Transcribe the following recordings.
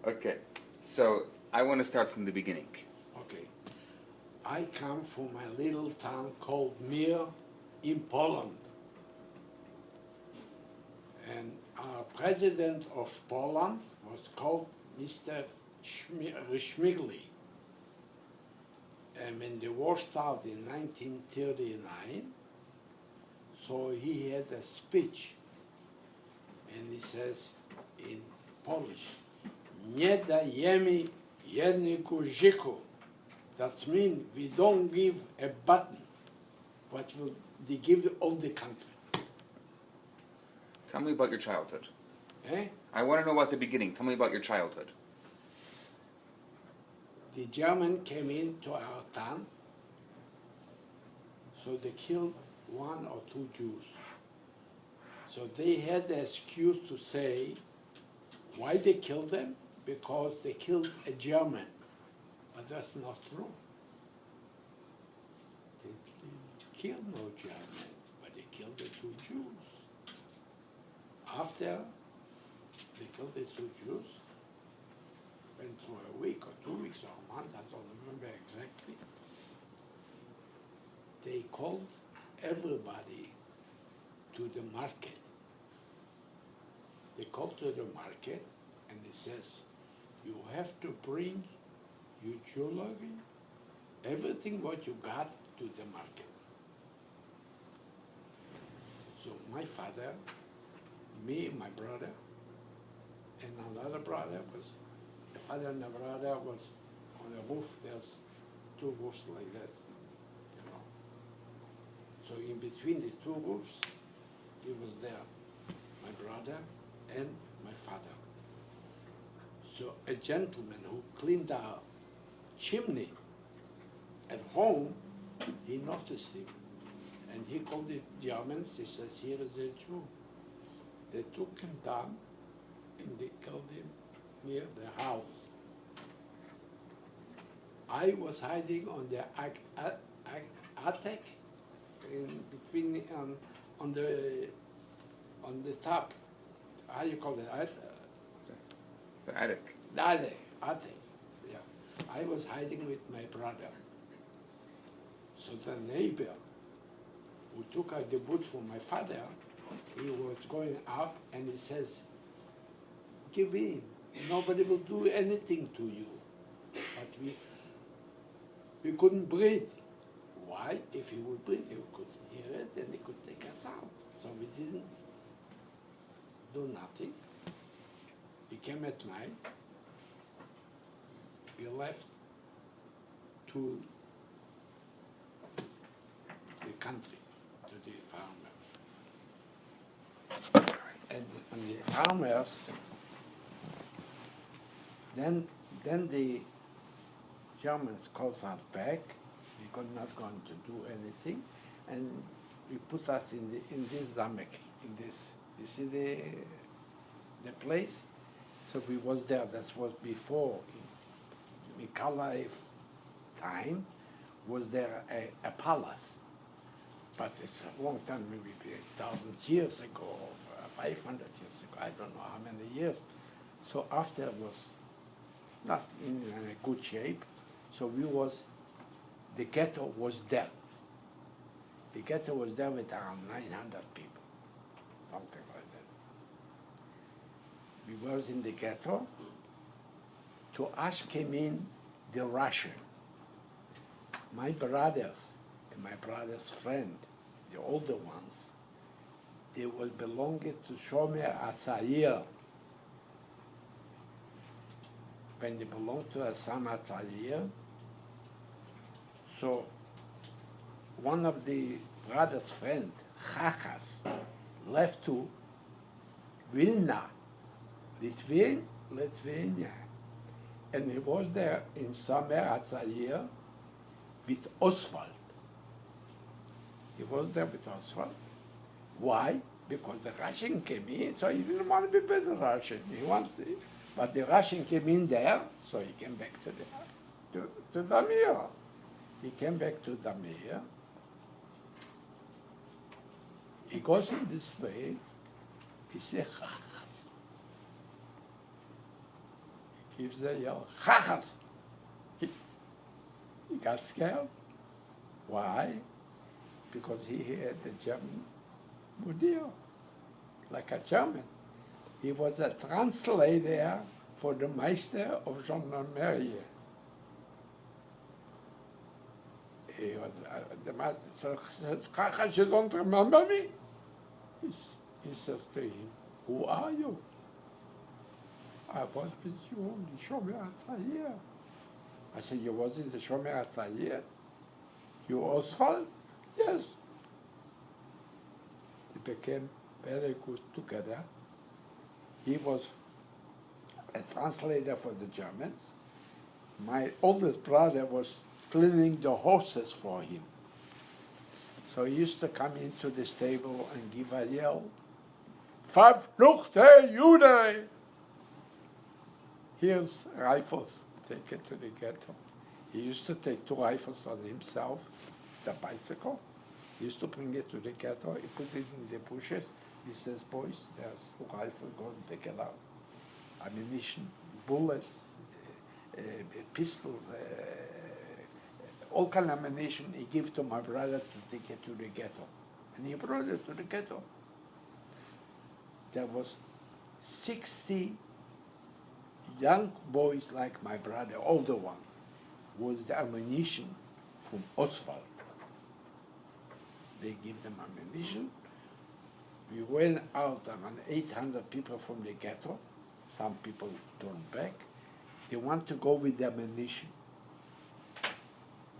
Okay, so I want to start from the beginning. Okay. I come from a little town called Mir in Poland. And our president of Poland was called Mr. Schmigli. And when the war started in 1939, so he had a speech, and he says in Polish, "Nie dajemy jednego żyku." That means we don't give a button, but they give all the country. Tell me about your childhood. Eh? I want to know about the beginning. Tell me about your childhood. The German came into our town, so they killed 1 or 2 Jews. So they had the excuse to say why they killed them, because they killed a German. But that's not true. They killed no German, but they killed the 2 Jews. After they killed the 2 Jews, went through a week or 2 weeks or a month, I don't remember exactly, they called everybody to the market. They called to the market and it says, you have to bring your jewelry, everything what you got to the market. So my father, me, my brother, and another brother was, the father and the brother was on the roof. There's 2 roofs like that, you know. So in between the 2 roofs, he was there, my brother and my father. So a gentleman who cleaned our chimney at home, he noticed him. And he called the Germans, he says, here is a Jew. They took him down and they killed him near the house. I was hiding on the attic, in between on the top. How do you call it? The attic. The attic, yeah. I was hiding with my brother. So the neighbor who took out the boots from my father, he was going up and he says, give in, nobody will do anything to you. But we couldn't breathe. Why? If he would breathe, he could hear it and he could take us out. So we didn't do nothing. We came at night. We left to the country, to the farmers. And the farmers, then the Germans called us back. We could not going to do anything, and we put us in this zamek, in this. You see the place. So we was there. That was before in Mykolaiv time. Was there a palace? But it's a long time, maybe 1,000 years ago, or 500 years ago. I don't know how many years. So after it was not in a good shape. So the ghetto was there. The ghetto was there with around 900 people, something like that. We was in the ghetto. To us came in the Russian. My brothers and my brother's friend, the older ones, they were belonging to Shomer Atzair. When they belonged to Assam Atzair, so one of the brother's friends, Chachas, left to Vilna, Lithuania. And he was there in Samer Atzair with Oswald. He was there with Oswald. Why? Because the Russian came in, so he didn't want to be with the Russian. He wanted, but the Russian came in there, so he came back to Damir. He came back to Damir. He goes in the street. He says, Chachas. gives a yell, Chachas! He got scared. Why? Because he had the German Mudir, like a German. He was a translator for the Meister of Gendarmerie. He was the master. So he says, Chachas, you don't remember me? He says to him, who are you? I was with you on the Shomer HaTzayir. I said, you was in the Shomer HaTzayir? You Oswald? Yes. They became very good together. He was a translator for the Germans. My oldest brother was cleaning the horses for him. So he used to come into the stable and give a yell, Verfluchte Jude! Here's rifles, take it to the ghetto. He used to take 2 rifles on himself, the bicycle. He used to bring it to the ghetto, he put it in the bushes. He says, boys, there's 2 rifles, go and take it out. Ammunition, bullets, pistols, all kind of ammunition he gave to my brother to take it to the ghetto. And he brought it to the ghetto. There was 60 young boys like my brother, older ones, with the ammunition from Oswald. They give them ammunition. We went out around 800 people from the ghetto. Some people turned back. They want to go with the ammunition.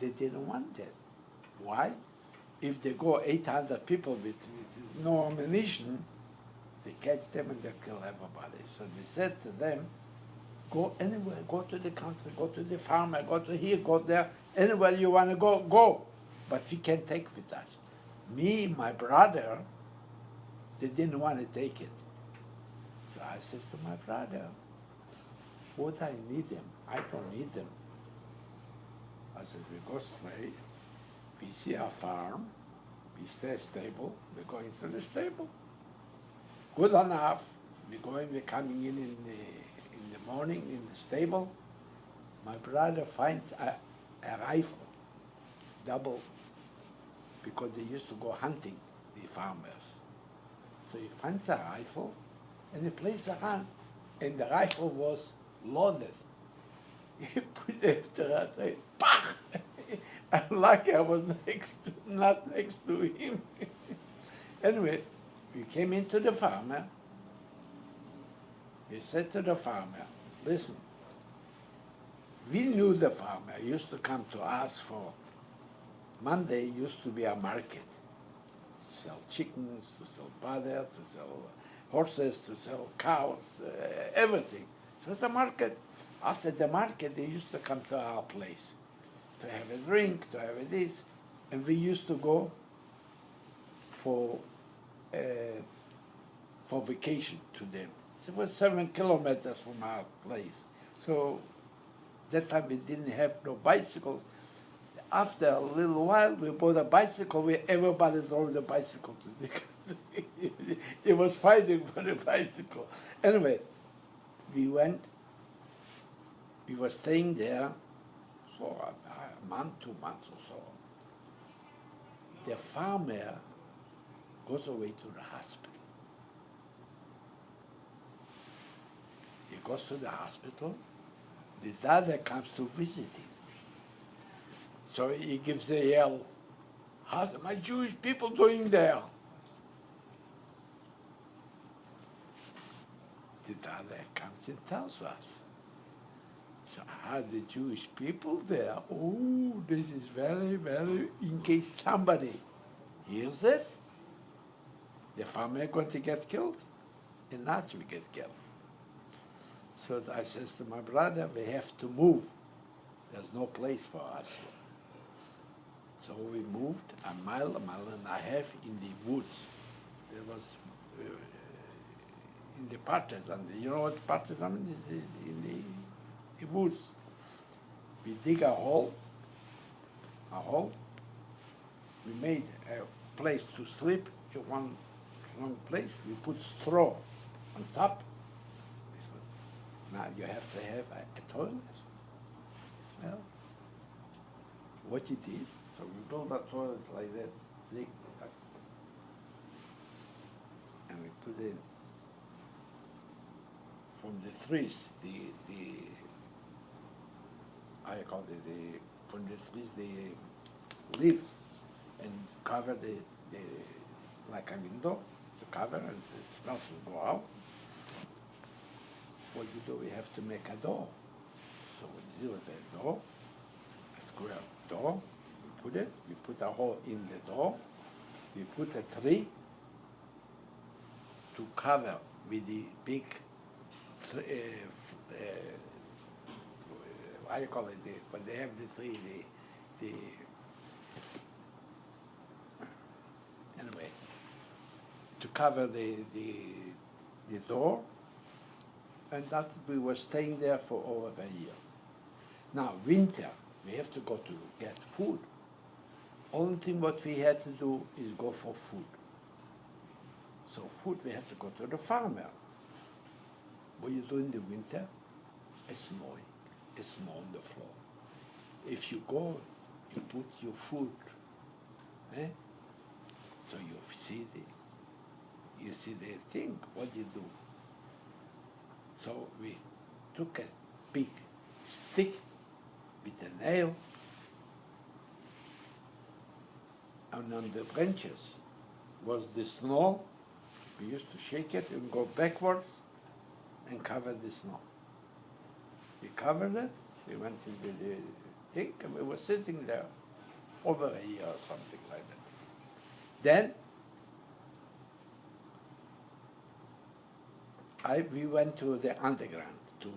They didn't want that. Why? If they go 800 people with no ammunition, they catch them and they kill everybody. So they said to them, go anywhere, go to the country, go to the farmer, go to here, go there, anywhere you want to go, go. But you can't take with us. Me, my brother, they didn't want to take it. So I said to my brother, what I need them? I don't need them. I said, we go straight, we see a farm, we stay stable, we go into the stable. Good enough, we're coming in the morning in the stable. My brother finds a rifle, double, because they used to go hunting, the farmers. So he finds a rifle, and he plays the gun, and the rifle was loaded. He put it to the pah! I'm lucky I was not next to him. Anyway, we came into the farmer. He said to the farmer, listen, we knew the farmer used to come to us for Monday used to be a market. To sell chickens, to sell butter, to sell horses, to sell cows, everything. So it's a market. After the market, they used to come to our place to have a drink, to have a this, and we used to go for vacation to them. So it was 7 kilometers from our place. So that time we didn't have no bicycles. After a little while, we bought a bicycle where everybody drove the bicycle to the country. They was fighting for the bicycle. Anyway, we went. We were staying there for a month, 2 months or so. The farmer goes away to the hospital. He goes to the hospital. The daughter comes to visit him. So he gives a yell, how's my Jewish people doing there? The daughter comes and tells us. So how the Jewish people there? Oh, this is very, very, in case somebody hears it, the farmer going to get killed, and us will get killed. So I says to my brother, we have to move. There's no place for us here. So we moved a mile and a half in the woods. There was in the partisan. You know what partisan is? In the woods. We dig a hole. We made a place to sleep in one place. We put straw on top. Now you have to have a toilet. Smell. What you did, so we built a toilet like that, thick, and we put in from the trees, I call it from the trees, the leaves, and cover the like a window to cover, and the smell will go out. What you do, we have to make a door. So we do the door, a square door, we put a hole in the door, we put a tree to cover with the big, how you call it, when they have the tree, anyway, to cover the door, and that we were staying there for over a year. Now, winter, we have to go to get food. Only thing what we had to do is go for food. So food, we have to go to the farmer. What you do in the winter? It's mowing. It's snow on the floor. If you go, you put your food, so you see the thing, what you do. So we took a big stick with a nail, and on the branches was the snow. We used to shake it and go backwards and cover the snow. We covered it, we went into the thing, and we were sitting there over a year or something like that. Then we went to the underground, to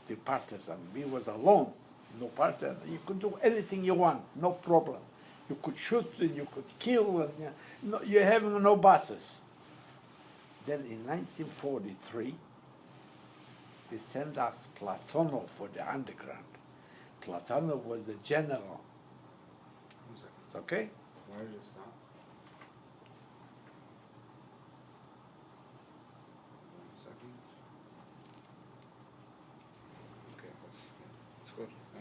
the partisan. We was alone, no partisan. You could do anything you want, no problem. You could shoot and you could kill, and you having no buses. Then in 1943, they sent us Platonov for the underground. Platonov was the general. It's okay? Why did it stop? Okay, that's good. I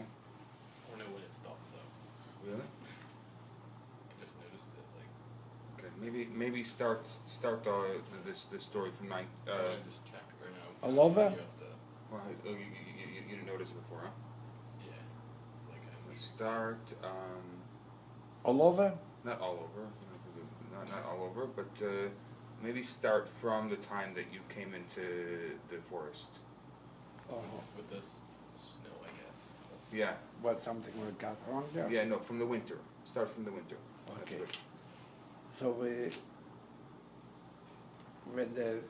don't know when it stopped though. Really? I just noticed it Okay, maybe start this story from I just checked right now. All over? You have to, Well, you didn't notice it before, huh? yeah. Let's start. All over? Not all over. You don't have to do, not all over, but maybe start from the time that you came into the forest. Oh, with this snow, I guess. That's, Yeah. what, something we got wrong there? Yeah. No, from the winter. Start from the winter. That's Okay. good. So when the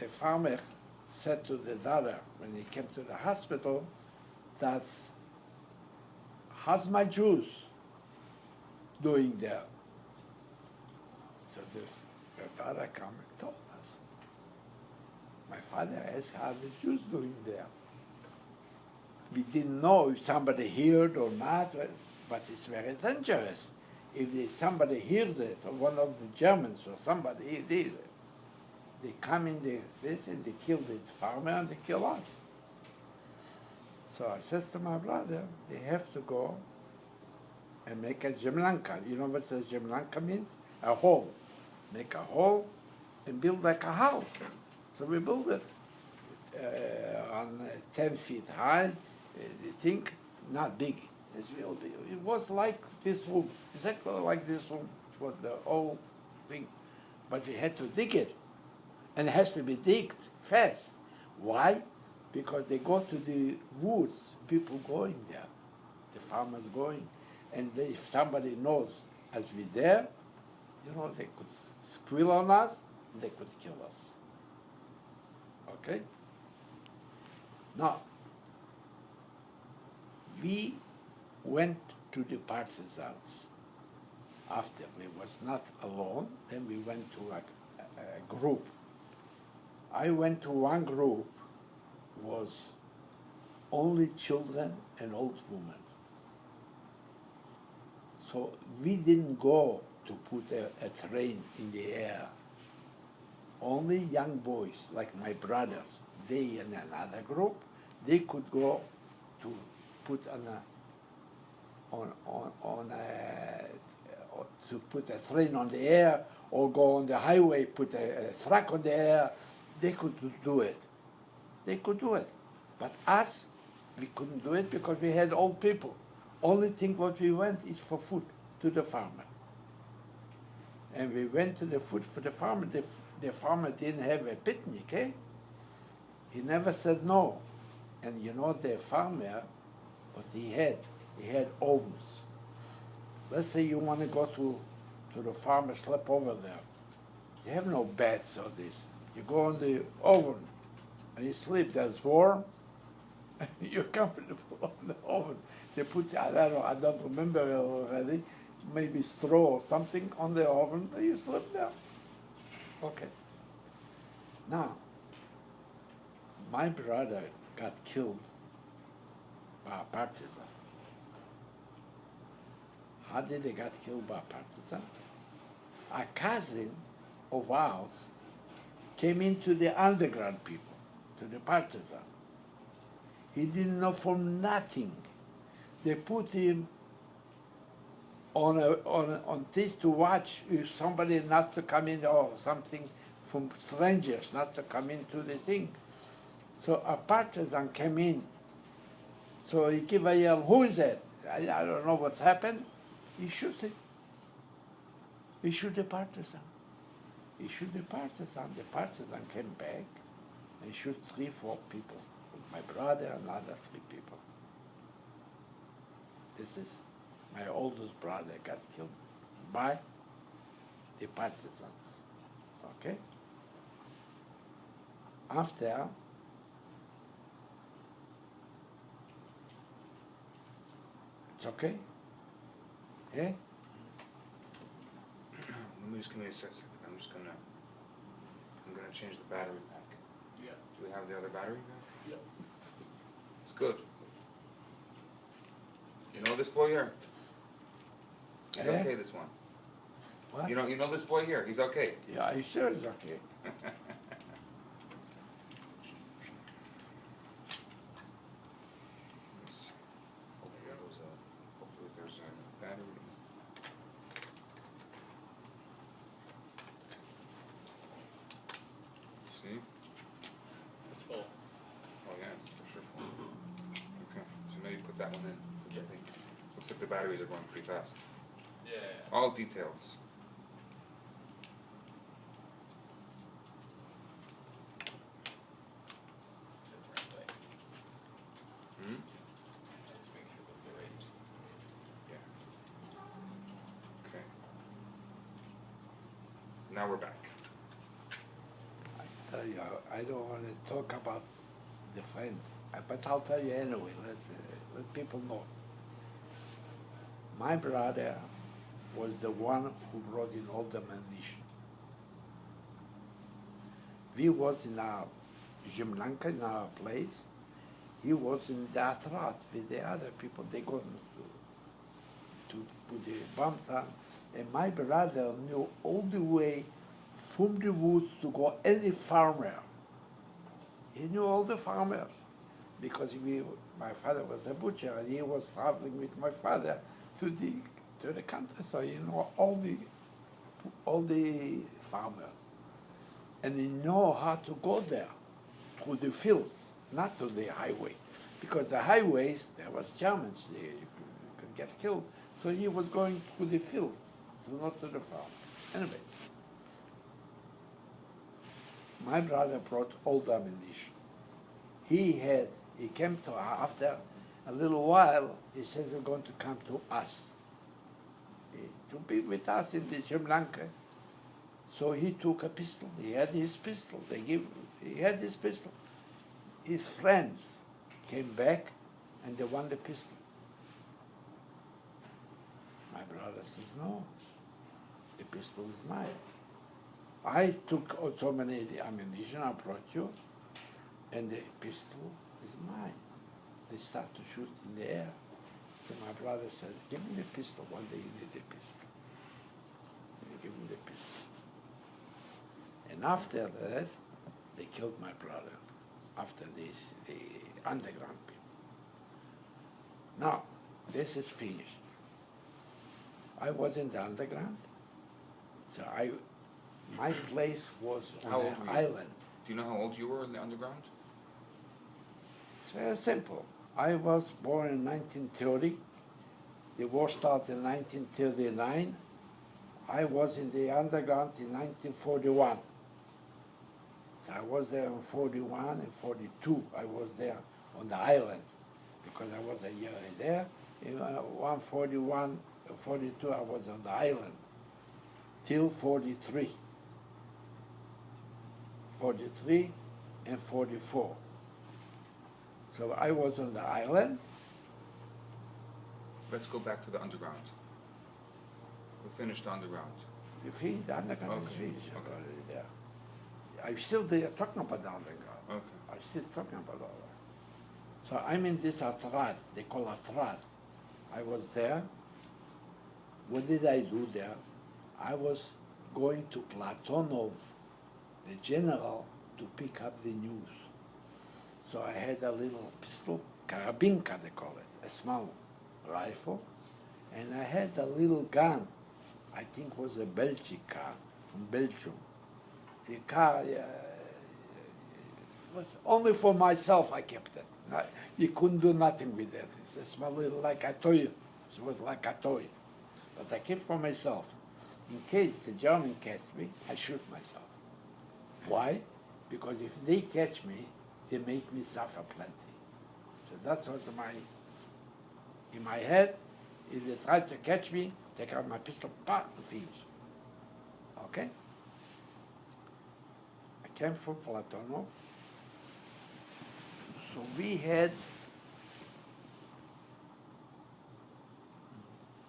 farmer said to the daughter, when he came to the hospital, that how's my Jews doing there? So the father came and told us. My father asked how the Jews doing there. We didn't know if somebody heard or not, but it's very dangerous. If somebody hears it, or one of the Germans or somebody did it, they come in this and they kill the farmer and they kill us. So I says to my brother, they have to go and make a zemlanka. You know what the zemlanka means? A hole. Make a hole and build like a house. So we built it on 10 feet high. The thing, not big. It was like this room, exactly like this room was the whole thing. But we had to dig it. And it has to be digged fast. Why? Because they go to the woods, people going there, the farmers going. And if somebody knows as we're there, they could squeal on us, they could kill us. Okay? Now, we went to the partisans. After we was not alone, then we went to a group. I went to one group, was only children and old women. So we didn't go to put a train in the air. Only young boys, like my brothers, they in another group, they could go to put on a to put a train on the air, or go on the highway, put a truck on the air. They could do it. They could do it. But us, we couldn't do it because we had old people. Only thing what we went is for food to the farmer. And we went to the food for the farmer. The farmer didn't have a picnic, eh? He never said no. And you know the farmer, what he had ovens. Let's say you want to go to the farm and sleep over there. You have no beds or this. You go on the oven and you sleep. There's warm. You're comfortable on the oven. They put, I don't remember already, maybe straw or something on the oven, and you sleep there. Okay. Now, my brother got killed by a partisan. How did he get killed by a partisan? A cousin of ours came into the underground people, to the partisan. He didn't know from nothing. They put him on this to watch if somebody not to come in, or something from strangers not to come into the thing. So a partisan came in. So he gave a yell, "Who is that?" I don't know what's happened. He shoot him. He shoot the partisan. He shoot the partisan. The partisan came back and shoot 3, 4 people. My brother and another 3 people. This is my oldest brother got killed by the partisans. Okay? After, it's okay? Yeah? Let me just give me a second. I'm gonna change the battery pack. Yeah. Do we have the other battery pack? Yeah. It's good. You know this boy here? He's Eh? okay, this one. What? You know this boy here? He's okay. Yeah, he sure is okay. Hopefully there's a battery. See? It's full. Oh yeah, it's for sure full. Okay, so maybe put that one in. Yeah. Looks like the batteries are going pretty fast. Yeah. All details. Different way. Hmm? Just make sure that's the right. Yeah. Okay. Now we're back. I tell you, I don't want to talk about the friend, but I'll tell you anyway. Let people know. My brother was the one who brought in all the ammunition. We was in our Jimlanka, in our place. He was in the Atrat with the other people. They go to put the bombs on. And my brother knew all the way from the woods to go any farmer. He knew all the farmers because my father was a butcher and he was traveling with my father to the country, so you know all the farmers, and he know how to go there through the fields, not to the highway, because the highways there was Germans, you could get killed. So he was going through the fields, not to the farm. Anyway, my brother brought all the ammunition. He came to after a little while. He says he's going to come to us, to be with us in the Jimlanka. So he took a pistol. He had his pistol. He had his pistol. His friends came back and they won the pistol. My brother says, "No, the pistol is mine. I took so many ammunition I brought you, and the pistol is mine." They start to shoot in the air. So my brother said, "Give me the pistol. One day you need the pistol." They give him the pistol. And after that, they killed my brother. after this, the underground people. Now, this is finished. I was in the underground, so my place was on How old an were you? island. Do you know how old you were in the underground? It's very simple. I was born in 1930. The war started in 1939. I was in the underground in 1941. So I was there in 41 and 42. I was there on the island because I was a year there. In 141, 42, I was on the island till 43. 43 and 44. So I was on the island. Let's go back to the underground. We finished the underground. You finished the underground? Okay, Finished okay. already there. I'm still there talking about the underground. Okay. I'm still talking about all that. So I'm in this Atrat, they call Atrat. I was there. What did I do there? I was going to Platonov, the general, to pick up the news. So I had a little pistol, karabinka they call it, a small rifle, and I had a little gun, I think was a Belgic car from Belgium. The car was only for myself I kept it. You couldn't do nothing with it. It's a small little, like a toy. It was like a toy. But I kept for myself. In case the German catch me, I shoot myself. Why? Because if they catch me, they make me suffer plenty. So that was in my head. If they try to catch me, take out my pistol, and finish. Okay? I came from Platonov. So we had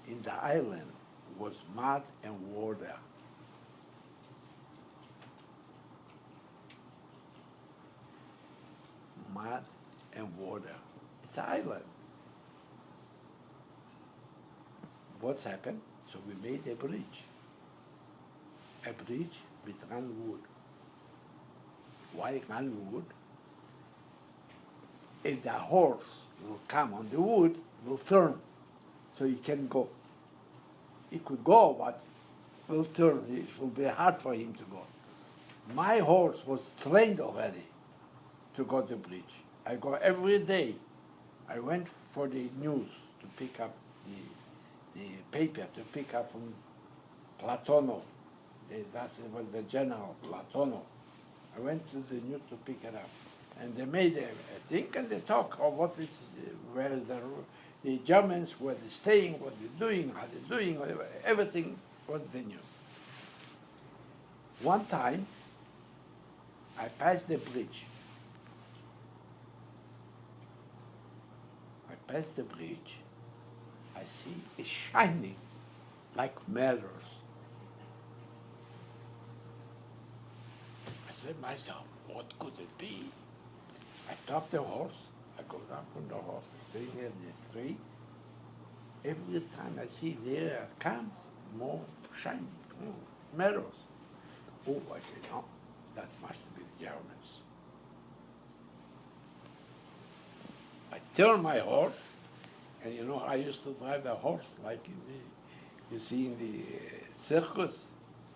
in the island was mud and water. Mud and water. It's an island. What's happened? So we made a bridge. A bridge with run wood. Why run wood? If the horse will come on the wood, will turn, so he can go. He could go, but will turn. It will be hard for him to go. My horse was trained already to go to the bridge. I go every day. I went for the news to pick up the paper, to pick up from Platonov. That was the general, Platonov. I went to the news to pick it up. And they made a thing and they talk of what is, where is the Germans, where they're staying, what they're doing, how they're doing, whatever. Everything was the news. One time, I passed the bridge. I passed the bridge. I see it shining like mirrors. I said to myself, what could it be? I stopped the horse. I go down from the horse, stay here in the tree. Every time I see there comes more shining, more mirrors. Oh, I said, no, that must be the Germans. I turn my horse, and you know, I used to drive a horse like in the, you see in the circus,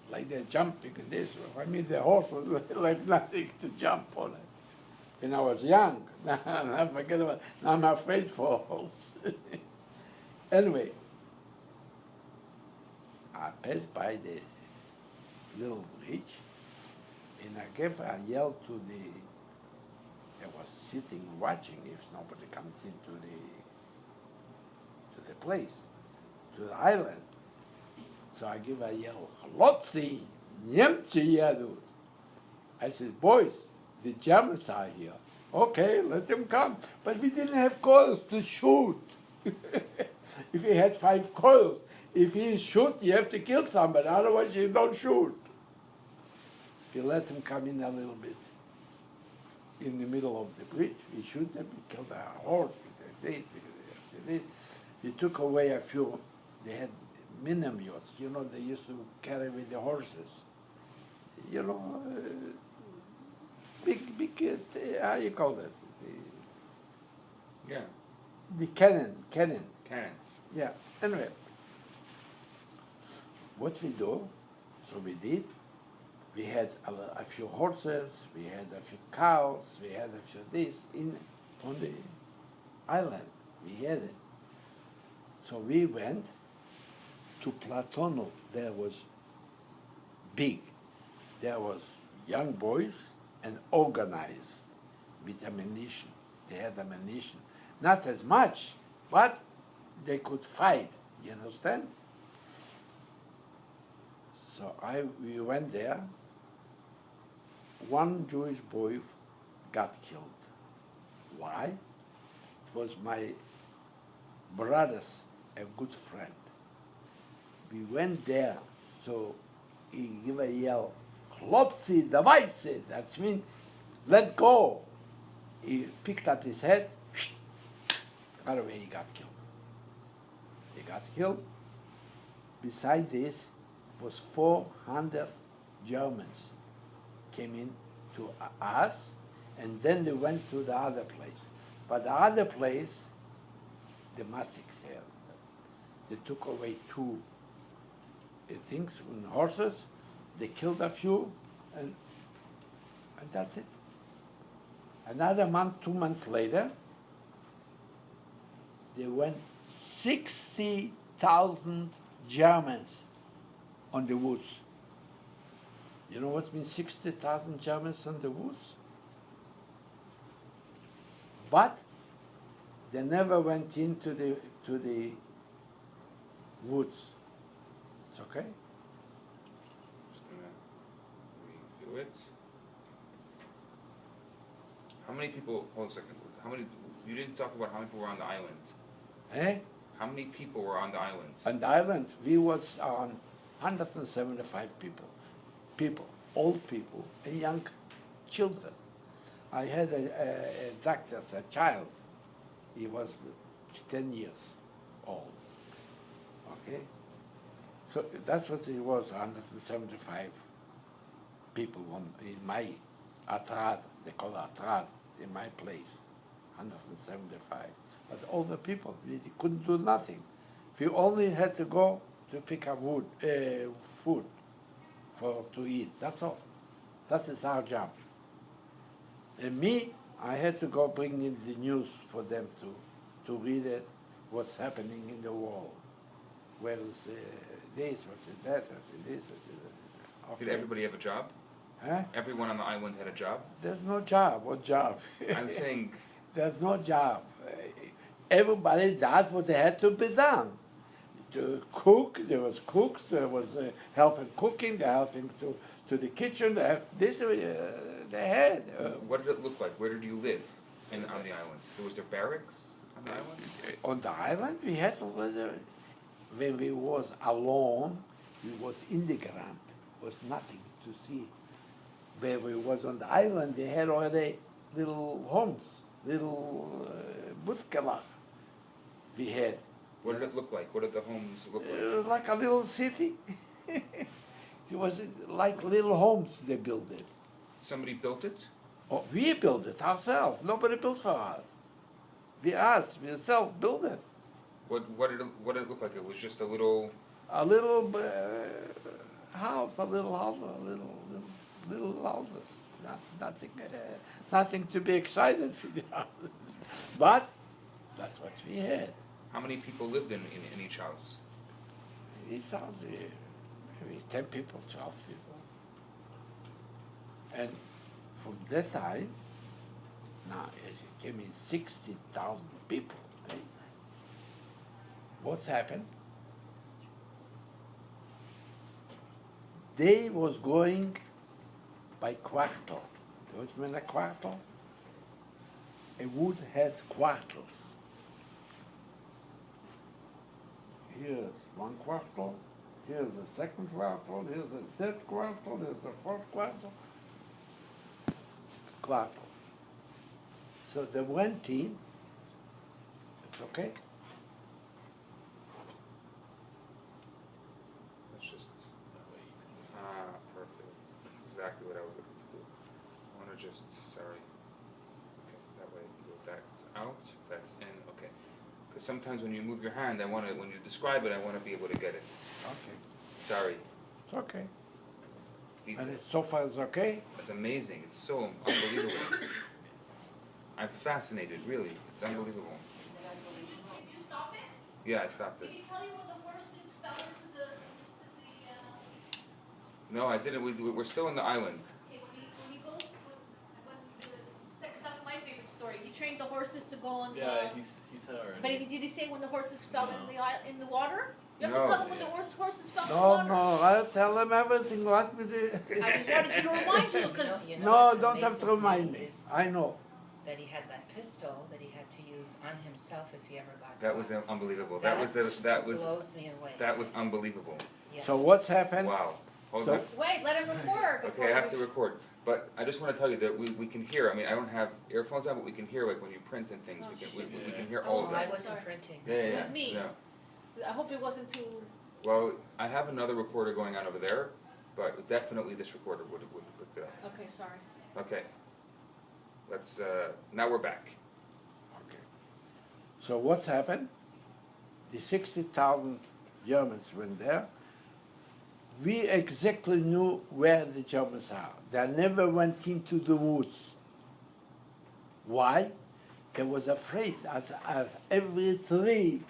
like they're jumping and this. I mean, the horse was like nothing to jump on it. When I was young, I forget about. Now I'm afraid for horse. Anyway, I passed by the little bridge, and I gave a yell to the. I was sitting watching if nobody comes into the place, to the island. So I give a yell, Lotzi, Niemcy jedu. I said, boys, the Germans are here. Okay, let them come. But we didn't have coils to shoot. If he had 5 coils, if he shoot, you have to kill somebody, otherwise you don't shoot. You let them come in a little bit. In the middle of the bridge, we shoot them, we killed a horse, we did this. We took away a few, they had minimyots, you know, they used to carry with the horses. You know, big, how you call it? Yeah. The cannon. Cannons. Yeah. Anyway, what we do, so we did. We had a few horses, we had a few cows, we had a few this on the island. We had it. So we went to Platonov. There was big. There was young boys and organized with ammunition. They had ammunition. Not as much, but they could fight. You understand? So we went there. One Jewish boy got killed. Why? It was my brother's a good friend. We went there, so he gave a yell, "Klopsi, davайте!" That means, let go. He picked up his head, right away he got killed. He got killed. Beside this was 400 Germans came in to us, and then they went to the other place. But the other place, the massacre there. They took away two things, horses, they killed a few, and that's it. Another month, 2 months later, there went 60,000 Germans on the woods. You know what means 60,000 Germans on the woods? But they never went into the woods. It's okay? Just gonna redo it. How many people, hold a second, you didn't talk about how many people were on the island. Eh? How many people were on the island? On the island, we was on 175 people, old people, and young children. I had a doctor as a child. He was 10 years old. Okay? So that's what it was, 175 people in my atrad, they call it atrad, in my place, 175. But older people, we couldn't do nothing. We only had to go to pick up food to eat. That's all. That is our job. And me, I had to go bring in the news for them to read it, what's happening in the world. Where is this, what's that, what's this, what's that. Okay. Did everybody have a job? Huh? Everyone on the island had a job? There's no job. What job? I'm saying... There's no job. Everybody does what they had to be done. To cook, there was cooks, there was helping cooking, they're helping to the kitchen, they had. What did it look like? Where did you live on the island? Was there barracks on the island? On the island, we had, when we was alone, we was in the ground, was nothing to see. Where we was on the island, they had already little homes, little butkelach we had. What did it look like? What did the homes look like? Like a little city. It was like little homes they built it. Somebody built it? Oh, we built it ourselves. Nobody built for us. We ourselves built it. What did it look like? It was just a little house, little houses. Nothing to be excited for the houses. But that's what we had. How many people lived in each house? Each house, maybe 10 people, 12 people. And from that time, now it came in 60,000 people. Right? What's happened? They was going by quartal. You know what I mean, a quartal? A wood has quartals. Here's one quartal, here's the second quartal, here's the third quartal, here's the fourth quartal. Quartal. So the one team, it's okay. That's just... perfect. That's exactly what I was looking to do. I want to just... Because sometimes when you move your hand, when you describe it, I want to be able to get it. Okay. Sorry. It's okay. The- And so far it's okay? It's amazing. It's so unbelievable. I'm fascinated, really. It's unbelievable. Isn't it unbelievable? Did you stop it? Yeah, I stopped Did it. he tell you when the horses fell into the No, I didn't. We're still in the island. okay, when he goes, because that's my favorite story. He trained the horses to go on Yeah, the, he said already. but did he say when the horses fell No. in the water? You have No. to tell them when the horses fell in the No, water. no, I'll tell them everything. What with I it? just wanted to remind you, because You know No, what don't have to amazes remind me. is I know. that he had that pistol that he had to use on himself if he ever got That caught. was unbelievable. That was blows me away. that was unbelievable. Yeah. So what's happened? Wow. Hold So- on. wait, let him record. Okay, I have to record. But I just want to tell you that we can hear. I mean, I don't have earphones on, but we can hear like when you print and things. Oh, we can hear all Oh, of I that. wasn't Sorry. printing. Yeah, yeah, It yeah. was me. Yeah. I hope it wasn't too. Well, I have another recorder going on over there, but definitely this recorder would put the. Okay, sorry. Okay. Let's. Now we're back. Okay. So what's happened? The 60,000 Germans went there. We exactly knew where the Germans are. They never went into the woods. Why? They was afraid, as every tree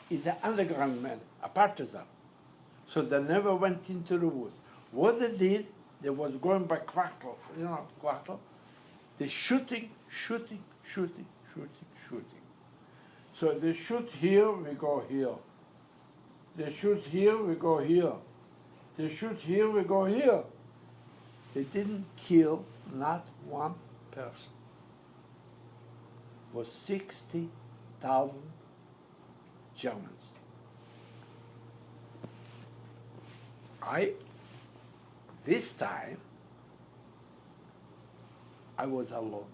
is an underground man, a partisan. So they never went into the woods. What they did, they was going by quarter, quarter. They shooting. So they shoot here, we go here. They shoot here, we go here. They shoot here, we go here. They didn't kill not one person. It was 60,000 Germans. This time, I was alone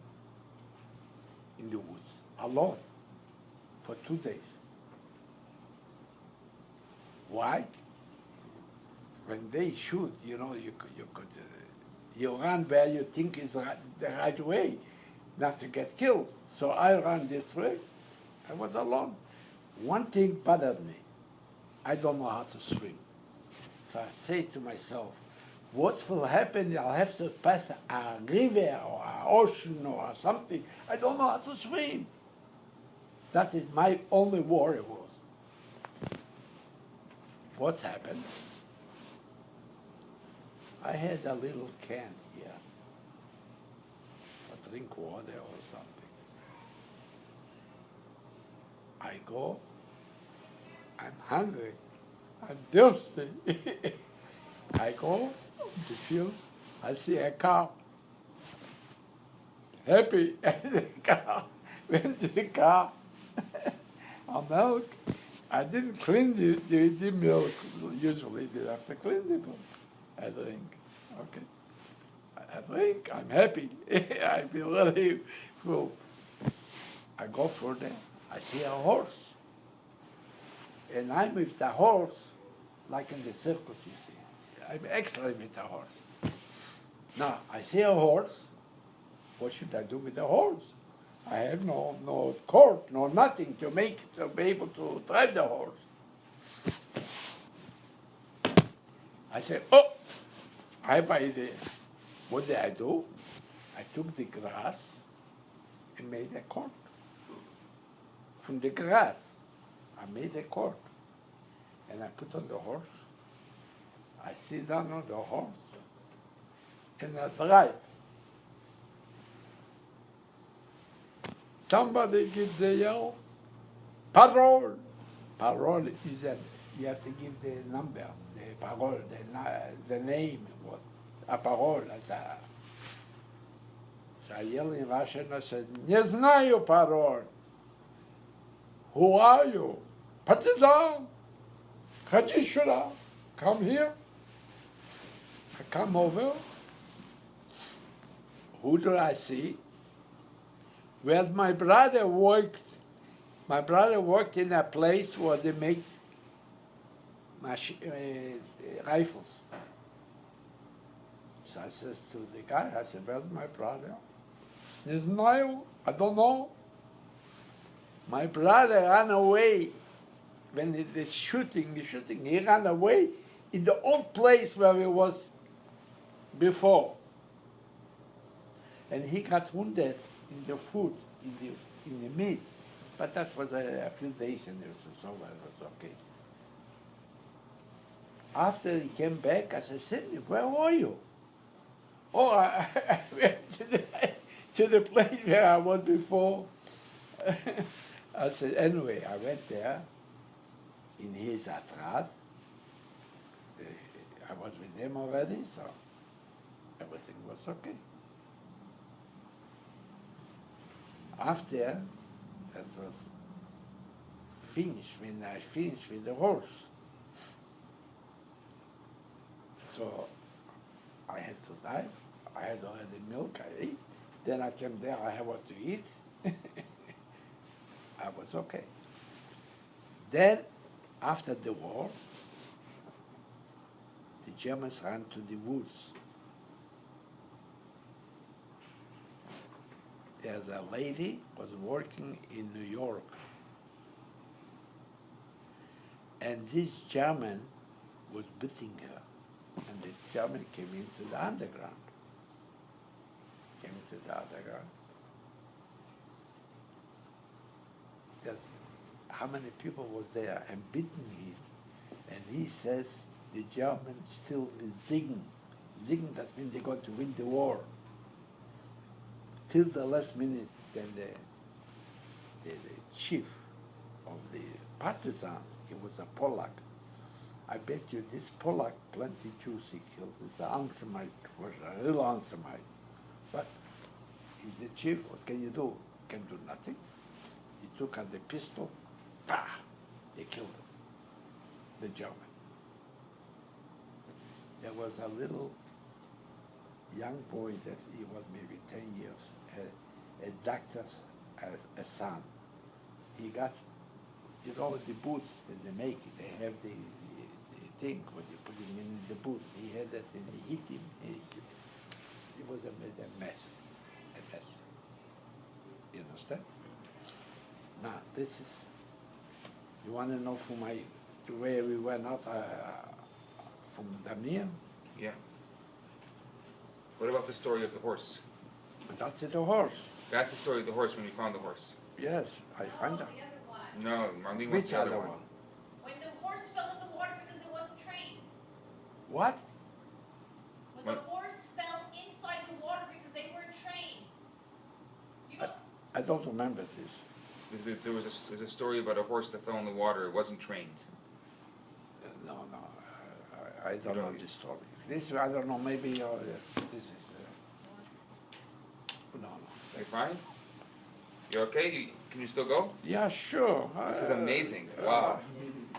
in the woods, alone, for 2 days. Why? When they shoot, you run where you think is the right way, not to get killed. So I ran this way. I was alone. One thing bothered me. I don't know how to swim. So I say to myself, what will happen? I'll have to pass a river or an ocean or something. I don't know how to swim. That is my only worry was. What's happened? I had a little can here for drink water or something. I go, I'm hungry, I'm thirsty. I go to field, I see a cow. Happy, the cow, went to the cow, a milk. I didn't clean the milk. Usually they have to clean the milk. I drink. Okay. I drink. I'm happy. I feel really full. I go further. I see a horse. And I'm with the horse, like in the circus, you see. I'm excellent with the horse. Now, I see a horse. What should I do with the horse? I have no court, no nothing to be able to drive the horse. I said, oh, I have an idea. What did I do? I took the grass and made a court. From the grass, I made a court. And I put on the horse. I sit down on the horse. And I drive. Somebody gives the yell, parole. Parole is you have to give the number, the parole, the name, what, a parole. So I yell in Russian, I said, не знаю parole. Who are you? Partisan. Ходи сюда. Come here. I come over. Who do I see? Whereas my brother worked in a place where they make rifles. So I says to the guy, I said, where's my brother? Не знаю, I don't know. My brother ran away when the shooting, he ran away in the old place where he was before. And he got wounded in the foot, in the meat. But that was a few days and it was over, it was okay. After he came back, I said, Sidney, where were you? Oh, I went to the place where I was before. I said, anyway, I went there in his atrat. I was with them already, so everything was okay. After that was finished, when I finished with the horse. So I had to die. I had already milk, I ate. Then I came there, I had what to eat. I was okay. Then, after the war, the Germans ran to the woods. There's a lady was working in New York. And this German was beating her. And the German came into the underground. That's how many people was there and beating him. And he says the Germans still sing. Sing, that means they're going to win the war. Till the last minute, then the chief of the partisan, he was a Polak. I bet you this Polak, plenty Jews he killed. It's an Ansemite, was a real Ansemite. But he's the chief, what can you do? Can do nothing. He took out the pistol, bah! They killed him, the German. There was a little young boy that he was maybe 10 years, a doctor's a son. He got, you know, the boots that they make, they have the thing when you put him in the boots. He had that and he hit him. It was a mess. You understand? Now, this is, you want to know from where we went out from Damir? Yeah. What about the story of the horse? That's the horse. That's the story of the horse when you found the horse. Yes, I find that. The other one. No, Marlene wants Which the other other one? one. When the horse fell in the water because it wasn't trained. What? When What? the horse fell inside the water because they weren't trained. You know, I don't remember this. There's a story about a horse that fell in the water. It wasn't trained. No, I don't know this story. This, I don't know, maybe this is, no. You fine? You okay? Can you still go? Yeah, sure. This is amazing. Wow.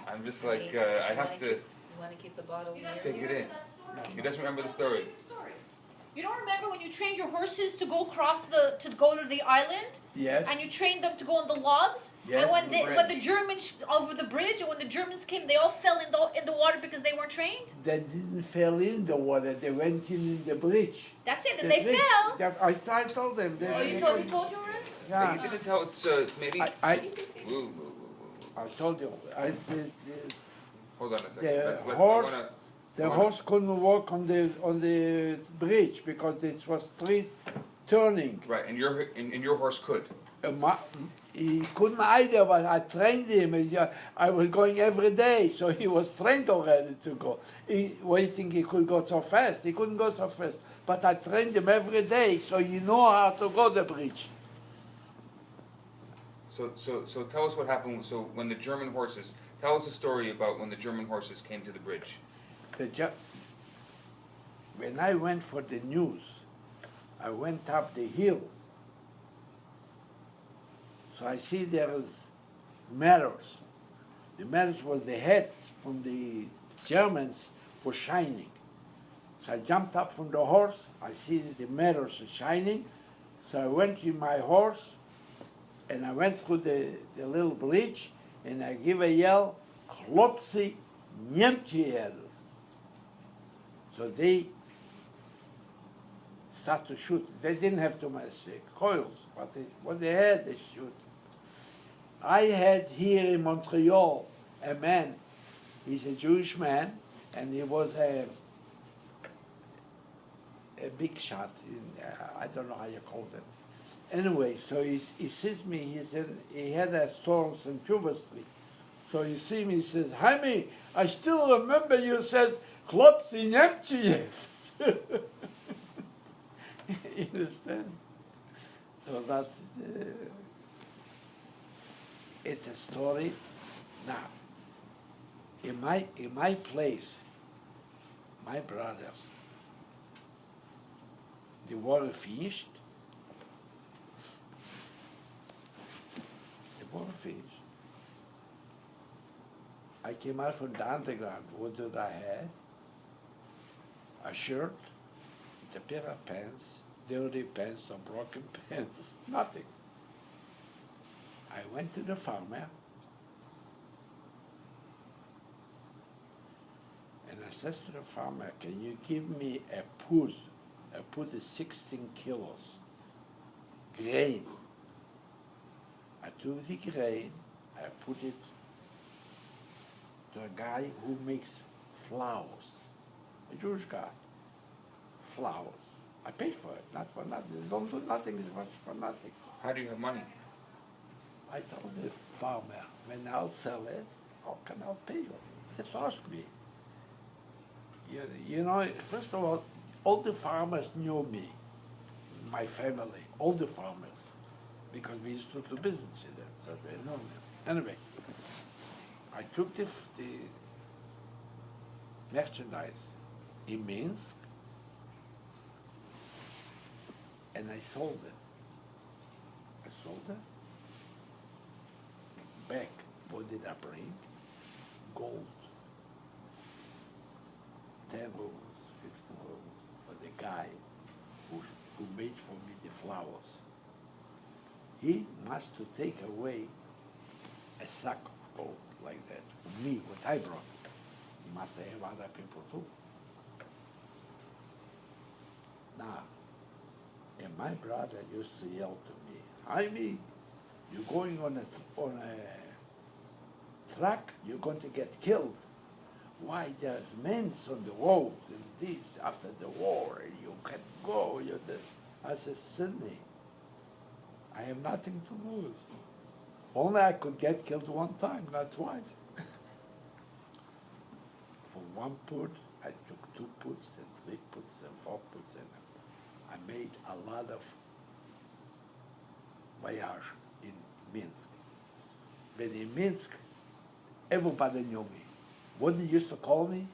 I'm just like, I have to. You want to keep the bottle you here? don't Take it remember in. that story? He doesn't remember the story. You don't remember when you trained your horses to go to go to the island? Yes. And you trained them to go on the logs? Yes, And when the when the bridge. Germans over the bridge, and when the Germans came, they all fell in the water because they weren't trained? They didn't fall in the water. They went in the bridge. That's it, and The they bridge. fell. I told them. They, Oh, you told you already? But Yeah. you didn't tell it's maybe. I Woo, woo, woo, woo. I told you. I said Hold on a second. The Let's horse- I wanna, the Why horse couldn't walk on the bridge because it was street turning. right, and your horse could. He couldn't either, but I trained him. I was going every day, so he was trained already to go. Waiting, he could go so fast. He couldn't go so fast. But I trained him every day, so he know how to go the bridge. So tell us what happened. So when the German horses, tell us a story about when the German horses came to the bridge. When I went for the news, I went up the hill. So I see there is mirrors. The mirrors was the heads from the Germans were shining. So I jumped up from the horse. I see the mirrors shining. So I went to my horse, and I went through the little bridge, and I give a yell, "Chłopcy, Niemcy!" So they start to shoot. They didn't have too much coils, but what they had, they shoot. I had here in Montreal a man, he's a Jewish man, and he was a big shot, I don't know how you call it. Anyway, so he sees me, he had a store on St. Juba Street. So he sees me, he says, Hymie, I still remember you said, Klopsi Nemchi. You understand? So that's, it's a story. Now, in my place, my brothers, the war finished. The war finished. I came out from the underground. What did I have? A shirt, with a pair of pants, dirty pants, some broken pants, nothing. I went to the farmer, and I said to the farmer, can you give me a pud? A pud is 16 kilos, grain. I took the grain, I put it to a guy who makes flowers, a Jewish guy, flowers. I paid for it, not for nothing. Don't do nothing as much for nothing. How do you have money? I told the farmer, when I'll sell it, how can I pay you? Just ask me. You know, first of all the farmers knew me, my family, all the farmers, because we used to do business with them, so they know me. Anyway, I took the merchandise in Minsk, and I sold it. I sold it. Back, what did I bring? Gold. 10 rubles, 15 rubles for the guy who made for me the flowers. He must to take away a sack of gold like that for me, what I brought. He must have other people too. Now, and my brother used to yell to me, Hymie, you're going on a truck, you're going to get killed. Why, there's men on the road and this, after the war, you can go. I said, Sydney, I have nothing to lose. Only I could get killed one time, not twice. For one put, I took 2 puts and 3 puts and 4 puts, and I made a lot of voyage in Minsk. But in Minsk, everybody knew me. What they used to call me?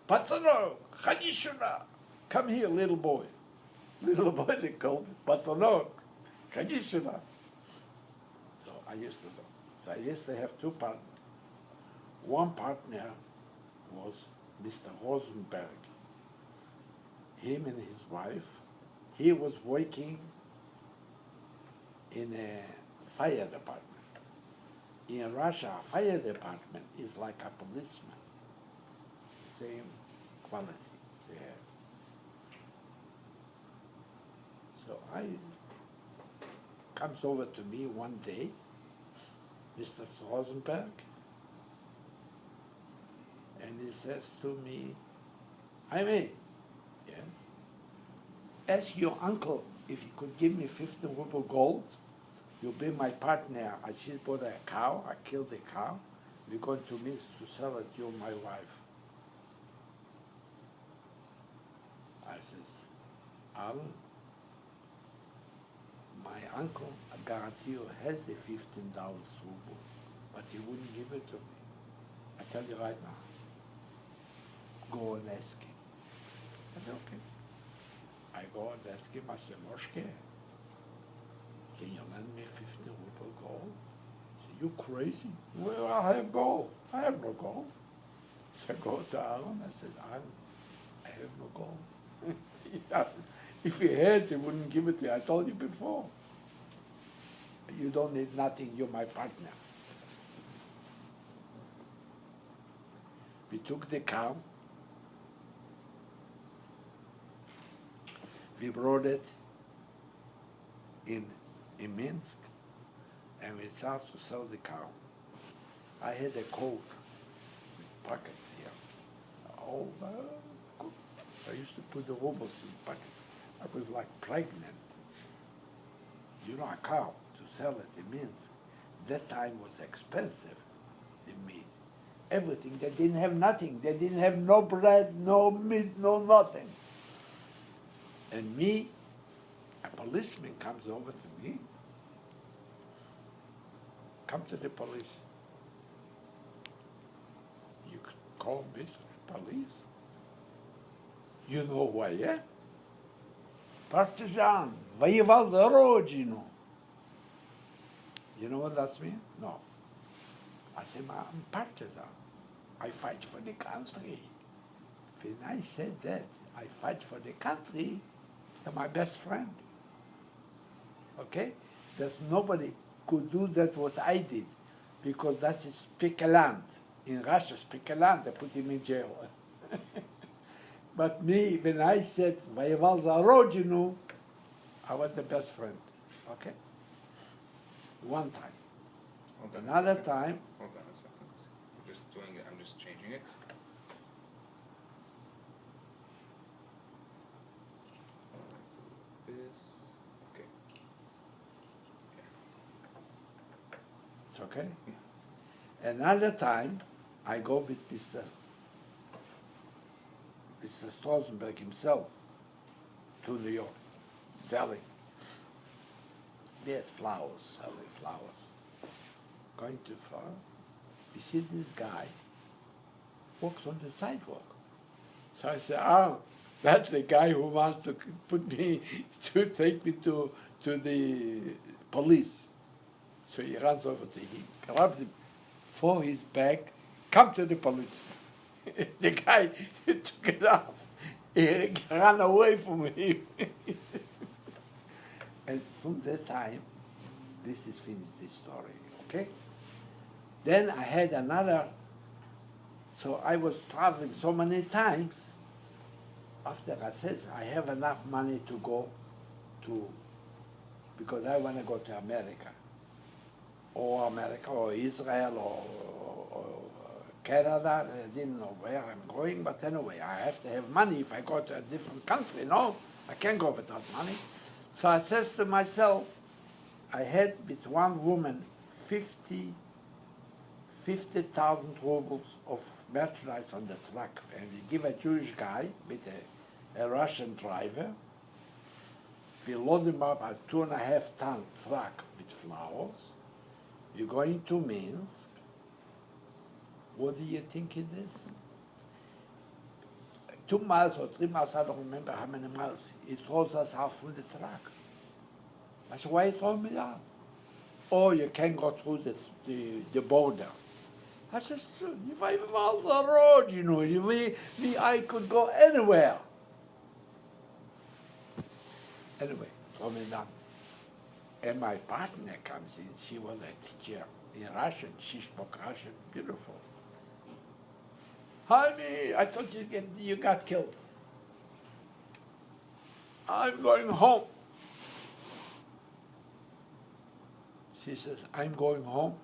Patsano, Chagishuna. Come here, little boy. Little boy, they called me. Patsano, Chagishuna. So I used to know. So I used to have 2 partners. One partner was Mr. Rosenberg. Him and his wife. He was working in a fire department. In Russia, a fire department is like a policeman. Same quality they have. So comes over to me one day, Mr. Rosenberg, and he says to me, Hymie, yes, ask your uncle if he could give me 15 ruble gold. You'll be my partner. I just bought a cow, I killed the cow. We're going to Minsk to sell it, you and my wife. I says, Alan, my uncle, I guarantee you, has the $15 ruble, but he wouldn't give it to me. I tell you right now, go and ask him. I said, okay. I go and ask him, I said, Moshke, can you lend me 15 ruble gold? He said, you crazy? Well, I have gold. I have no gold. So I go to Aaron, I said, Aaron, I have no gold. If he had, he wouldn't give it to you. I told you before. You don't need nothing, you're my partner. We took the cow, we brought it in Minsk, and we started to sell the car. I had a coat with pockets here. Oh, good. I used to put the rubles in pockets. I was like pregnant. You know, a cow, to sell it in Minsk, that time was expensive, the meat. Everything. They didn't have nothing. They didn't have no bread, no meat, no nothing. And me, a policeman comes over to me. Come to the police. You call me to the police? You know who I am? Partisan, воевал за родину. You know what that means? No. I said, I'm partisan. I fight for the country. When I said that, I fight for the country, you're my best friend. Okay? That nobody could do that what I did, because that is spekulant. In Russia, spekulant, they put him in jail. But me, when I said, воевал за родину, I was the best friend. Okay? One time. Hold on a Another second. time, Hold on a second. I'm just doing it. I'm just changing it. This. Okay. it's okay? Another time, I go with Mr. Stolzenberg himself to New York, selling. There's flowers, selling flowers. Going to flowers, we see this guy walks on the sidewalk. So I said, that's the guy who wants to put me, to take me to the police. So he runs over to him, grabs him for his bag, come to the police. The guy took it off. He ran away from him. And from that time, this is finished, this story, okay? Then I had another, so I was traveling so many times. After I said, I have enough money to go to, because I want to go to America, or Israel, or Canada. I didn't know where I'm going, but anyway, I have to have money if I go to a different country. No, I can't go without money. So I says to myself, I had with one woman 50,000 rubles of merchandise on the truck, and we give a Jewish guy with a Russian driver. We load him up a 2.5-ton truck with flowers. We're going to Minsk. What do you think it is? 2 miles or 3 miles, I don't remember how many miles. He throws us out through the truck. I said, why he throw me out? Oh, you can't go through the border. I said, if I was the road, you know, I could go anywhere. Anyway, throw me down. And my partner comes in. She was a teacher in Russian. She spoke Russian beautiful. Hymie, I thought you got killed. I'm going home. She says, I'm going home.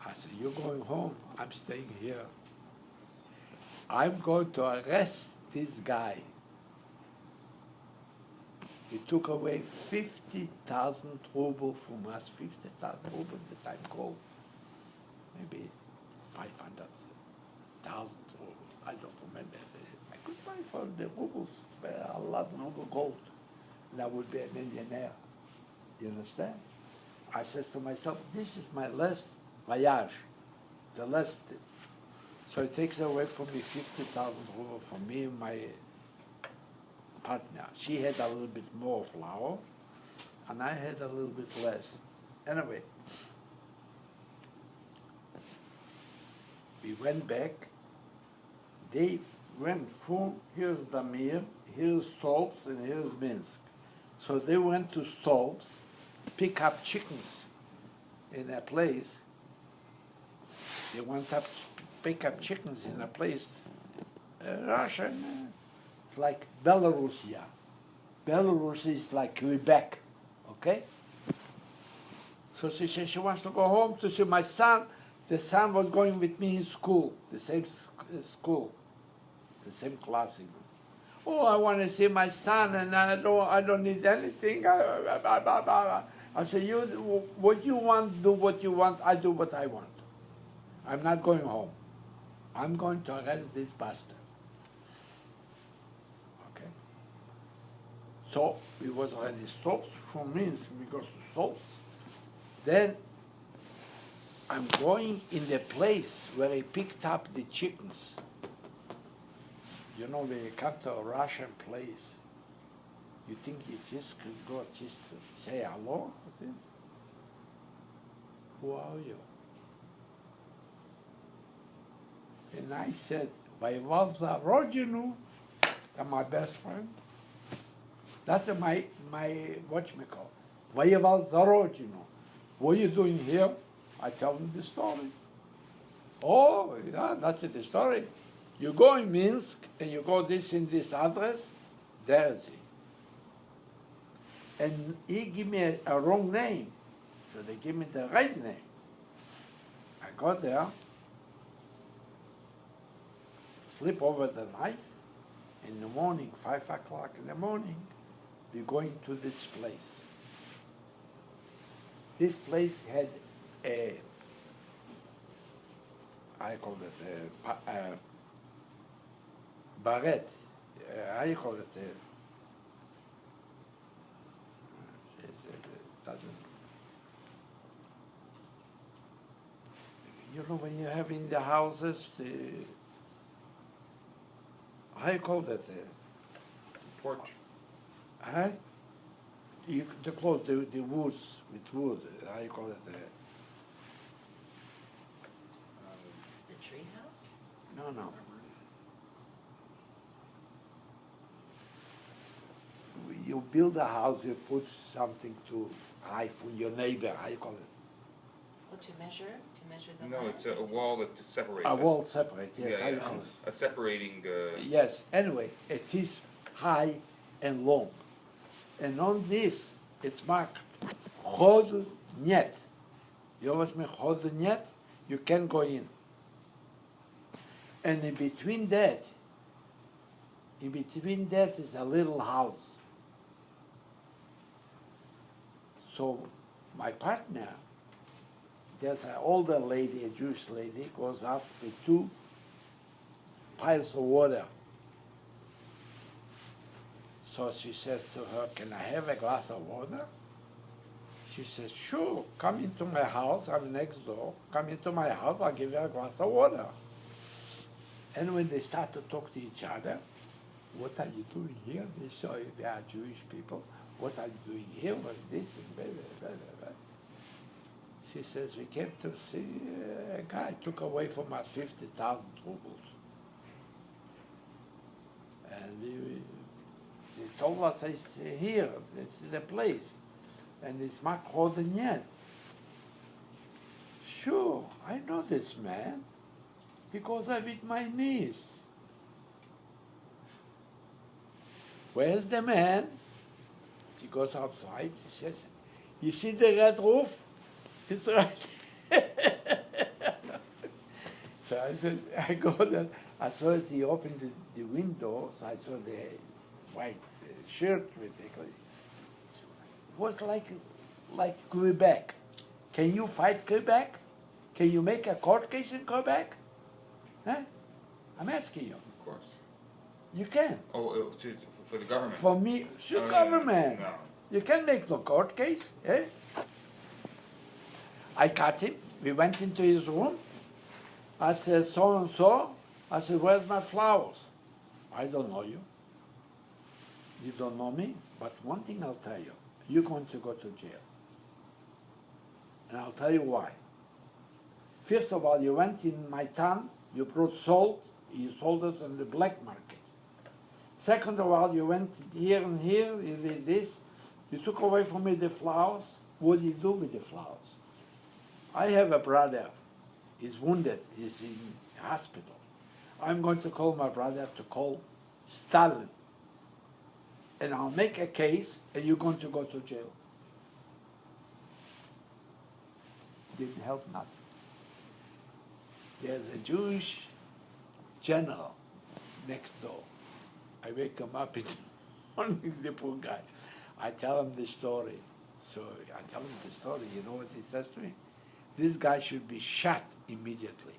I said, you're going home? I'm staying here. I'm going to arrest this guy. He took away 50,000 rubles from us, 50,000 rubles at the time gold. Maybe 500,000 rubles. I don't remember. I could buy for the rubles a lot of gold, and I would be a millionaire. You understand? I says to myself, this is my last voyage, the last. So it takes away from me 50,000 rubles from me and my partner. She had a little bit more flour, and I had a little bit less. Anyway, we went back. They went from, here's Damir, here's Stolps, and here's Minsk. So they went to Stolps, pick up chickens in a place. They went up to pick up chickens in a place, Russian, like Belarusia. Belarus is like Quebec, okay? So she said she wants to go home to see my son. The son was going with me in school, the same school, the same class. Oh, I want to see my son, and I don't need anything. I said, you, what you want, do what you want. I do what I want. I'm not going home. I'm going to arrest this bastard. Okay. So it was already stopped from Minsk. We go to stops. Then I'm going in the place where he picked up the chickens. You know, when you come to a Russian place, you think you just could go just say hello with him? Who are you? And I said, Voyeval za rodinu, that's my best friend. That's my whatchamacallit. Voyeval za rodinu. What are you doing here? I tell him the story. Oh, yeah, that's the story. You go in Minsk and you go this in this address, there's he. And he give me a wrong name, so they give me the right name. I go there, sleep over the night. In the morning, 5 o'clock in the morning, we're going to this place. This place had a, I call it a barret. I call it a, you know, when you have in the houses, I call that Porch. huh? You to close the woods with wood. I call it The tree house? no. You build a house, you put something to hide from your neighbor. I call it Oh, to measure the No, land? it's a wall that separates. a wall separate. Yes, Yeah, I yeah. call it. A separating. Yes. Anyway, it is high and long, and on this it's marked Chod Niet. You always mean Chod Niet. You can go in. And in between that is a little house. So my partner, there's an older lady, a Jewish lady, goes up with 2 piles of water. So she says to her, can I have a glass of water? She says, sure, come into my house, I'm next door, come into my house, I'll give you a glass of water. And when they start to talk to each other, what are you doing here? They saw they are Jewish people. What are you doing here? What this and blah, blah, blah, blah. She says, we came to see a guy took away from us 50,000 rubles. And they told us, it's here, this is the place. And it's marked Rodenier. Sure, I know this man because I'm with my niece. Where's the man? She goes outside, she says, you see the red roof? It's right. So I said, I go there, I saw that he opened the window, so I saw the white shirt with the, it was like Quebec. Can you fight Quebec? Can you make a court case in Quebec? Huh? I'm asking you. Of course. You can. Oh, for the government. For me, No, government. No. You can make no court case. Eh? I cut him. We went into his room. I said, so and so. I said, where's my flowers? I don't know you. You don't know me. But one thing I'll tell you. You're going to go to jail. And I'll tell you why. First of all, you went in my town. You brought salt. You sold it on the black market. Second of all, you went here and here. You did this. You took away from me the flowers. What do you do with the flowers? I have a brother. He's wounded. He's in hospital. I'm going to call my brother to call Stalin. And I'll make a case, and you're going to go to jail. Didn't help nothing. There's a Jewish general next door. I wake him up in the morning, the poor guy. I tell him the story. So I tell him the story. You know what he says to me? This guy should be shot immediately.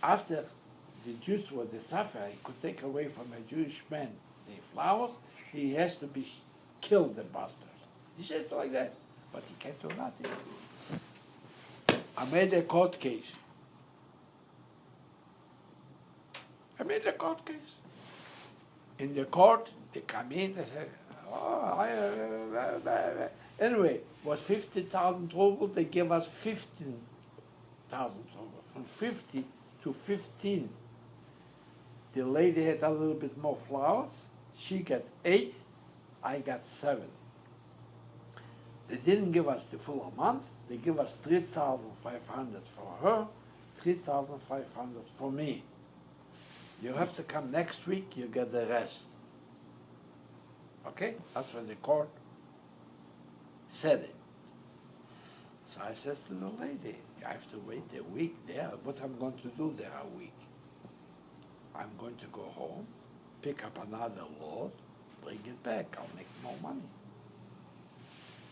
After the Jews were the suffer, he could take away from a Jewish man the flowers, he has to be killed, the bastard. He says like that, but he can't do nothing. I made a court case. In the court, they come in, they say, anyway, was 50,000 rubles, they gave us 15,000 rubles, from 50 to 15. The lady had a little bit more flowers, she got 8, I got 7. They didn't give us the full amount, they give us 3,500 for her, 3,500 for me. You have to come next week, you get the rest. Okay? That's what the court said it. So I says to the lady, you have to wait a week there. What I'm going to do there a week? I'm going to go home, pick up another load, bring it back. I'll make more money.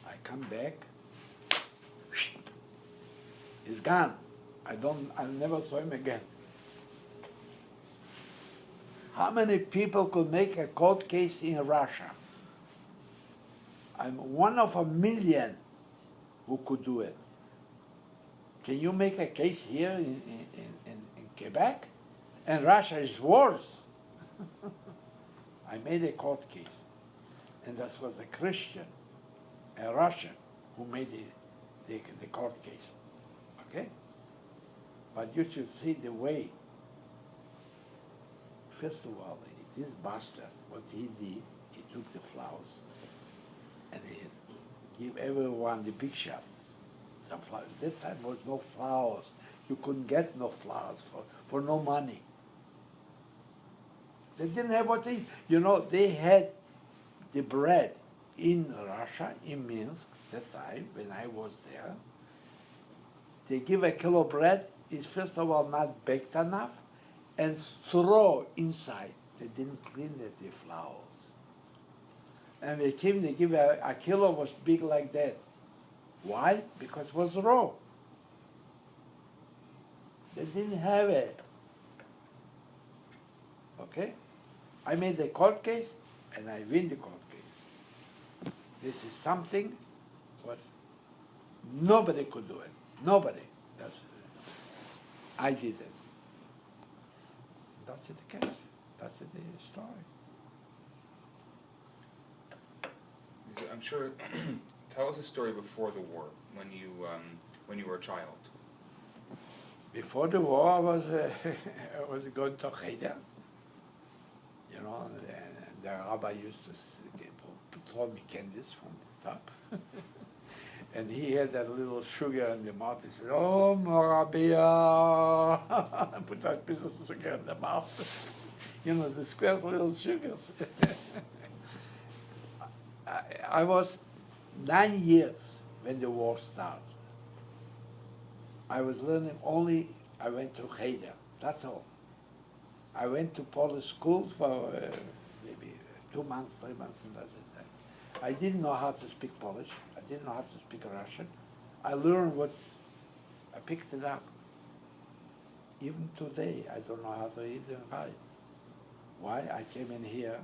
I come back, he's gone. I never saw him again. How many people could make a court case in Russia? I'm one of a million who could do it. Can you make a case here in Quebec? And Russia is worse. I made a court case. And that was a Christian, a Russian, who made the court case. Okay? But you should see the way. First of all, this bastard, what he did, he took the flowers and he gave everyone the big shot. Some flowers. That time was no flowers. You couldn't get no flowers for no money. They didn't have what they, they had the bread in Russia, in Minsk, that time when I was there. They give a kilo of bread, is first of all not baked enough, and straw inside. They didn't clean the flowers. And they give a kilo was big like that. Why? Because it was raw. They didn't have it. Okay? I made the court case, and I win the court case. This is something was nobody could do it. Nobody. I did it. That's the case. That's the story. I'm sure. Tell us a story before the war, when you were a child. Before the war, I was going to Cheder. And the rabbi used to throw me candies from the top. And he had that little sugar in the mouth. He said, "Oh, Morabia!" Put that piece of sugar in the mouth. The square little sugars. I was 9 years when the war started. I was learning I went to Cheder, that's all. I went to Polish school for maybe 2 months, 3 months, and that's it. I didn't know how to speak Polish. I didn't know how to speak Russian. I learned I picked it up. Even today, I don't know how to read and write. Why? I came in here.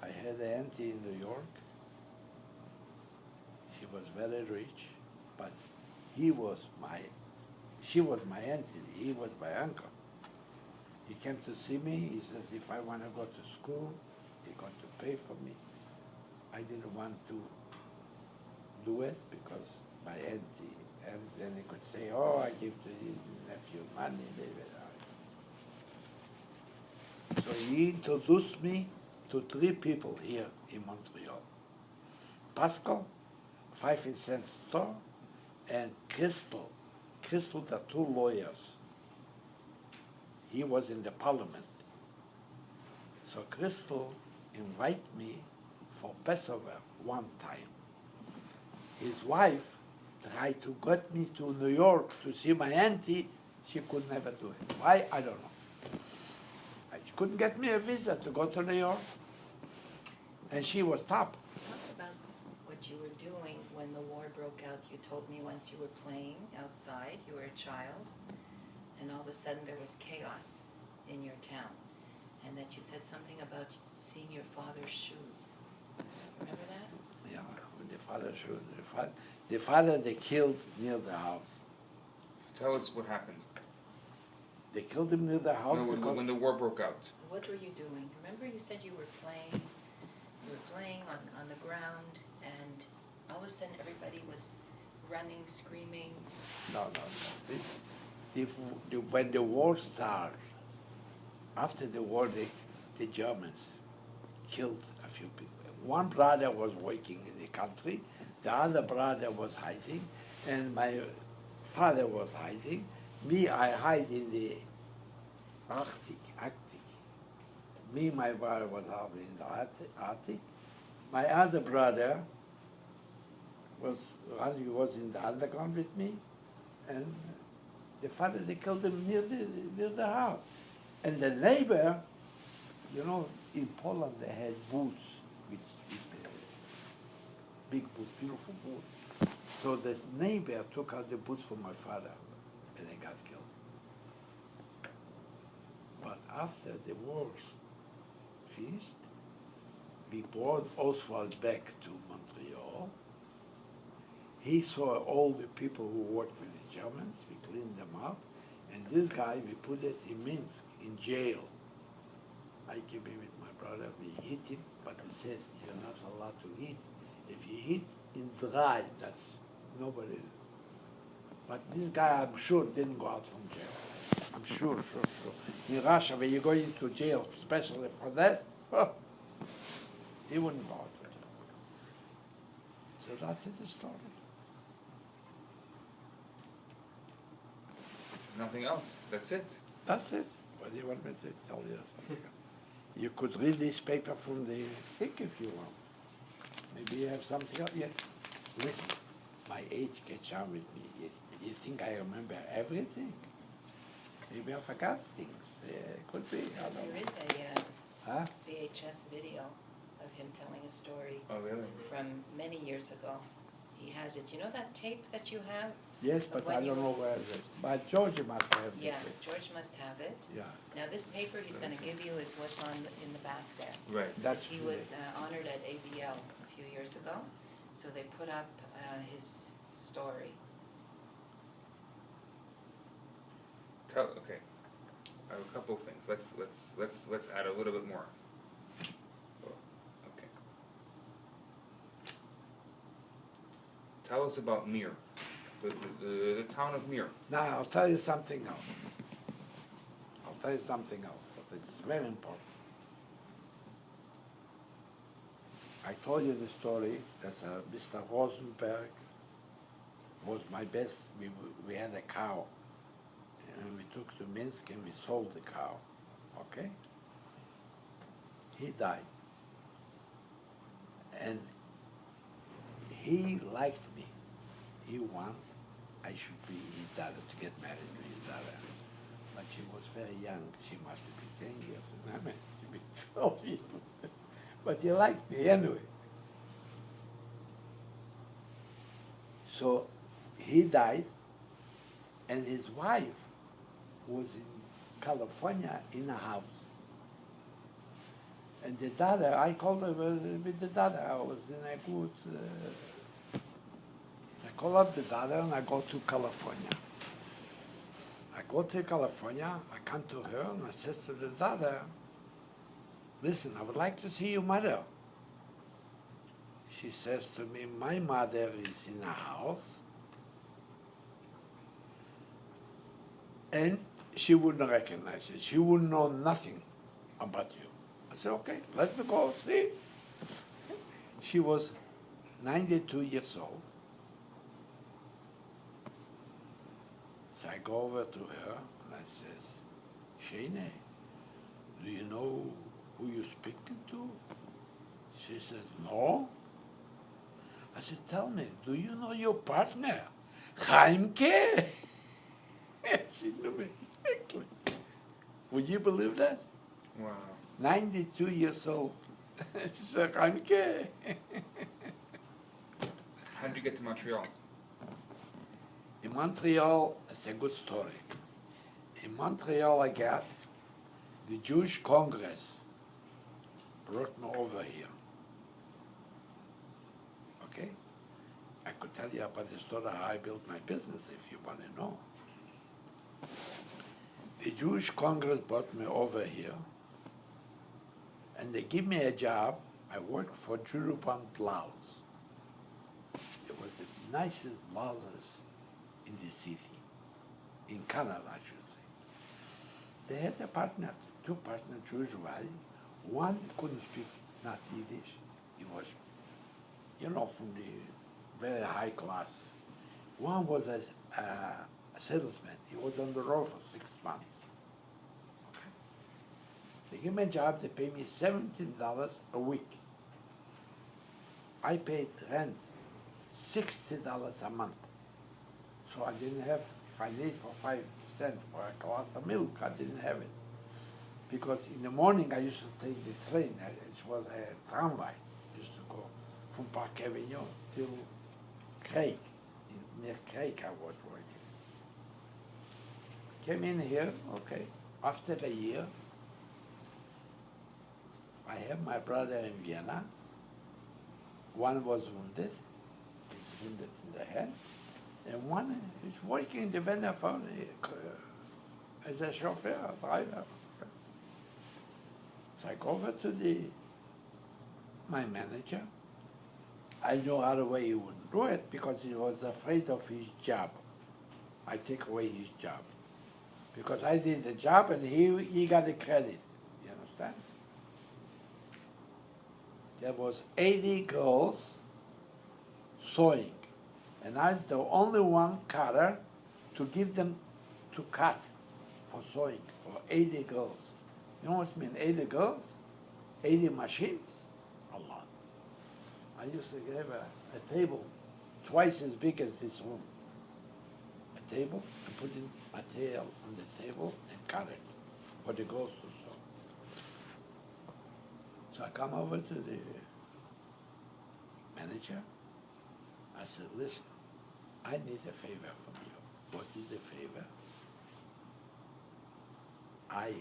I had an auntie in New York. She was very rich, but she was my auntie, he was my uncle. He came to see me, he says, if I want to go to school, he's going to pay for me. I didn't want to do it because my auntie, and then he could say, oh, I give to his nephew money. So he introduced me to 3 people here in Montreal. Pascal, 5-cent store, and Crystal. Crystal, the 2 lawyers. He was in the parliament. So Crystal invited me for Passover one time. His wife tried to get me to New York to see my auntie. She could never do it. Why? I don't know. She couldn't get me a visa to go to New York. And she was top. Talk about what you were doing when the war broke out. You told me once you were playing outside, you were a child, and all of a sudden there was chaos in your town. And that you said something about seeing your father's shoes. Remember that? Yeah, when the father showed the father they killed near the house. Tell us what happened. They killed him near the house No, because when the war broke out. What were you doing? Remember you said you were playing on the ground, and all of a sudden everybody was running, screaming. no. When the war started, after the war, the Germans killed a few people. One brother was working in the country, the other brother was hiding, and my father was hiding. Me, I hide in the Arctic. Me, my brother was hiding in the Arctic. My other brother was in the underground with me, and the father, they killed him near the house. And the neighbor, you know, in Poland they had boots, with big boots, beautiful boots. So the neighbor took out the boots for my father, and they got killed. But after the war finished, we brought Oswald back to Montreal. He saw all the people who worked with the Germans, we cleaned them out, and this guy, we put it in Minsk, in jail. I came in with my brother, we hit him, but he says, you're not allowed to hit. If you hit in dry, that's nobody. But this guy, I'm sure, didn't go out from jail. I'm sure. In Russia, when you go into jail, especially for that, he wouldn't go out from jail. So that's it, the story. Nothing else. That's it. That's it. What do you want me to tell you? You could read this paper from the thick if you want. Maybe you have something else. Yeah. Listen, my age catch up with me. You think I remember everything? Maybe I forgot things. Could be. I don't There know. is a Huh? VHS video of him telling a story Oh, really? from many years ago. He has it. You know that tape that you have? Yes, but when I you don't know where it is. But George must have Yeah, it. George must have it. Yeah. Now, this paper he's going to give you is what's in the back there. Right. Because he was honored at ABL a few years ago, so they put up his story. Okay. I have a couple of things. Let's add a little bit more. Oh, okay. Tell us about Mir, the town of Mir. Now, I'll tell you something else. But it's very important. I told you the story that Mr. Rosenberg was my best. We had a cow, and we took to Minsk and we sold the cow. Okay? He died. And he liked me. He wants I should be his daughter, to get married to his daughter. But she was very young. She must be 10 years. And I meant to be 12 years. But he liked me anyway. So he died, and his wife was in California in a house. And the daughter, I called her with the daughter. I was in a good. So I call up the daughter and I go to California. I go to California, I come to her and I says to the daughter, listen, I would like to see your mother. She says to me, my mother is in a house and she wouldn't recognize you. She wouldn't know nothing about you. I said, okay, let me go see. She was 92 years old. So I go over to her and I says, Shane, do you know who you're speaking to? She said, no. I said, tell me, do you know your partner? Chaimke? She knew me exactly. Would you believe that? Wow. 92 years old. She said, Chaimke. How did you get to Montreal? In Montreal, it's a good story. In Montreal, I got the Jewish Congress brought me over here. Okay? I could tell you about the story how I built my business if you want to know. The Jewish Congress brought me over here, and they give me a job. I worked for Jurupan Blouse. It was the nicest blouses in the city, in Canada, I should say. They had a partner, two partners, Jewish guys. One couldn't speak not Yiddish. He was, you know, from the very high class. One was a salesman. He was on the road for 6 months. Okay. They give me a job. They pay me $17 a week. I paid rent $60 a month. So I didn't have, if I need for 5 cents for a glass of milk, I didn't have it. Because in the morning I used to take the train. It was a tramway. Used to go from Park Avenue till Craig. Near Craig I was working. Came in here, okay. After a year, I have my brother in Vienna. One was wounded. He's wounded in the head. And one is working in the Vienna for, as a chauffeur, a driver. So I go over to my manager. I know other way he wouldn't do it because he was afraid of his job. I take away his job. Because I did the job and he got the credit. You understand? There was 80 girls sewing. And I was the only one cutter to give them to cut for sewing for 80 girls. You know what I mean, 80 girls? 80 machines? A lot. I used to have a table twice as big as this room. A table, and put in material on the table and cut it for the girls to sew. So I come over to the manager. I said, listen, I need a favor from you. What is the favor? I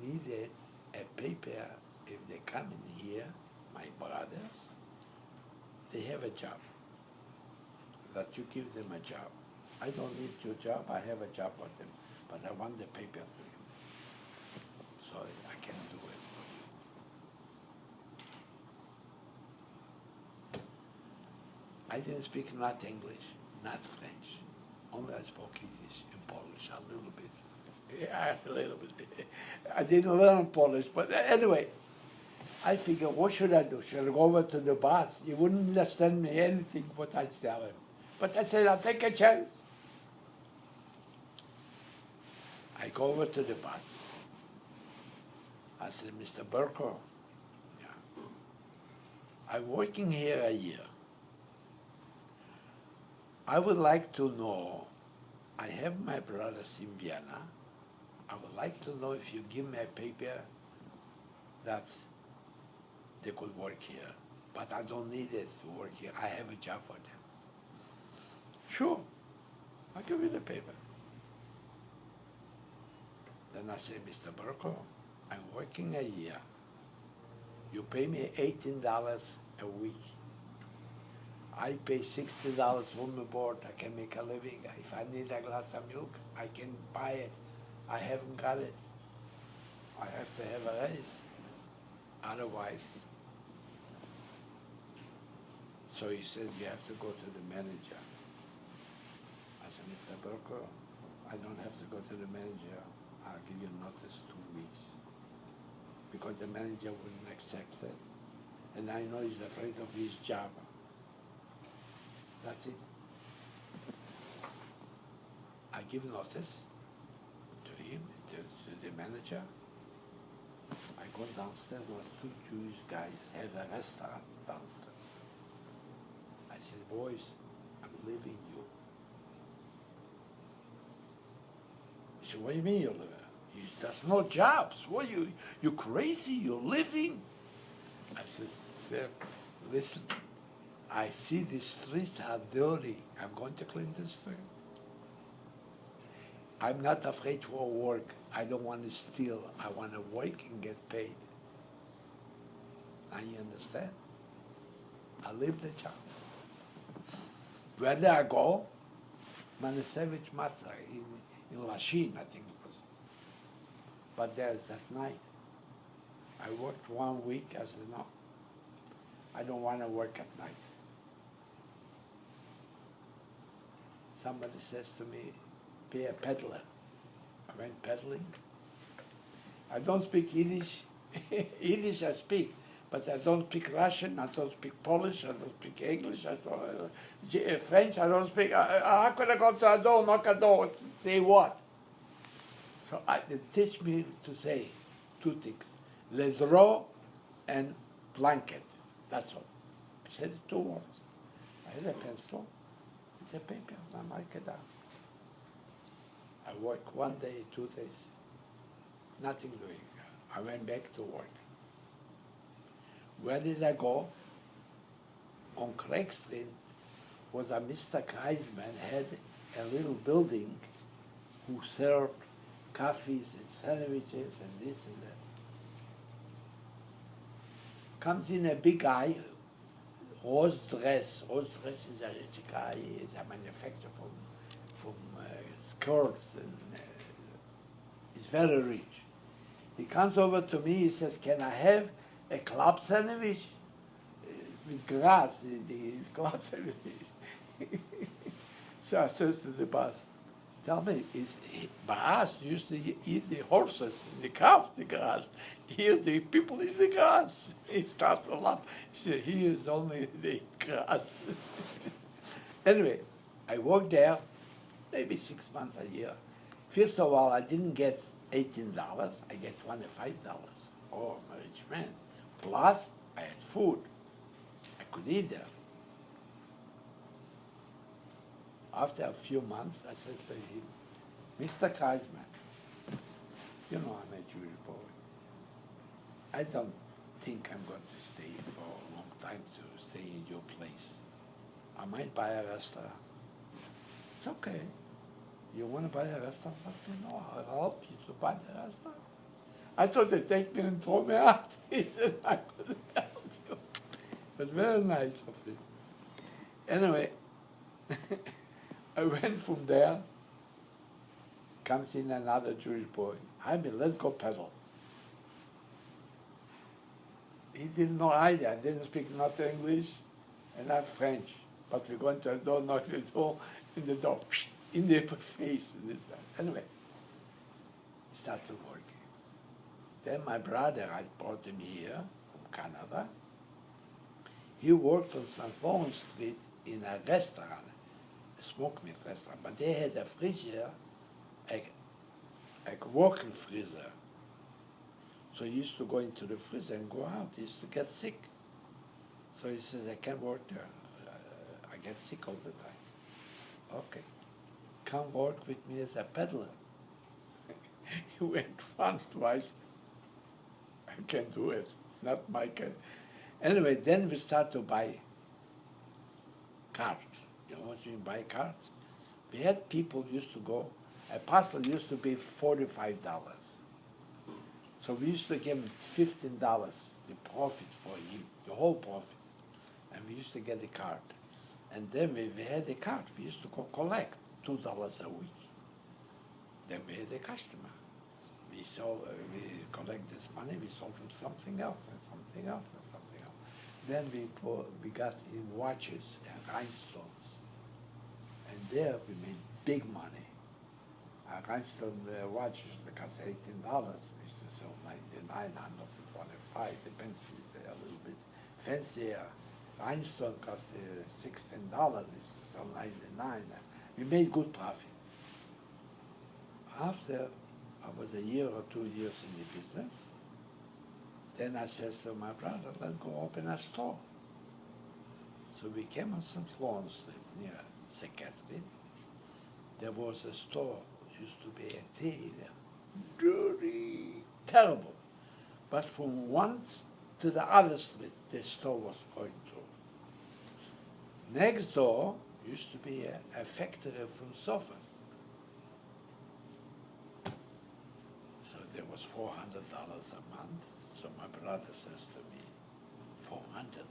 needed a paper if they come in here, my brothers, they have a job, that you give them a job. I don't need your job, I have a job for them, but I want the paper to you. Sorry, I can't do it for you. I didn't speak not English, not French. Only I spoke Yiddish and Polish a little bit. Yeah, a little bit. I didn't learn Polish, but anyway, I figured, what should I do? Should I go over to the boss? He wouldn't understand me anything what I tell him. But I said, I'll take a chance. I go over to the boss. I said, Mr. Berko, yeah, I'm working here a year. I would like to know, I have my brothers in Vienna. I would like to know if you give me a paper that they could work here, but I don't need it to work here. I have a job for them. Sure, I'll give you the paper. Then I say, Mr. Berko, I'm working a year. You pay me $18 a week. I pay $60 room and board. I can make a living. If I need a glass of milk, I can buy it. I haven't got it. I have to have a raise. Otherwise, so he said, you have to go to the manager. I said, Mr. Berko, I don't have to go to the manager. I'll give you notice 2 weeks. Because the manager wouldn't accept it. And I know he's afraid of his job. That's it. I give notice to him, to the manager. I go downstairs, there was 2 Jewish guys, had a restaurant downstairs. I said, boys, I'm leaving you. He said, what do you mean you're living? There's no jobs. What, you crazy? You're living? I says, well, listen, I see the streets are dirty. I'm going to clean the streets. I'm not afraid for work. I don't want to steal. I want to work and get paid. Now you understand? I live the job. Where did I go? Manisevich Matzah in Lachine, I think it was. But there's that night. I worked 1 week. I said, no, I don't want to work at night. Somebody says to me, be a peddler. I went peddling. I don't speak Yiddish. Yiddish I speak, but I don't speak Russian, I don't speak Polish, I don't speak English, I don't, French, I don't speak. How could I go to a door, knock a door, say what? So they teach me to say two things, le draw and blanket, that's all. I said the 2 words. I had a pencil with a paper, and I write it down. I worked 1 day, 2 days, nothing doing. I went back to work. Where did I go? On Craig Street was a Mr. Kreisman, had a little building who served coffees and sandwiches and this and that. Comes in a big guy, Rose Dress. Rose Dress is a rich guy, is a manufacturer from skirts, and he's very rich. He comes over to me, he says, can I have a club sandwich with grass, the club sandwich? So I says to the boss, tell me, Baas used to eat the horses and the cows, the grass. Here the people eat the grass. He starts to laugh. He said, here is only the grass. Anyway, I worked there maybe 6 months, a year. First of all, I didn't get $18, I get $25. Oh, I'm a rich man. Plus, I had food. I could eat there. After a few months, I said to him, Mr. Kreisman, you know I'm a Jewish boy. I don't think I'm going to stay for a long time to stay in your place. I might buy a restaurant. It's okay. You want to buy a restaurant? Let me know. I'll help you to buy the restaurant. I thought they'd take me and throw me out. He said, I couldn't help you. But very nice of him. Anyway, I went from there. Comes in another Jewish boy. Hymie, let's go pedal. He didn't know either. I didn't speak not English and not French. But we're going to the door, knock the door, in the door, in their face, and this, that. Anyway, started working. Then my brother, I brought him here from Canada. He worked on St. Lawrence Street in a restaurant, a smoke meat restaurant, but they had a freezer, a walking freezer. So he used to go into the freezer and go out. He used to get sick. So he says, I can't work there. I get sick all the time. Okay. Come work with me as a peddler. He went once, twice. I can't do it. It's not my kind. Anyway, then we start to buy cards. You know what you mean, buy cards? We had people used to go, a parcel used to be $45. So we used to give him $15, the profit for him, the whole profit. And we used to get a card. And then we had a card. We used to go collect $2 a week. Then we had a customer. We collect this money, we sold him something else and something else and something else. Then we got in watches and rhinestones. And there we made big money. A rhinestone watches that cost $18. We used to sell $99, $125, depends if it's a little bit fancier. Rhinestone cost $16, we used to sell $99. We made good profit. After I was a year or 2 years in the business, then I said to my brother, let's go open a store. So we came on St. Lawrence Street near St. Catherine. There was a store used to be a thing, dirty, terrible. But from one to the other street, the store was going through. Next door used to be a factory from sofas. So there was $400 a month. So my brother says to me, $400?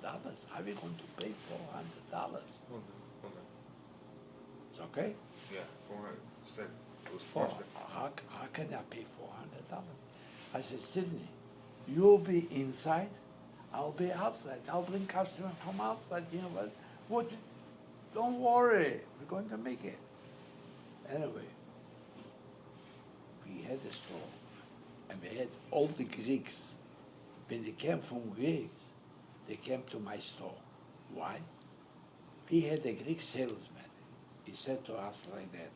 How are we going to pay $400? Hold on. It's okay? Yeah, 400. Said it was For, 400. how can I pay $400? I said, Sydney, you'll be inside, I'll be outside. I'll bring customers from outside. You know what? Don't worry, we're going to make it. Anyway, we had a store, and we had all the Greeks. When they came from Greece, they came to my store. Why? We had a Greek salesman. He said to us like that,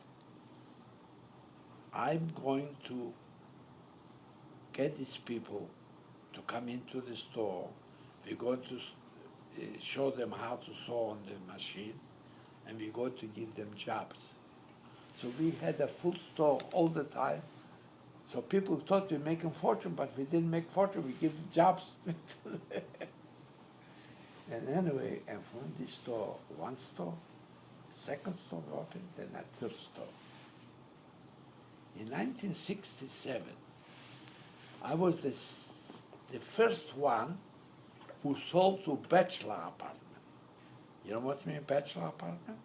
I'm going to get these people to come into the store. We're going to show them how to sew on the machine, and we're going to give them jobs. So we had a full store all the time. So people thought we were making fortune, but we didn't make fortune, we give jobs. And anyway, and from this store, one store, second store opened, then a third store. In 1967, I was the first one who sold to bachelor apartment. You know what I mean, bachelor apartment?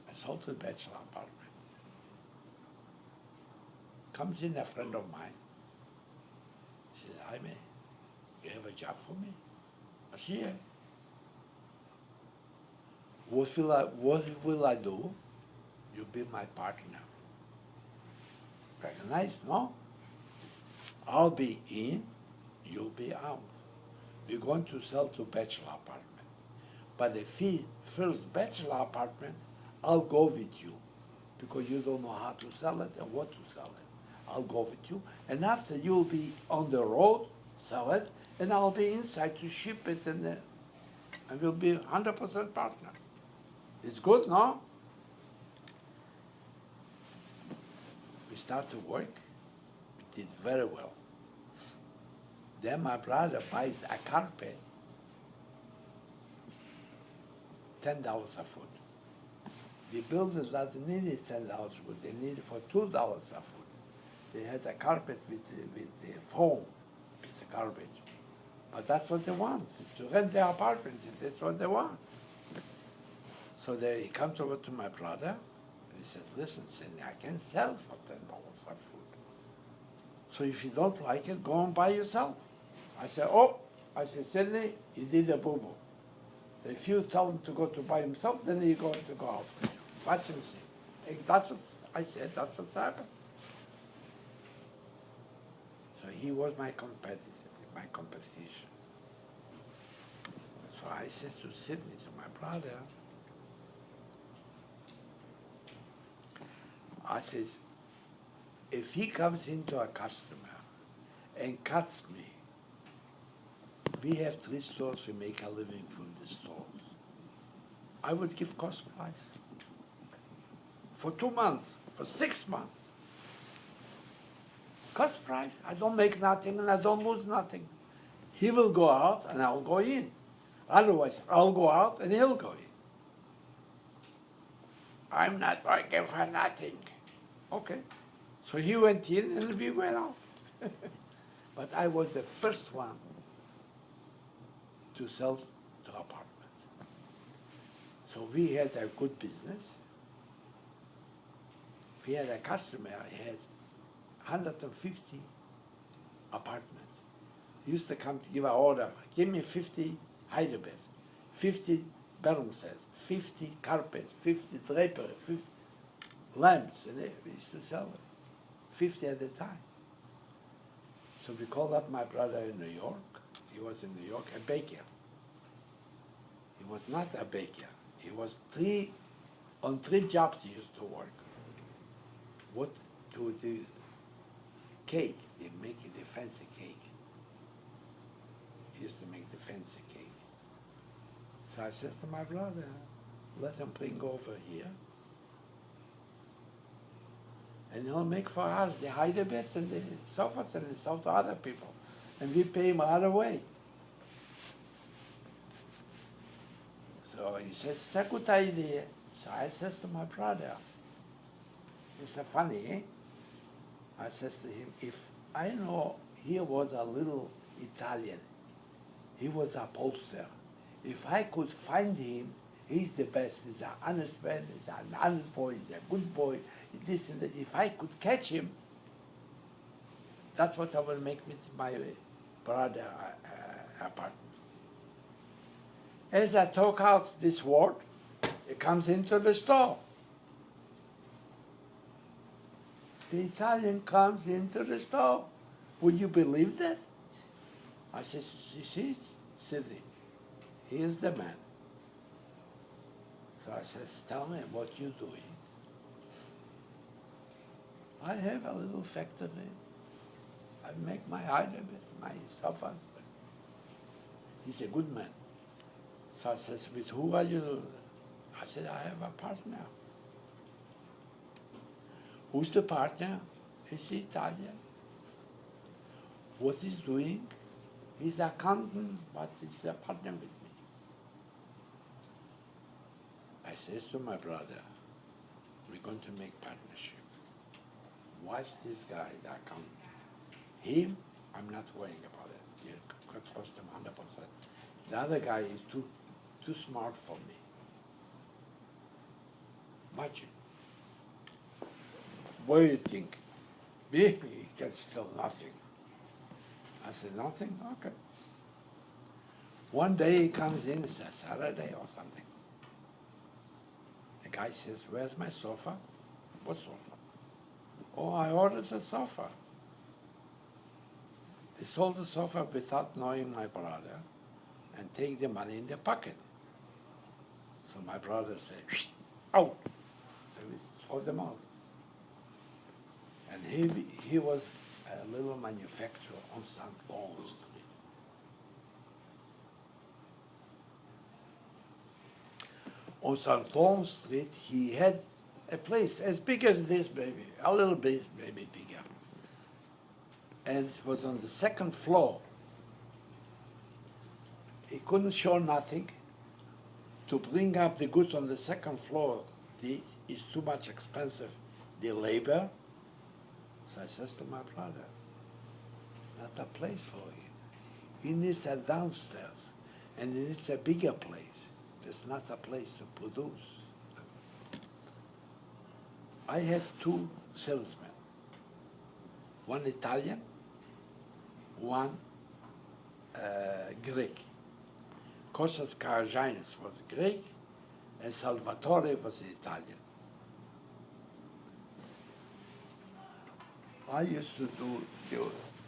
I sold to bachelor apartment. Comes in a friend of mine. He says, Hymie, you have a job for me? I said, yeah. What will I do? You'll be my partner. Recognized, no? I'll be in, you'll be out. We're going to sell to bachelor apartment. But the first bachelor apartment, I'll go with you because you don't know how to sell it and what to sell it. I'll go with you. And after you'll be on the road, sell it, and I'll be inside to ship it and we'll be 100% partner. It's good, no? We start to work. We did very well. Then my brother buys a carpet, $10 a foot. The builder doesn't need it $10 a foot. They need it for $2 a foot. They had a carpet with the foam, piece of garbage. But that's what they want, to rent their apartment. That's what they want. So he comes over to my brother, and he says, listen, Sidney, I can sell for $10 a foot. So if you don't like it, go and buy yourself. I said, Sidney, you did a boo-boo. If you tell him to go to buy himself, then he's going to go out with you. Watch and see. That's what I said, that's what's happened. So he was my competition. So I said to Sidney, to my brother, I says, if he comes into a customer and cuts me, we have 3 stores, we make a living from the stores. I would give cost price. For 2 months, for 6 months. Cost price. I don't make nothing and I don't lose nothing. He will go out and I'll go in. Otherwise, I'll go out and he'll go in. I'm not working for nothing. Okay. So he went in and we went out. But I was the first one to sell to apartments. So we had a good business. We had a customer, he had 150 apartments. He used to come to give an order, give me 50 hide beds, 50 bedroom sets, 50 carpets, 50 drapery, 50 lamps, and we used to sell it, 50 at a time. So we called up my brother in New York. He was in New York, a baker. He was not a baker. He was on 3 jobs he used to work. What to do? Cake. They make the fancy cake. He used to make the fancy cake. So I said to my brother, let him bring over here. And he'll make for us the hide beds and the sofas and he sell to other people. And we pay him right away. So he says, it's a good idea. So I says to my brother, it's a funny, eh? I says to him, if I know he was a little Italian, he was a pollster. If I could find him, he's the best. He's an honest man, he's an honest boy, he's a good boy, this and that. If I could catch him, that's what I will make with my brother apartment. As I talk out this word, it comes into the store. The Italian comes into the store. Would you believe that? I said, you see, Sidney, here's the man. So I says, tell me what you're doing. I have a little factory. I make my items, my sofas. He's a good man. So I says, with who are you? I said, I have a partner. Who's the partner? He's the Italian. What he's doing? He's an accountant, but he's a partner with me. I says to my brother, we're going to make partnership. Watch this guy, the accountant. Him, I'm not worrying about it. You could trust him 100%. The other guy is too smart for me. Watch it. What do you think? Me? He can steal nothing. I said, nothing? Okay. One day he comes in, it's a Saturday or something. The guy says, where's my sofa? What sofa? Oh, I ordered the sofa. They sold the sofa without knowing my brother and take the money in the pocket. So my brother said, out. So we sold them out. And he was a little manufacturer on St. Lawrence Street. On St. Lawrence Street, he had a place as big as this, maybe, a little bit, maybe bigger. And it was on the second floor. He couldn't show nothing. To bring up the goods on the second floor is too much expensive, the labor. So I says to my brother, it's not a place for him. He needs a downstairs, and he needs a bigger place. There's not a place to produce. I had two salesmen, one Italian, one Greek. Kostas Karagiannis was Greek, and Salvatore was Italian. I used to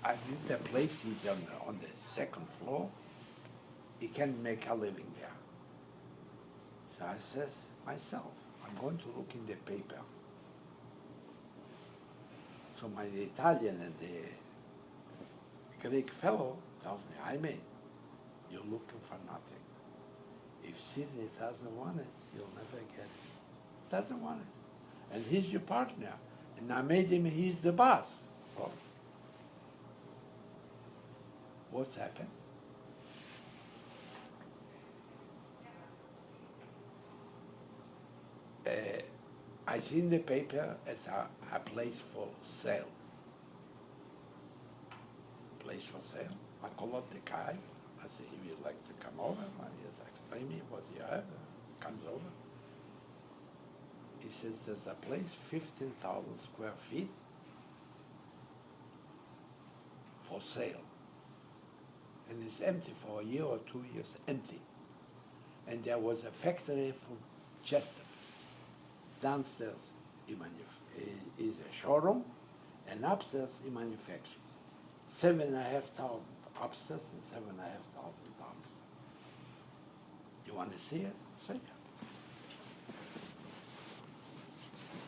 I did the place, he's on the second floor. He can make a living there. So I says, myself, I'm going to look in the paper. So my Italian and the Greek fellow tells me, Hymie, you're looking for nothing. If Sidney doesn't want it, you'll never get it. Doesn't want it. And he's your partner. And I made him, he's the boss. Oh. What's happened? I see in the paper as a place for sale. Place for sale. I call up the guy. I say, if you'd like to come over, he says, explain me what you have. Comes over. He says, there's a place, 15,000 square feet, for sale. And it's empty for a year or 2 years, empty. And there was a factory for Chesterfield. Downstairs is a showroom, and upstairs he manufactures. 7,500 upstairs and 7,500 downstairs. You want to see it? See it.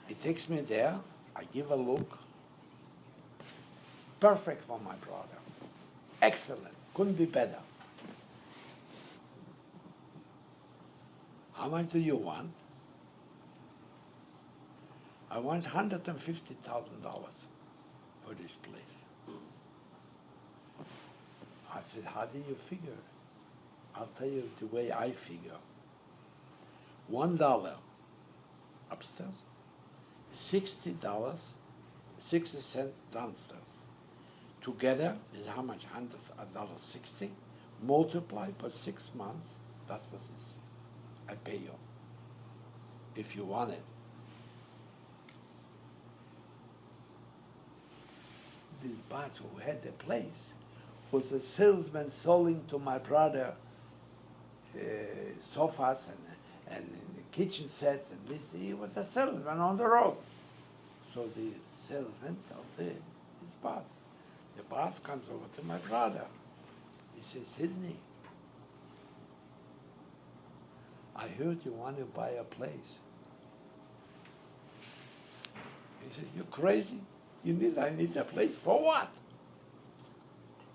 He takes me there, I give a look. Perfect for my brother. Excellent, couldn't be better. How much do you want? I want $150,000 for this place. I said, how do you figure? I'll tell you the way I figure. $1 upstairs, $60, 60 cents downstairs. Together is how much? $100.60. Multiply per 6 months, that's what it is. I pay you. If you want it. This boss who had the place was a salesman selling to my brother sofas and kitchen sets and this. He was a salesman on the road. So the salesman tells his boss. The boss comes over to my brother. He says, Sidney, I heard you want to buy a place. He said, you crazy? I need a place for what?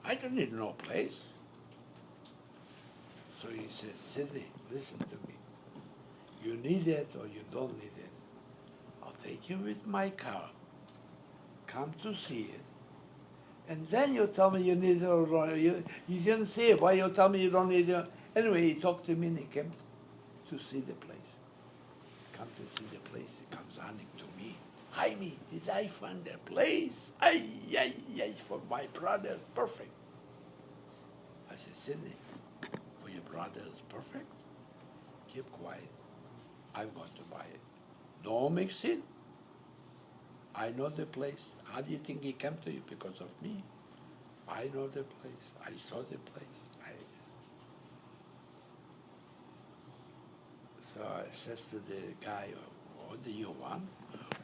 I don't need no place. So he says, Sidney, listen to me. You need it or you don't need it. I'll take you with my car. Come to see it. And then you tell me you need it or you didn't see it. Why you tell me you don't need it? Anyway, he talked to me and he came to see the place. Come to see the place. He comes running to me. Hymie, did I find a place? For my brother, perfect. I said, Sidney, for your brother, it's perfect. Keep quiet. I'm going to buy it. Don't mix it. I know the place. How do you think he came to you? Because of me. I know the place. I saw the place. So I says to the guy, what do you want?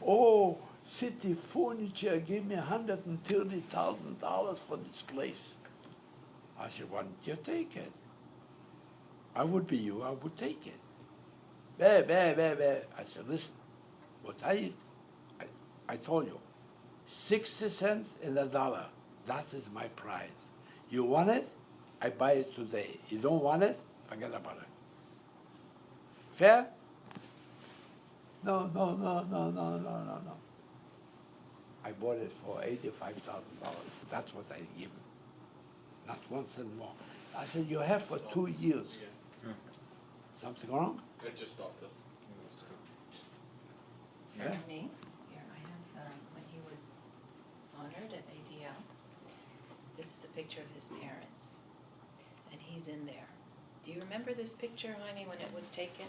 Oh, city furniture gave me $130,000 for this place. I said, why don't you take it? I would be you, I would take it. I said, listen, what I told you, 60 cents and $1. That is my price. You want it? I buy it today. You don't want it? Forget about it. Fair? No. I bought it for $85,000. That's what I give him. Not 1 cent more. I said, you have for 2 years. Yeah. Something wrong? It just stopped us. Yeah. Me, here I have, when he was honored at ADL, this is a picture of his parents, and he's in there. Do you remember this picture, Hymie, when it was taken?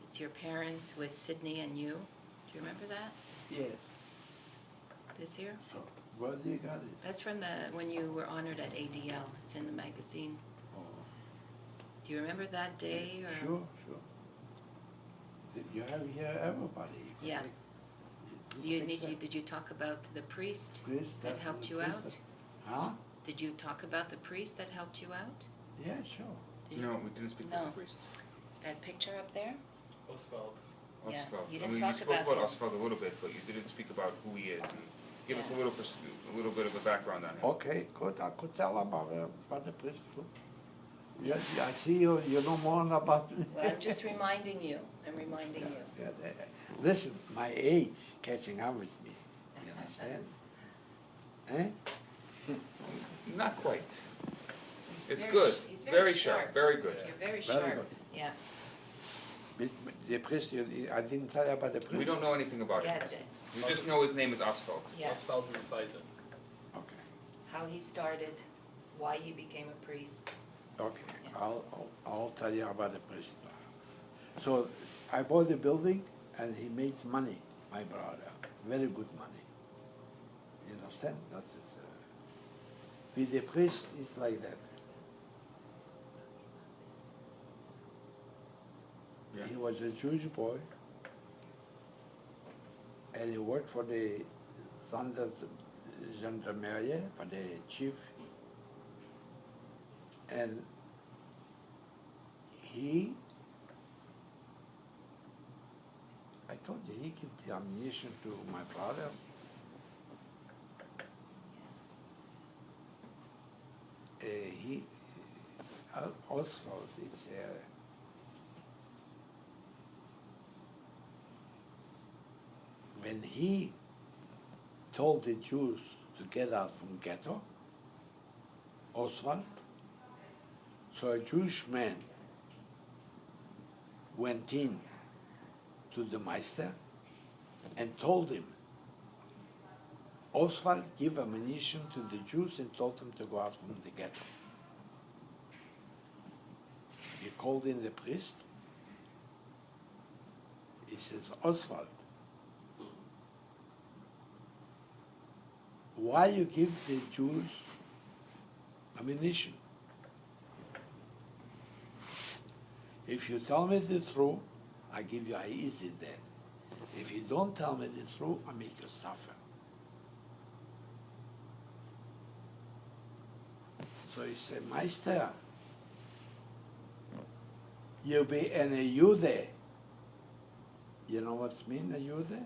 It's your parents with Sydney and you. Do you remember that? Yes. This here? So, where do you got it? That's from when you were honored at ADL. It's in the magazine. Oh, Do you remember that day? Or? sure. You have here everybody. Yeah. Did you talk about the priest that helped you out? Huh? Did you talk about the priest that helped you out? Yeah, sure. No, we didn't speak about No. the priest. That picture up there? Oswald. Yeah, Oswald. you I didn't mean, talk you spoke about about him. Oswald a little bit, but you didn't speak about who he is. And give us a Yeah. little bit of a background on him. Okay, good. I could tell about the priest too. Yes, I see you know more about me. Well, I'm just reminding you. I'm reminding you. Yeah, listen, my age catching up with me. You understand? Not quite. He's It's very good. He's Very sharp. Very good. You're very Very sharp. good. Yeah. The priest, I didn't tell you about the priest. We don't know anything about Yeah, him. We just know his name is Oswald. Yeah. Oswald Rufeisen. Okay, How he started, why he became a priest. okay. I'll tell you about the priest. So I bought the building and he made money, my brother. Very good money. You understand? That is, with the priest, it's like that. Yeah. He was a Jewish boy, and he worked for the gendarmerie, for the chief, and I told you, he gave the ammunition to my brothers. He also, it's when he told the Jews to get out from ghetto, Oswald, so a Jewish man went in to the Meister and told him, Oswald gave ammunition to the Jews and told them to go out from the ghetto. He called in the priest. He says, Oswald, why you give the Jews ammunition? If you tell me the truth, I give you an easy death. If you don't tell me the truth, I make you suffer. So he said, Meister, you be a Jude. You know what's mean, a Jude?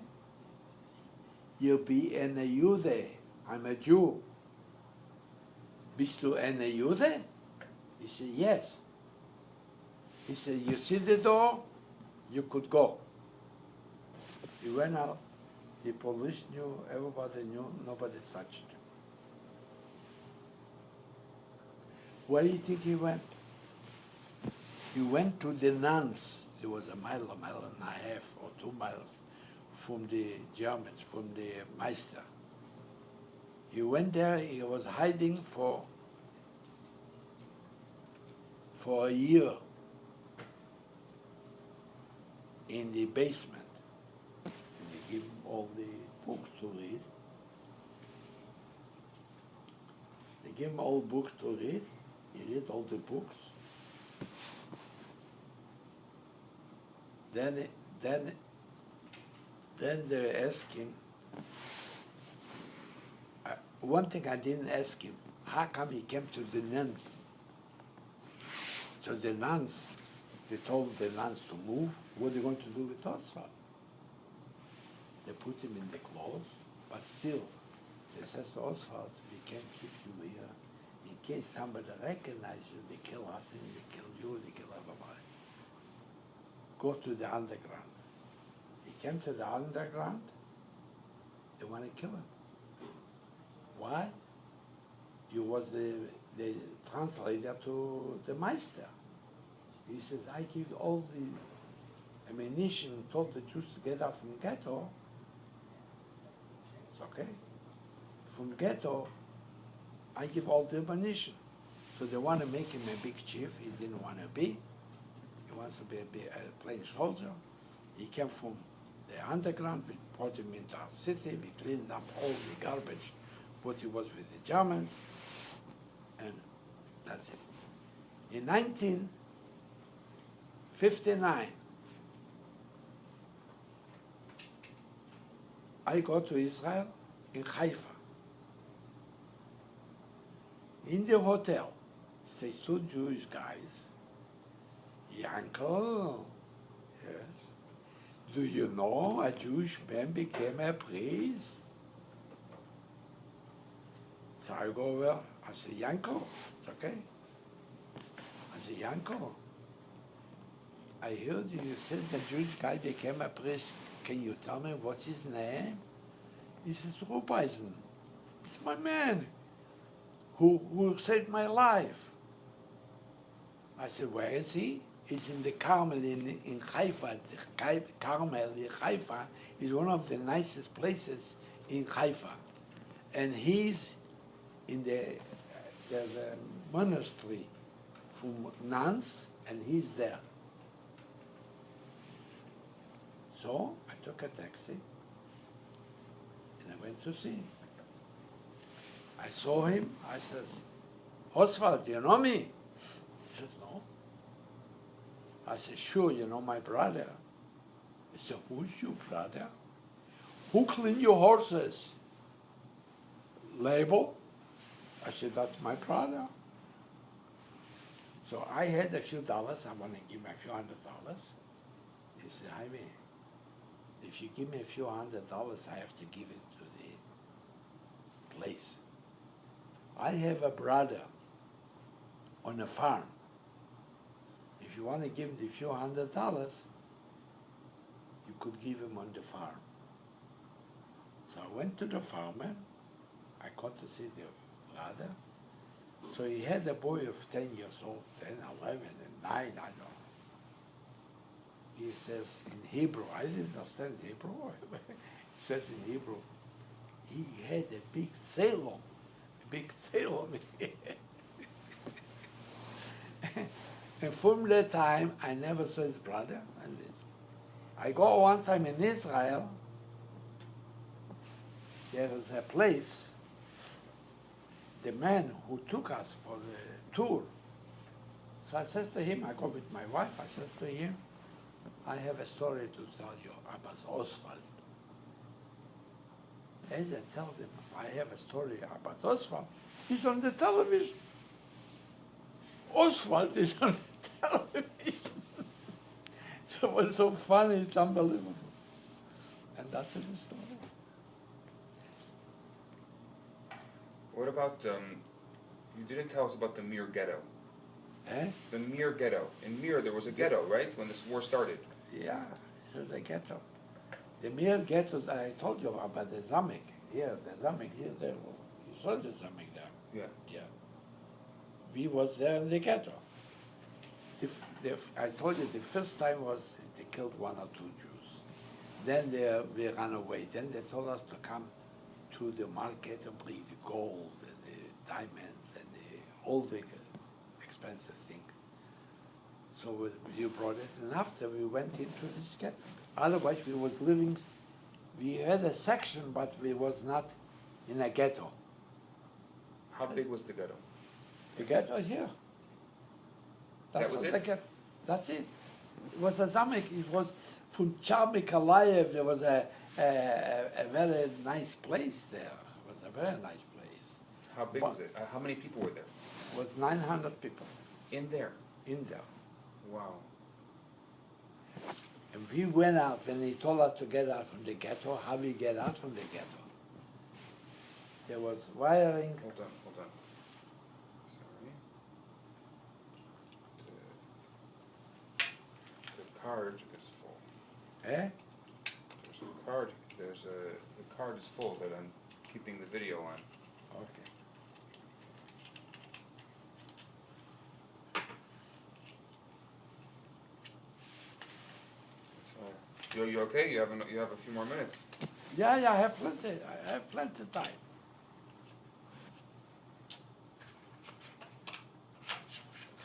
You be a Jude. I'm a Jew. Bist du eine Jude? He said, yes. He said, you see the door? You could go. He went out. The police knew, everybody knew, nobody touched him. Where do you think he went? He went to the nuns. There was a mile and a half, or 2 miles from the Germans, from the Meister. He went there, he was hiding for a year in the basement. And they give him all the books to read. They give him all books to read. He read all the books. Then they ask him, one thing I didn't ask him, how come he came to the nuns? So the nuns, they told the nuns to move. What are they going to do with Oswald? They put him in the clothes, but still, they says to Oswald, we can't keep you here. In case somebody recognizes you, they kill us and they kill you, they kill everybody. Go to the underground. He came to the underground, they want to kill him. Why? You was the translator to the Meister. He says, I give all the ammunition, told the Jews to get out from ghetto. It's okay. From ghetto, I give all the ammunition. So they want to make him a big chief. He didn't want to be. He wants to be a plain soldier. He came from the underground. We brought him into our city. We cleaned up all the garbage, what he was with the Germans, and that's it. In 1959, I go to Israel in Haifa. In the hotel, stay 2 Jewish guys. Yankel, yes. Do you know a Jewish man became a priest? So I go over, I say, Yankel, it's okay. I say, Yankel, I heard you said the Jewish guy became a priest. Can you tell me what's his name? He says, Rubeisen. It's my man who saved my life. I said, where is he? He's in the Carmel in Haifa. The Carmel in Haifa is one of the nicest places in Haifa. And he's in the monastery from nuns, and he's there. So I took a taxi, and I went to see him. I saw him, I said, Oswald, you know me? He said, no. I said, sure, you know my brother. He said, who's your brother? Who cleaned your horses? Label? I said, that's my brother. So I had a few dollars. I want to give him a few $100. He said, Hymie, if you give me a few $100, I have to give it to the place. I have a brother on a farm. If you want to give him the few $100, you could give him on the farm. went to the farmer. I got to see the brother. So he had a boy of 10 years old, 10, 11, and 9, I don't know. He says in Hebrew, I didn't understand Hebrew. He says in Hebrew, he had a big sail on it. And from that time, I never saw his brother. And this. I go one time in Israel, there is a place, the man who took us for the tour. So I says to him, I go with my wife, I says to him, I have a story to tell you about Oswald. As I tell him, I have a story about Oswald. He's on the television. Oswald is on the television. So it was so funny, it's unbelievable. And that's the story. What about, you didn't tell us about the Mir ghetto. Eh? The Mir ghetto. In Mir there was a ghetto, right, when this war started? Yeah, it was a ghetto. The mere ghetto that I told you about the Zamek. Yes, the Zamek, here's there. You saw the Zamek there. Yeah. Yeah. We was there in the ghetto. I told you the first time was they killed 1 or 2 Jews. Then they ran away. Then they told us to come to the market and bring the gold and the diamonds and all the expensive things. So you brought it, and after we went into this ghetto. Otherwise, we was living. We had a section, but we was not in a ghetto. How big was the ghetto? The ghetto here. That was what it? the ghetto. That's it. It was a zamek. It was from Char Mikalayev. There was a very nice place there. It was a very nice place. How big was it? How many people were there? It was 900 people In there? in there. Wow. And we went out when he told us to get out from the ghetto. How we get out from the ghetto? There was wiring. Hold on. Sorry. The card is full. Eh? The card is full that I'm keeping the video on. Okay. So, you okay? You have a few more minutes. Yeah, I have plenty. I have plenty of time.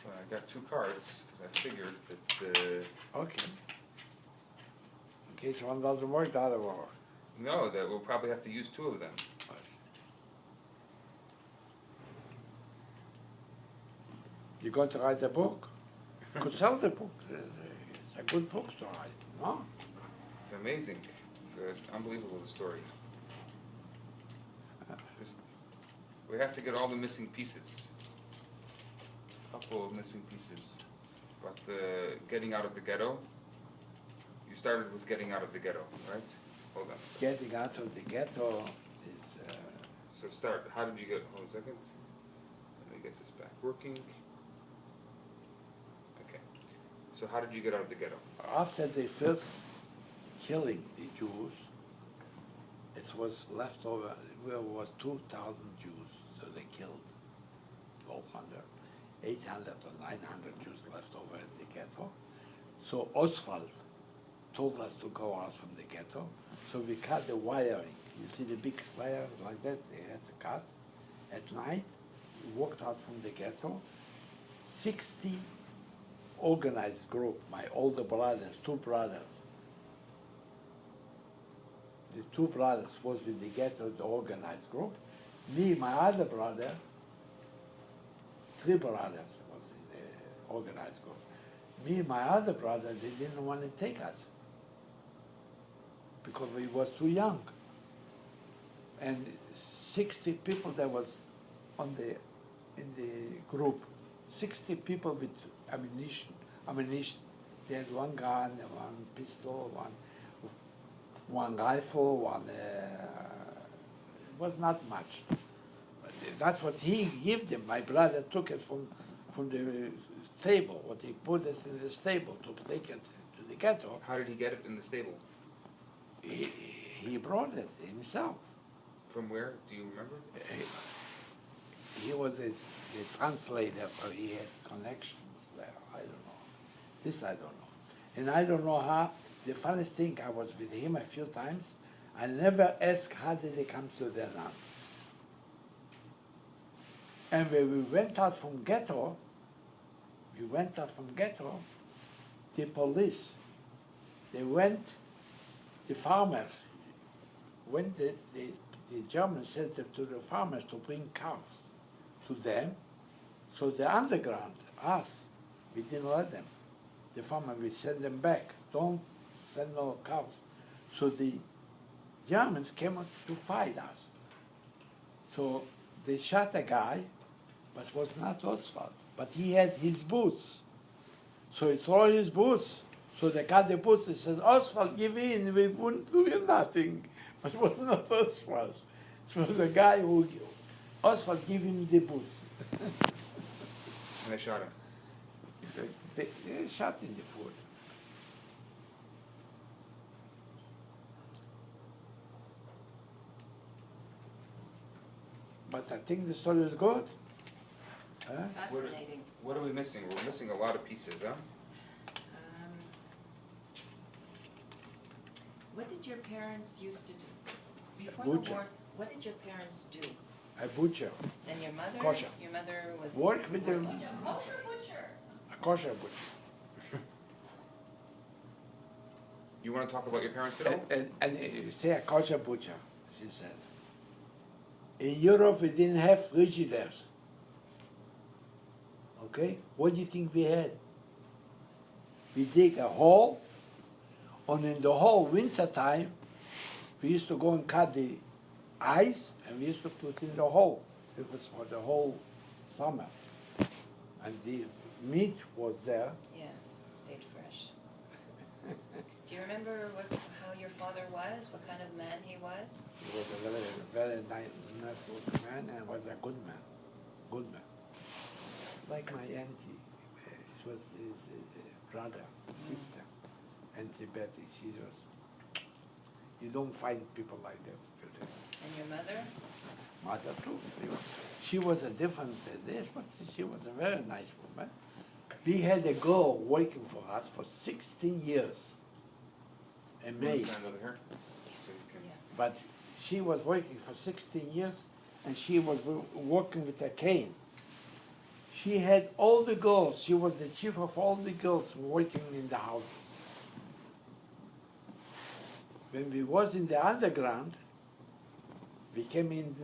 So I got 2 cards because I figured that Okay. In case one doesn't work, the other will work. no, that we'll probably have to use 2 of them. You're going to write a book? You could sell the book. It's a good book to write, no? It's amazing. It's unbelievable, the story. We have to get all the missing pieces. A couple of missing pieces. But the getting out of the ghetto, you started with getting out of the ghetto, right? Hold on a second. Getting out of the ghetto is... So start, how did you get, hold on a second. Let me get this back working. Okay. So how did you get out of the ghetto? after the first killing the Jews, it was left over, there was 2,000 Jews, so they killed 1,200, 800 or 900 Jews left over in the ghetto. So Oswald told us to go out from the ghetto, so we cut the wiring. You see the big wire like that, they had to cut. At night, we walked out from the ghetto, 60 organized group, my older brothers, 2 brothers. The 2 brothers was with the ghetto, the organized group. Me, my other brother, 3 brothers was in the organized group. Me, my other brother, they didn't want to take us because we was too young. And 60 people that was in the group, 60 people with ammunition. They had 1 gun, 1 pistol, one rifle, it was not much. But that's what he gave them. My brother took it from the stable, what he put it in the stable to take it to the ghetto. How did he get it in the stable? He brought it himself. from where? Do you remember? He was the translator, so he had connections there. I don't know. This I don't know. And I don't know how, the funniest thing, I was with him a few times. I never asked how did he come to the nuns. And when we went out from ghetto, the police, the farmers, the Germans sent them to the farmers to bring cows to them. So the underground, us, we didn't let them. The farmer, we send them back. Don't send no cows. So the Germans came out to fight us. So they shot a guy, but it was not Oswald. But he had his boots. So he threw his boots. So they got the boots. He said, Oswald, give in. We wouldn't do you nothing. But it was not Oswald. It was a guy who, Oswald gave him the boots. And they shot him. So they shot in the foot. But I think the story is good. Huh? It's fascinating. What are we missing? We're missing a lot of pieces, huh? What did your parents used to do? Before Butcher. the war, what did your parents do? A butcher, And your mother? Kosher. Your mother was Work with the- working. Kosher butcher. a kosher butcher. You want to talk about your parents at all? And you say a kosher butcher, she said. In Europe, we didn't have frigidaires. Okay? What do you think we had? We dig a hole, and in the whole winter time, we used to go and cut the ice, and we used to put in the hole. It was for the whole summer. And the meat was there. Yeah, it stayed fresh. Do you remember how your father was? What kind of man he was? He was a very, very nice looking man and was a good man. Good man. Like my auntie. She was his brother, sister. Auntie Betty. She was, you don't find people like that today. And your mother? Mother too. She was a different this, but she was a very nice woman. We had a girl working for us for 16 years. A You want maid. to stand over here? So you can. Yeah. But she was working for 16 years, and she was working with a cane. She had all the girls. She was the chief of all the girls working in the house. When we was in the underground, we came in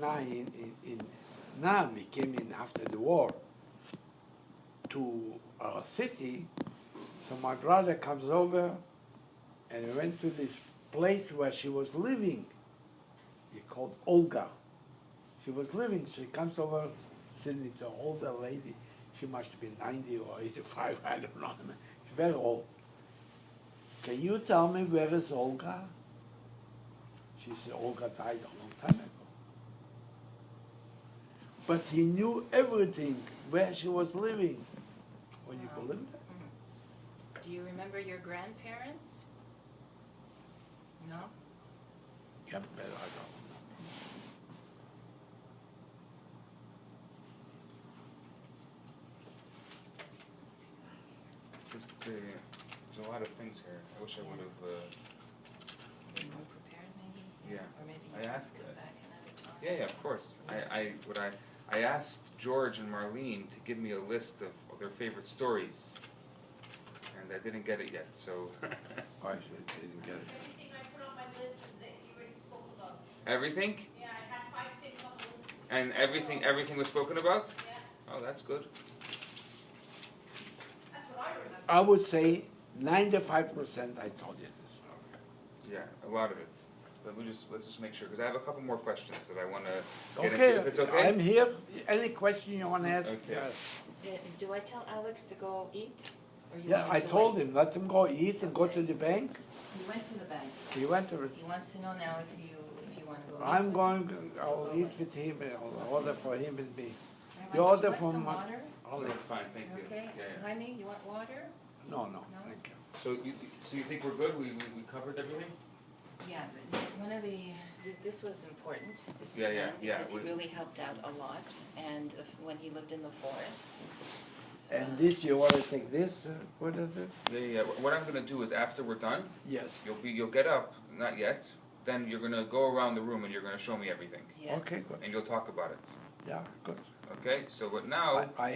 now we came in after the war to our city. So my brother comes over, and we went to this place where she was living. He called Olga. She was living, so he comes over, sitting with an older lady. She must be 90 or 85, I don't know. She's very old. Can you tell me where is Olga? She said, Olga died a long time ago. But he knew everything, where she was living. Would you believe that? Do you remember your grandparents? No? Yeah, but I don't. Just, there's a lot of things here. I wish I would have. Be more prepared maybe? Yeah. Or maybe I you can asked, come back another time? Yeah, of course. I asked George and Marlene to give me a list of their favorite stories, and I didn't get it yet. So Oh, I didn't get it. Everything I put on my list is that you already spoke about. everything Yeah, I had 5 things on the list. and everything was spoken about. Yeah, Oh, that's good. that's what I remember. I would say 95% I told you this story. Yeah, a lot of it. But let's just make sure, because I have a couple more questions that I want to get Okay, into. If it's okay. I'm here. Any question you want to ask? Okay. Yes. Do I tell Alex to go eat? Or you Yeah, want I to told wait? him, let him go eat and go to the bank. He went to the bank. He went to, He wants to know now if you want to go eat. I'm with going, him. I'll eat with him, I'll order for him and me. Rabbi, You order do you want from some my- water? I'll eat. That's fine, thank you. Okay, Yeah, yeah. Hymie, you want water? No, No? thank you. So you think we're good? We covered everything? Yeah, but one of the this was important, this Yeah, yeah, man, yeah, because he we- really helped out a lot, and when he lived in the forest. And this, you want to take this? What is it? Yeah. What I'm gonna do is after we're done, Yes. you'll get up, not yet. Then you're gonna go around the room and you're gonna show me everything, Yeah. Okay, good. and you'll talk about it. Yeah, good. Okay. So but now, I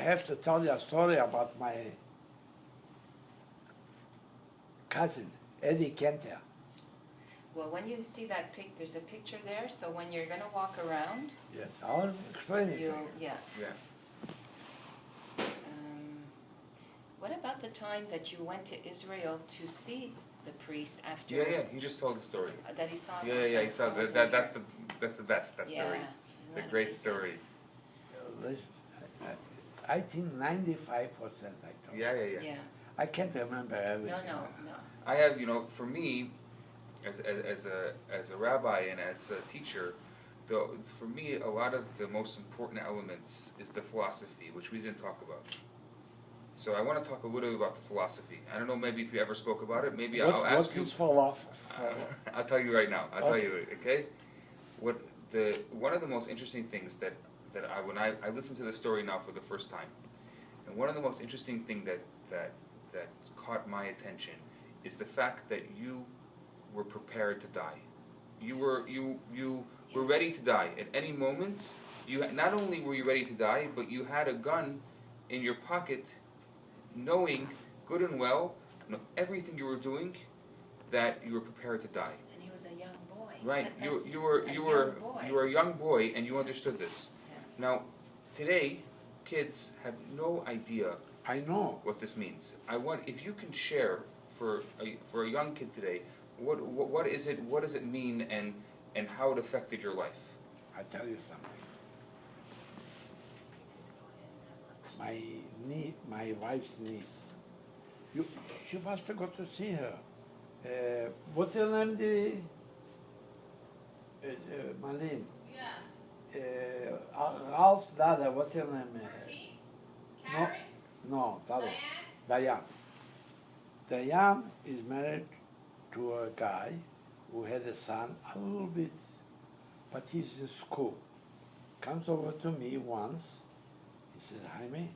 have to tell you a story about my cousin, Eddie Kenter. Well, when you see that there's a picture there, so when you're gonna walk around, Yes, I'll explain it to you. yeah. yeah. What about the time that you went to Israel to see the priest after? Yeah. He just told the story. That he saw? Yeah. He saw What was that. it? That's the best. That Yeah. story. Isn't The that great amazing? story. Listen, I think 95% I told. Yeah. Yeah, I can't remember everything. no. I have, for me, as a rabbi and as a teacher, for me, a lot of the most important elements is the philosophy, which we didn't talk about. So I want to talk a little bit about the philosophy. I don't know, maybe if you ever spoke about it, maybe I'll ask What's you. his philosophy? I'll tell you right now. I'll tell Okay. you, okay? One of the most interesting things that when I listened to the story now for the first time, and one of the most interesting thing that caught my attention is the fact that you were prepared to die. You were ready to die at any moment. Not only were you ready to die, but you had a gun in your pocket, knowing good and well, everything you were doing, that you were prepared to die. And he was a young boy. Right. That's You were a young boy. a young boy, and you understood this. Yeah. Now, today, kids have no idea I know. what this means. If you can share for a young kid today, what is it? What does it mean, and how it affected your life? I tell you something. My wife's niece. You must have got to see her. What's her name? Marlene. Yeah. Ralph's daughter. What's her name? Martine? Karen? No, daughter. Diane? Diane is married to a guy who had a son a little bit, but he's in school. Comes over to me once. He said, Hymie,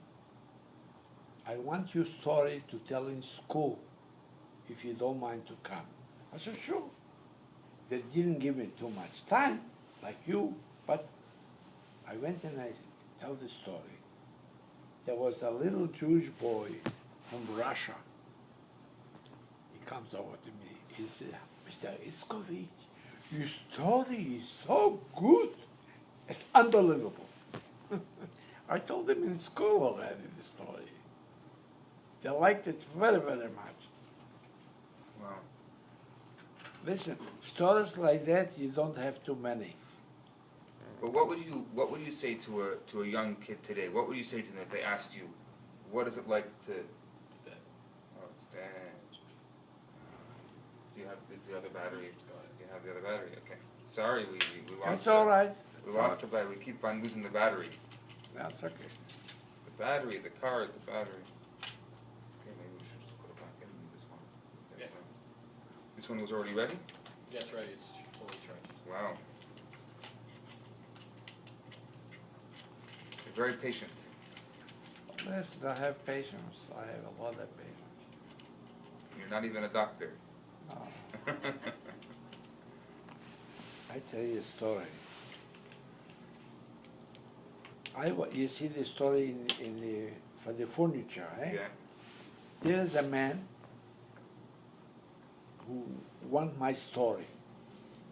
I want your story to tell in school, if you don't mind to come. I said, sure. They didn't give me too much time, like you, but I went and I tell the story. There was a little Jewish boy from Russia. He comes over to me. He said, Mr. Itzkovitz, your story is so good. It's unbelievable. I told him in school already the story. They liked it very, very much. Wow. Listen, stories like that, you don't have too many. But what would you say to a young kid today? What would you say to them if they asked you, what is it like to? It's dead. Oh, it's dead. Do you have the other battery? You have the other battery. Okay. Sorry, we lost. That's all right. We lost the battery. We keep on losing the battery. That's okay. The battery, the card, the battery. Okay, maybe we should just put it back in this one. Yeah. This one was already ready? Yes, right, it's fully charged. Wow. You're very patient. Listen, I have patience. I have a lot of patience. You're not even a doctor. No. I tell you a story. You see the story for the furniture, eh? Yeah. There is a man who want my story,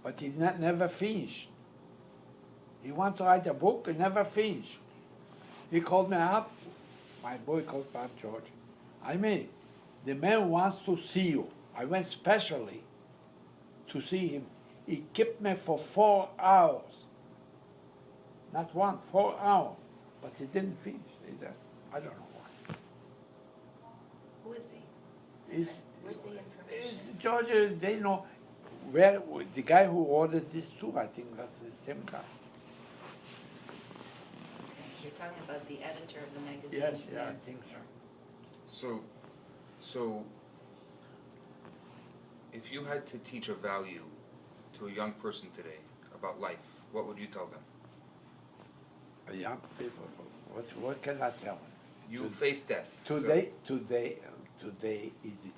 but he never finished. He want to write a book and never finished. He called me up. My boy called me up, George. The man wants to see you. I went specially to see him. He kept me for 4 hours. Not 1, 4 hours. But he didn't finish. I don't know why. Who is he? He's, Where's the information? Georgia, they know where the guy who ordered this too. I think that's the same guy. Okay, you're talking about the editor of the magazine? Yes, yeah, I think so. So, if you had to teach a value to a young person today about life, what would you tell them? Young people, what can I tell them? You face death. Today is the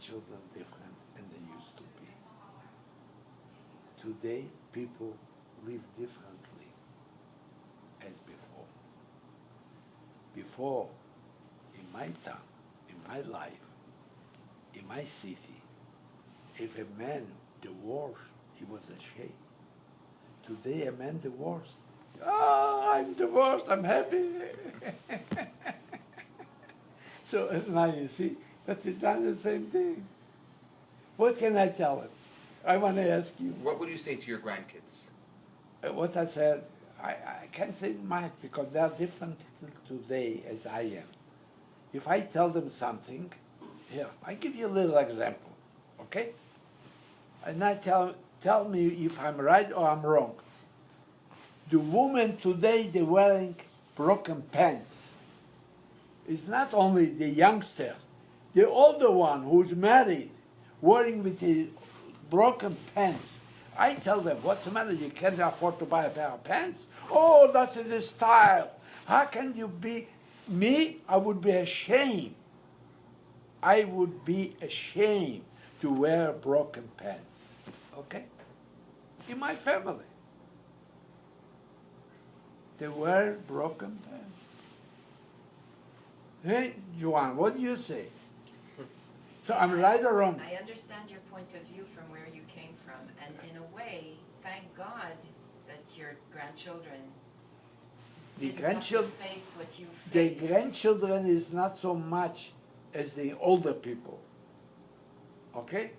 children different than they used to be. Today, people live differently as before. Before, in my town, in my life, in my city, if a man divorced, he was ashamed. Today, a man divorced. Oh, I'm divorced, I'm happy. So now you see, but it's not the same thing. What can I tell him? I want to ask you. What would you say to your grandkids? What I said, I can't say much because they are different today as I am. If I tell them something, here, I give you a little example, okay? And I tell me if I'm right or I'm wrong. The women today, they're wearing broken pants. It's not only the youngsters, the older one who's married, wearing with the broken pants. I tell them, what's the matter? You can't afford to buy a pair of pants? Oh, that's the style. How can you be? Me, I would be ashamed. I would be ashamed to wear broken pants. Okay? In my family. They wear broken pants. Hey, Joanne, what do you say? So I'm right or wrong? I understand your point of view from where you came from, and in a way, thank God that your grandchildren The didn't have to grandchildren, face what you the faced. grandchildren is not so much as the older people. Okay?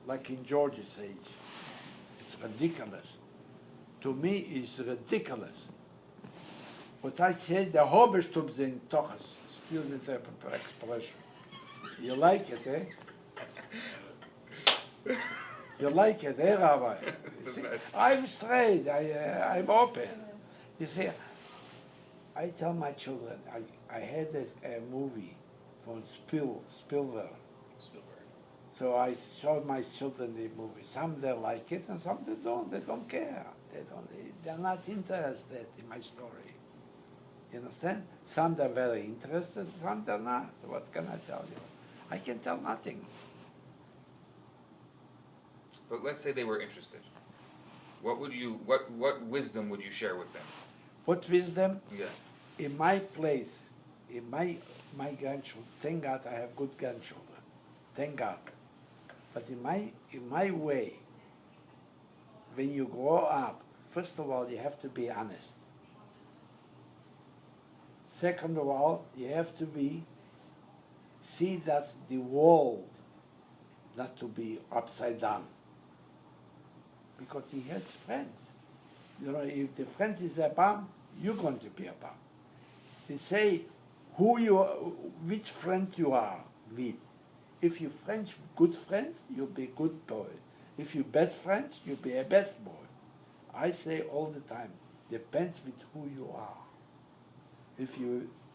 Like in George's age. It's ridiculous. To me, it's ridiculous. What I said, the Hoberstub sind Tochas. Excuse me the expression. You like it, eh? You like it, eh, Rabbi? You see, I'm straight. I'm open. You see, I tell my children, I had a movie from Spielberg. So I showed my children the movie. Some they like it and some they don't. They don't care. They're not interested in my story. You understand? Some they're very interested, some they're not. What can I tell you? I can tell nothing. But let's say they were interested. What wisdom would you share with them? What wisdom? Yeah. In my place, in my grandchildren, thank God I have good grandchildren. Thank God. But in my way, when you grow up, first of all, you have to be honest. Second of all, you have to see that the world not to be upside down. Because he has friends. You know, if the friend is a bum, you're going to be a bum. They say which friend you are with. If you're good friends, you'll be a good boy. If you're best friends, you'll be a best boy. I say all the time, depends with who you are.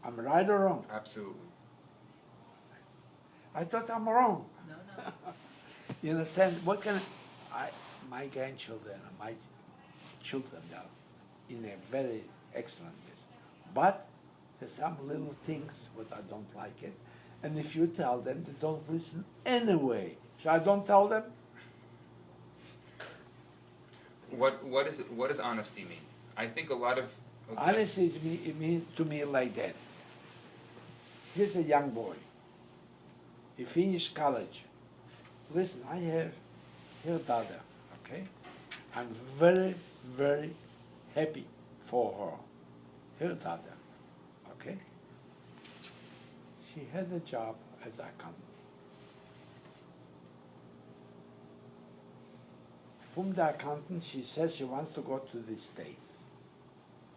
I'm right or wrong? Absolutely. I thought I'm wrong. No. You understand? My grandchildren, my children are in a very excellent place. But there's some little things what I don't like it. And if you tell them, they don't listen anyway. So I don't tell them. What does honesty mean? I think a lot of Honesty, it means to me like that. Here's a young boy. He finished college. Listen, I have her daughter, okay? I'm very, very happy for her. Her daughter, okay? She had a job as an accountant. From the accountant, she says she wants to go to the States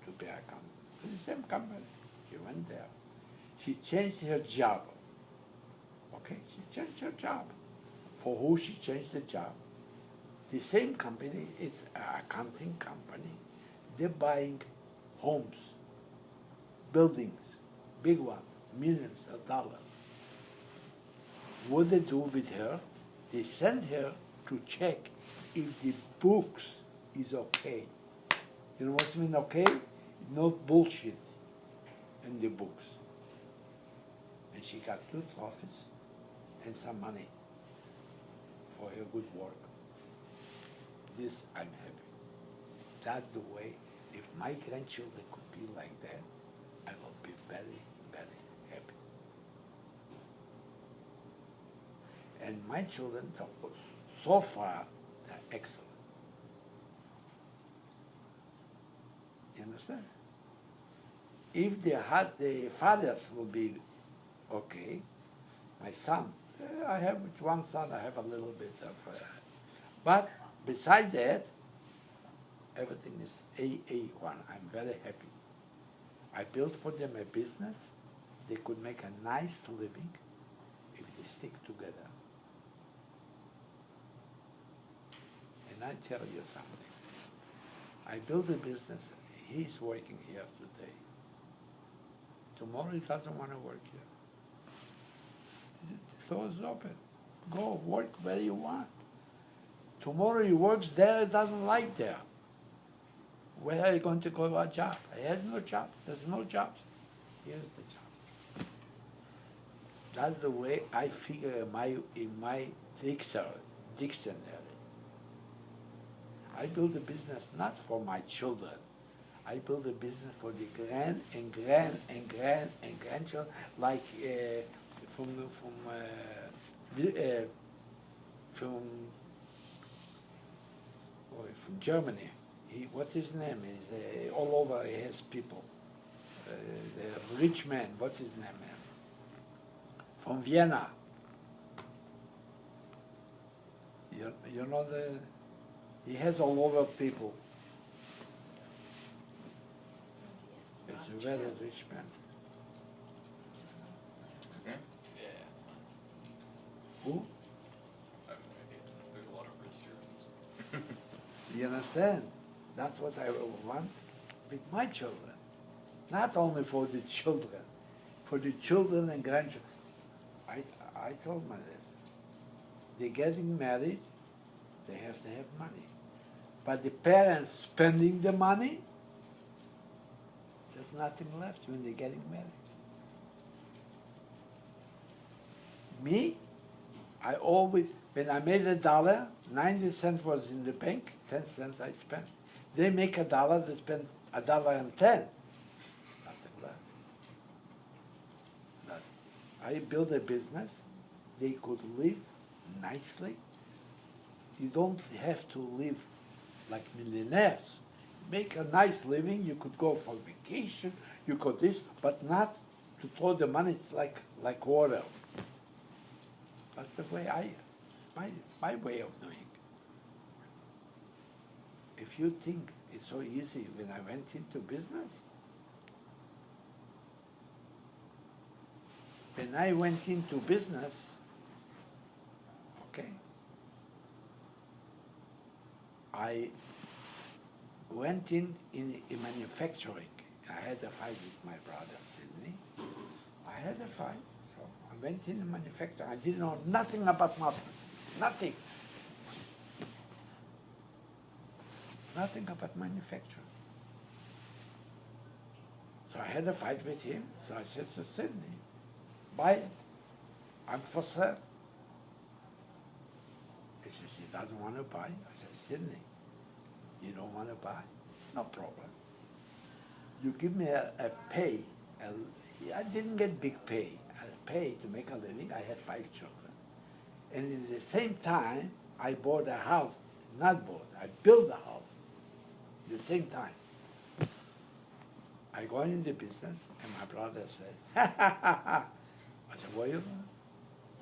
to be an accountant. To the same company. She went there. She changed her job. Okay, she changed her job. For who she changed the job? The same company is an accounting company. They're buying homes, buildings, big ones, millions of dollars. What they do with her, they send her to check if the books is okay. You know what I mean, okay? No bullshit in the books. And she got good office and some money for her good work. This, I'm happy. That's the way, if my grandchildren could be like that, I will be very, very happy. And my children, so far, they're excellent. You understand? If the fathers will be okay, my son, I have with one son, I have a little bit of, but beside that, everything is AA1. I'm very happy. I built for them a business. They could make a nice living if they stick together. And I tell you something. I built a business. He's working here today. Tomorrow he doesn't want to work here. The door is open. Go work where you want. Tomorrow he works there, he doesn't like there. Where are you going to go to a job? He has no job. There's no jobs. Here's the job. That's the way I figure in my dictionary. I build a business not for my children. I build a business for the grandchildren, like from Germany. What his name is? All over he has people. The rich man. What's his name? From Vienna. You know he has all over people. He's a very rich man. Okay. Yeah, it's fine. Who? I have no idea. There's a lot of rich Germans. You understand? That's what I want with my children. Not only for the children and grandchildren. I told my dad, they're getting married, they have to have money. But the parents spending the money, there's nothing left when they're getting married. Me, I always, when I made $1, 90 cents was in the bank, 10 cents I spent. They make $1, they spend $1.10. Nothing left. Nothing. I built a business, they could live nicely. You don't have to live like millionaires. Make a nice living, you could go for vacation, you could this, but not to throw the money, it's like water. That's the way it's my way of doing. If you think it's so easy when I went into business, when I went into business, okay, I went in manufacturing. I had a fight with my brother, Sydney. I had a fight, so I went in manufacturing. I didn't know nothing about mattresses, nothing. Nothing about manufacturing. So I had a fight with him, so I said to Sydney, buy it. I'm for sale. He says, he doesn't want to buy. I said, Sydney, you don't want to buy? No problem. You give me a pay. I didn't get big pay. A pay to make a living. I had 5 children. And in the same time, I bought a house. Not bought, I built a house. At the same time. I go in the business, and my brother says, ha, ha, ha, ha. I said, what are you doing?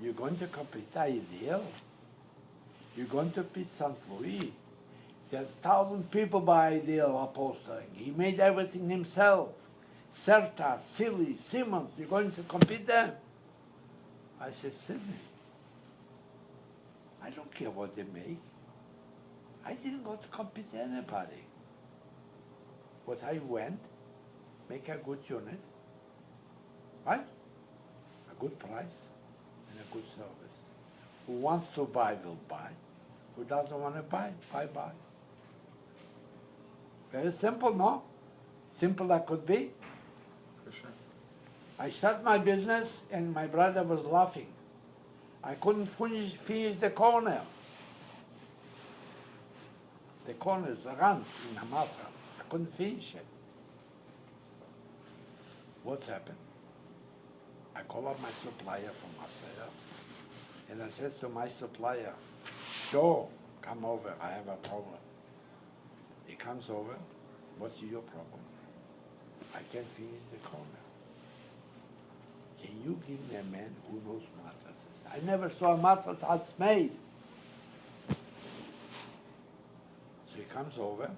You're going to compete Ideal. You're going to beat St. Louis. There's 1,000 people by Ideal upholstering. He made everything himself. Serta, Silly, Simmons, you're going to compete them? I said, Sydney, I don't care what they make. I didn't go to compete anybody. But I went, make a good unit, right? A good price and a good service. Who wants to buy will buy. Who doesn't want to buy? Bye-bye. Very simple, no? Simple that could be. For sure. I started my business and my brother was laughing. I couldn't finish the corner. The corner is around in the mattress. I couldn't finish it. What's happened? I call up my supplier from upstairs and I said to my supplier, Joe, come over, I have a problem. He comes over, what's your problem? I can't finish the corner. Can you give me a man who knows mattresses? I never saw a mattress that's made. So he comes over.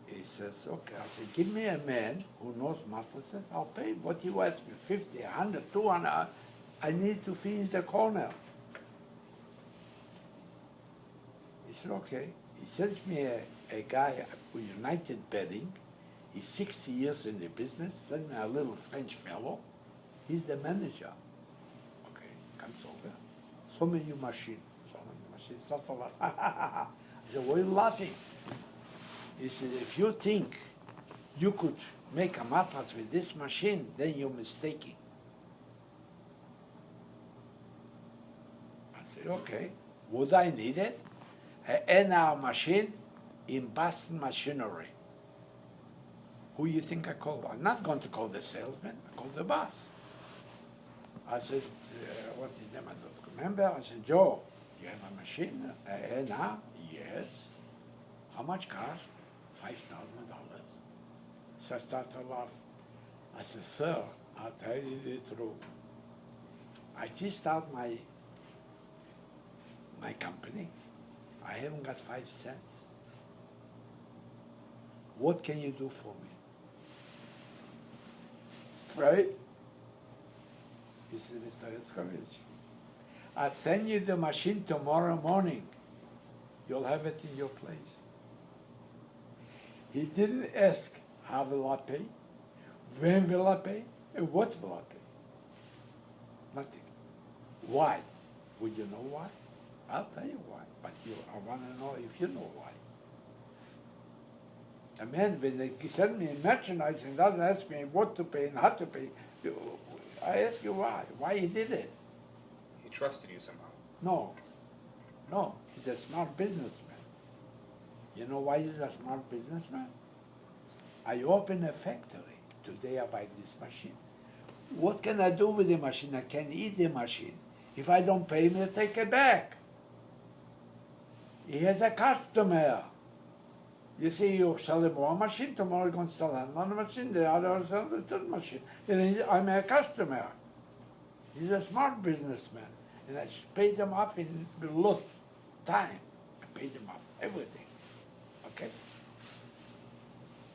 He says, okay. I said, give me a man who knows mattresses. I'll pay what you ask me, 50, 100, 200. I need to finish the corner. He said, okay. He sends me a guy with United Bedding. He's 60 years in the business. Send me a little French fellow. He's the manager. Okay, comes over. Show me your machine. Show me your machine. It's not for laugh. I said, why are you laughing? He said, if you think you could make a mattress with this machine, then you're mistaken. I said, okay. Would I need it? An hour machine in Boston Machinery. Who you think I call? I'm not going to call the salesman. I call the boss. I said, what's his name? I don't remember. I said, Joe, you have a machine? Now? Yes. How much cost? $5,000. So I started to laugh. I said, sir, I'll tell you the truth. I just started my company. I haven't got 5 cents. What can you do for me? Right? He said, Mr. Itzkovitz, I'll send you the machine tomorrow morning. You'll have it in your place. He didn't ask, how will I pay? When will I pay? And what will I pay? Nothing. Why? Would you know why? I'll tell you why, but I want to know if you know why. A man, when they send me merchandise and doesn't ask me what to pay and how to pay, I ask you why he did it. He trusted you somehow. No, he's a smart businessman. You know why he's a smart businessman? I open a factory. Today I buy this machine. What can I do with the machine? I can eat the machine. If I don't pay him, he'll take it back. He has a customer. You see, you sell him one machine, tomorrow you're going to sell another machine, the other will sell the third machine. And I'm a customer. He's a smart businessman. And I paid him off in a lot of time. I paid him off everything. Okay?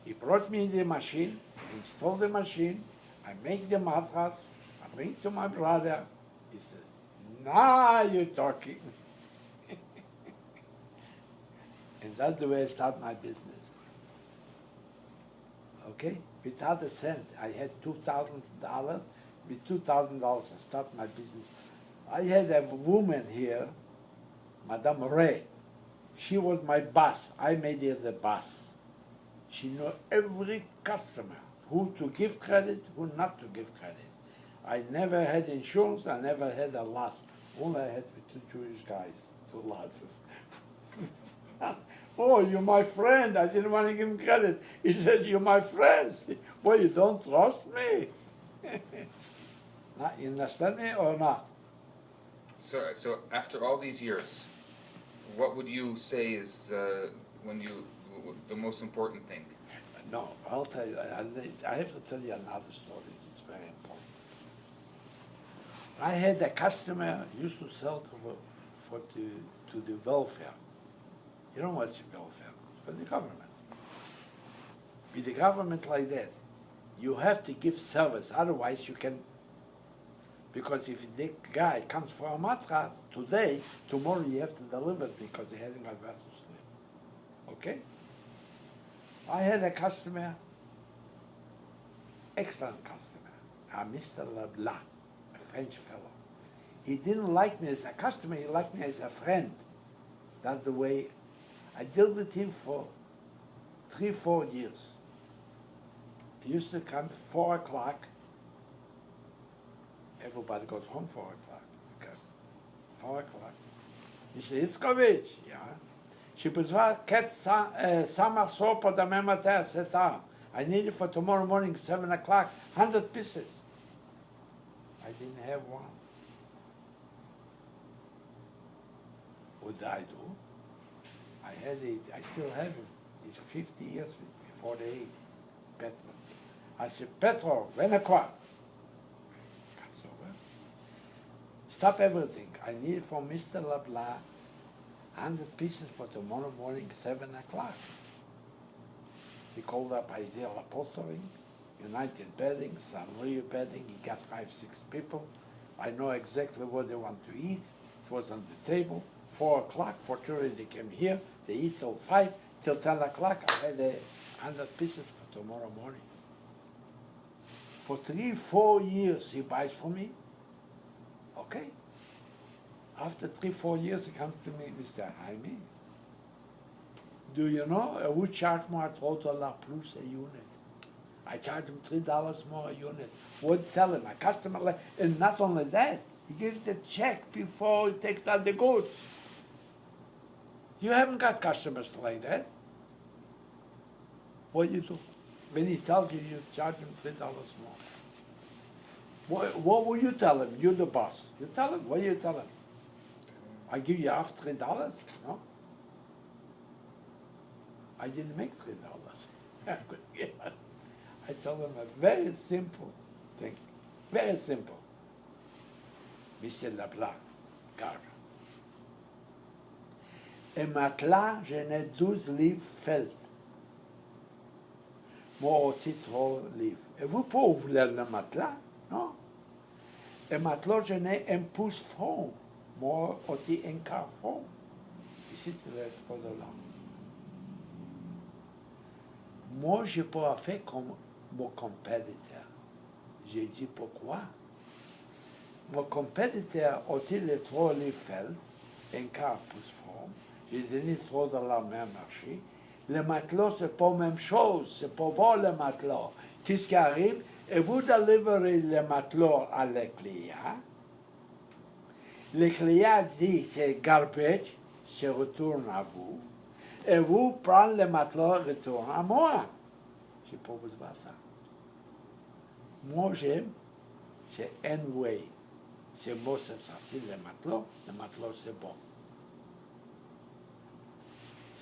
He brought me the machine, installed the machine, I make the mattress, I bring it to my brother. He said, now you're talking. And that's the way I start my business. Okay? Without a cent. I had $2,000. With $2,000 I start my business. I had a woman here, Madame Ray. She was my boss. I made her the boss. She knew every customer, who to give credit, who not to give credit. I never had insurance, I never had a loss. All I had with 2 Jewish guys, 2 losses. Oh, you're my friend. I didn't want to give him credit. He said, you're my friend. Well, you don't trust me. You understand me or not? So after all these years, what would you say is the most important thing? No, I'll tell you. I have to tell you another story. It's very important. I had a customer used to sell to the welfare. You know what's the welfare? For the government. With the government like that, you have to give service. Otherwise, you can. Because if the guy comes for a mattress today, tomorrow you have to deliver it because he hasn't got where to sleep. Okay? I had a customer, excellent customer, Mr. Leblanc, a French fellow. He didn't like me as a customer, he liked me as a friend. That's the way I dealt with him for 3-4 years. He used to come at 4 o'clock. Everybody goes home 4 o'clock. Okay. 4 o'clock. He said, Itzkovitz, yeah. שפזרה קץ סמך סופו דמי מטה הסתה. I need it for tomorrow morning, 7 o'clock, 100 pieces. I didn't have one. What did I do? I had it, I still have it. It's 50 years before the age. Petro. I said, Petro, when o'clock? Stop everything. I need for Mr. LeBlanc 100 pieces for tomorrow morning, 7 o'clock. He called up Ideal Upholstering, United Bedding, San Luis Bedding. He got 5-6 people. I know exactly what they want to eat. It was on the table. 4 o'clock, 4:30 they came here. They eat till 5, till 10 o'clock. I had 100 pieces for tomorrow morning. For 3-4 years he buys for me. Okay. After 3-4 years he comes to me, Mr. Hymie, do you know I would charge more $3 plus a unit? I charge him $3 more a unit. What tell him? A customer, and not only that, he gives the check before he takes out the goods. You haven't got customers like that. What do you do? When he tells you, you charge him $3 more. What will you tell him? You're the boss. You tell him. What do you tell him? I give you half $3. No. I didn't make $3. I told him a very simple thing. Very simple. Mr. Leblanc, car. Un matelas, je n'ai 12 livres felt. Moi aussi 3 livres. Et vous pas ouvrir le matelas, non? Un matelas, je n'ai un pouce franc. Moi aussi un quart franc. Ici, tu laisses pas de là. Moi, je n'ai pas fait comme mon compétiteur. J'ai dit pourquoi. Mon compétiteur aussi les 3 livres felt, un quart pouce franc. J'ai donné $3 même marché. Le matelas, c'est pas la même chose. C'est pas voir le matelas. Qu'est-ce qui arrive? Et vous délivrez le matelas à le client. Le client dit, c'est garbage, je retourne à vous. Et vous prenez le matelas, retourne à moi. Je n'ai pas besoin de ça. Moi, j'aime, c'est anyway. C'est bon, c'est sorti le matelas, c'est bon.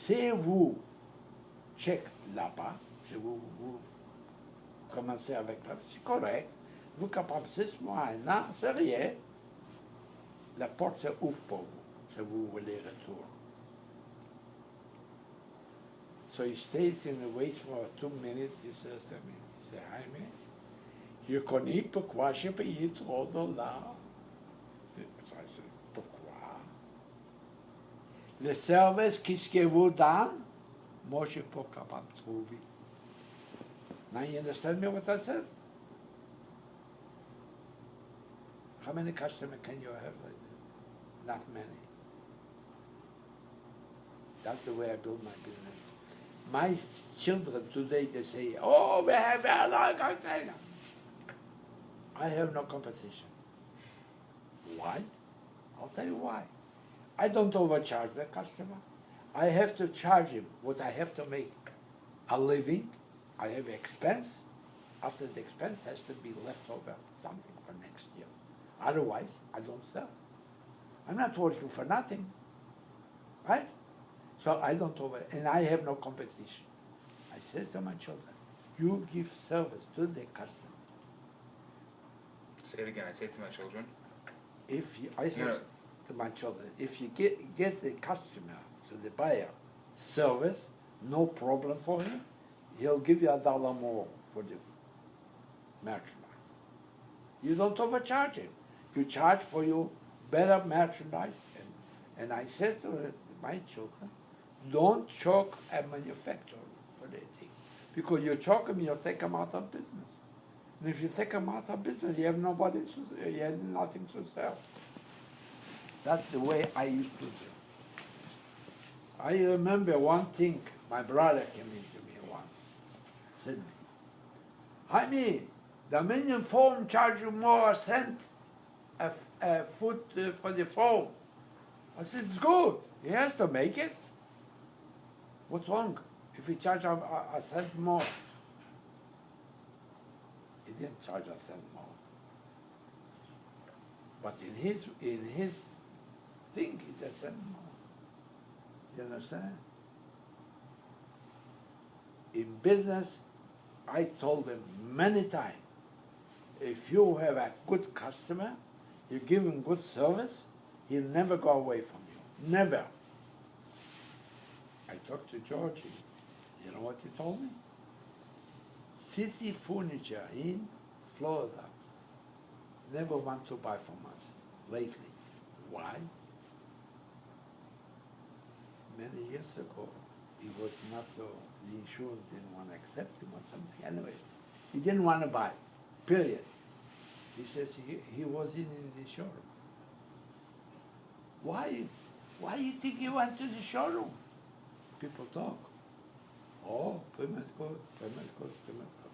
Si vous checkez là-bas, si vous commencez avec ça, c'est correct. Vous capable 6 mois, 1 an, c'est rien. La porte se ouvre pour vous, si vous voulez retour. So he stays in the wait for 2 minutes, he says to me, he said, Hymie, je connais pourquoi j'ai payé $3. So I said, pourquoi? Le service, qu'est-ce que vous donne? Moi, je ne suis pas capable de trouver. Now you understand me what I said? How many customers can you have? Not many. That's the way I build my business. My children today, they say, oh, we have a lot of customers. I have no competition. Why? I'll tell you why. I don't overcharge the customer. I have to charge him what I have to make a living. I have expense. After the expense has to be left over something for next year. Otherwise, I don't sell. I'm not working for nothing, right? So I don't and I have no competition. I said to my children, you give service to the customer. Say it again. I say to my children. I said to my children, if you get the customer, to the buyer, service, no problem for him, he'll give you $1 more for the merchandise. You don't overcharge him. You charge for your better merchandise. And I said to my children, don't choke a manufacturer for their thing. Because you choke them, you'll take them out of business. And if you take them out of business, you have nothing to sell. That's the way I used to do. I remember one thing, my brother came into me once, said, Hymie, the Dominion phone charge you more a cent a foot for the phone. I said, it's good. He has to make it. What's wrong if he charge a cent more? He didn't charge a cent more. But in his thing, it's a cent more. You understand? In business, I told him many times, if you have a good customer, you give him good service, he'll never go away from you. Never. I talked to Georgie. You know what he told me? City Furniture in Florida never want to buy from us lately. Why? Many years ago, he was not so, the insurance didn't want to accept him or something. Anyway, he didn't want to buy, period. He says he was in the showroom. Why do you think he went to the showroom? People talk. Oh, payment's good, payment's good, payment's good.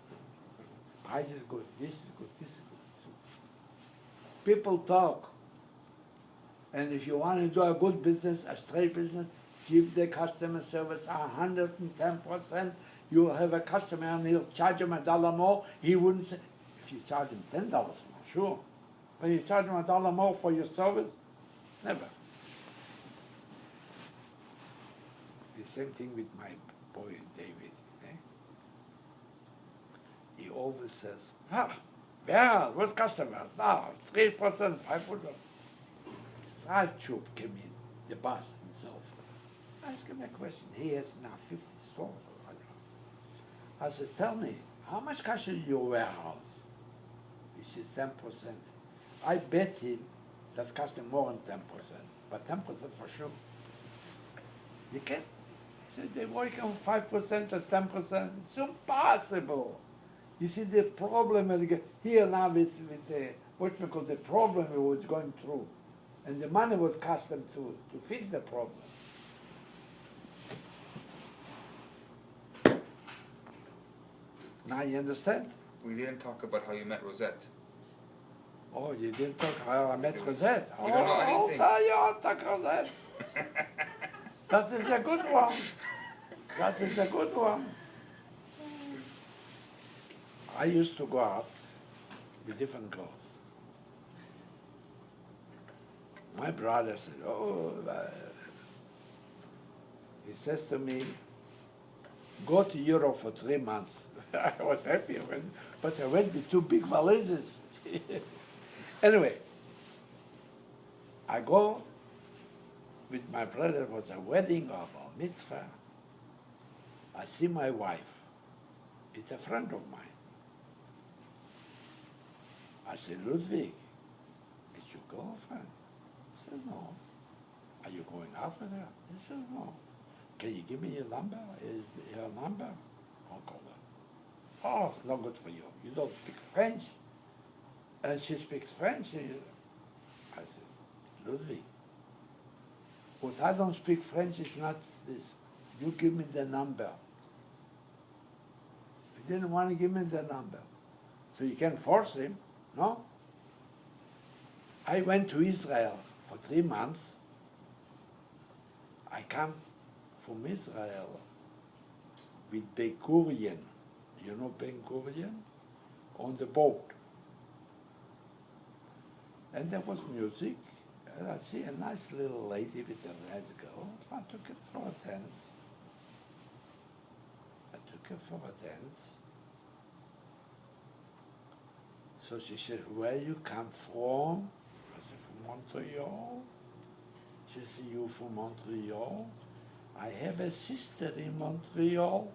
Price is good, this is good, this is good. People talk. And if you want to do a good business, a straight business, give the customer service 110%. You will have a customer and he'll charge him $1 more. He wouldn't say, if you charge him $10 more, sure. But you charge him $1 more for your service? Never. The same thing with my boy David. Eh? He always says, well, what customers? Now, 3%, 5%. Strachuk came in, the boss himself. I asked him a question. He has now 50 stores. I said, tell me, how much cash is your warehouse? He says 10%. I bet him that's costing more than 10%, but 10% for sure. You can't. He said, they work on 5% or 10%. It's impossible. You see the problem here now with what we call the problem we was going through. And the money would cost them to fix the problem. Now you understand? We didn't talk about how you met Rosette. Oh, you didn't talk how I met Rosette? We don't know anything. I'll talk Rosette. That is a good one. That is a good one. I used to go out with different girls. My brother said, he says to me, go to Europe for 3 months. I was happy, but I went with 2 big valises. Anyway, I go with my brother, it was a wedding or a mitzvah. I see my wife. It's a friend of mine. I said, Ludwig, is your girlfriend? He says, no. Are you going out with her? He says, no. Can you give me your number? Is her number? I'll call her. Oh, it's not good for you. You don't speak French. And she speaks French. I said, Ludwig, what I don't speak French is not this. You give me the number. He didn't want to give me the number. So you can't force him, no? I went to Israel for 3 months. I come from Israel with Ben Gurion. You know Ben Gurion? On the boat. And there was music. And I see a nice little lady with a nice girl. So I took her for a dance. So she said, where you come from? I said, from Montreal. She said, you from Montreal? I have a sister in Montreal.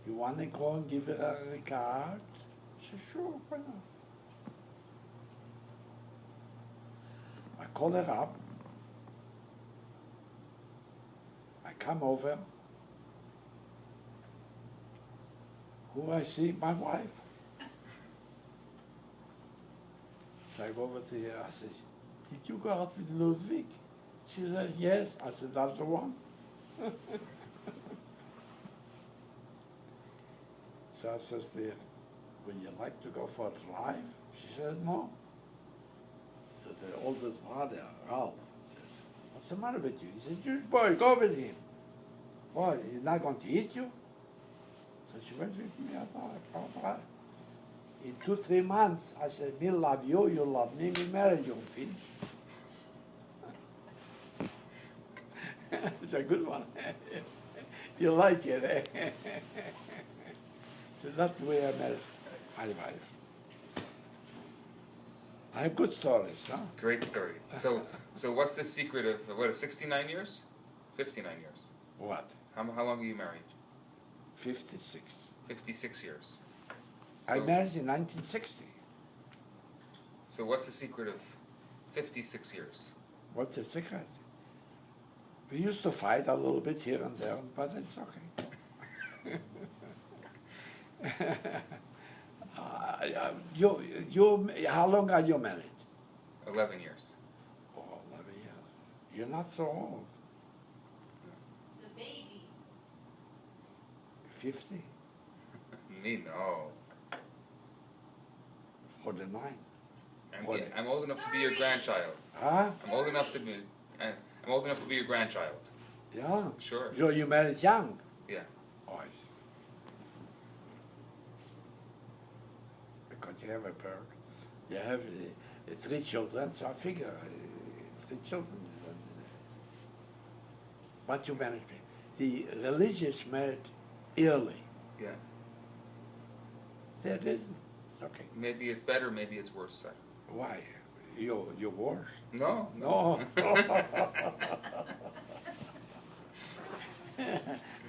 You want to go and give her a regard? I said, sure, why not? I call her up. I come over. Who I see? My wife. So I go over to her. I say, did you go out with Ludwig? She says, yes. I said, that's the one. So I says to her, would you like to go for a drive? She said, no. So the oldest brother, Ralph, says, what's the matter with you? He said, Jewish boy, go with him. Boy, he's not going to eat you? So she went with me. I thought, I'll drive. In 2-3 months, I said, me love you, you love me, we marry you, and finish. It's a good one. You like it, eh? So that's the way I met my wife. I have good stories, huh? Great stories. So what's the secret of, what, 69 years? 59 years. What? How long are you married? 56. 56 years. I So- married in 1960. So what's the secret of 56 years? What's the secret? We used to fight a little bit here and there, but it's okay. How long are you married? 11 years. Oh, 11 years. You're not so old. The baby. 50, Me, no. 49. I'm old enough to be your grandchild. Huh? I'm old enough to be. I'm old enough to be your grandchild. Yeah. Sure. You married young? Yeah. Oh, I see. Because you have a bird. You have 3 children, so I figure 3 children. But you married me. The religious married early. Yeah. There isn't. It's okay. Maybe it's better. Maybe it's worse. Why? You're worse? No. No.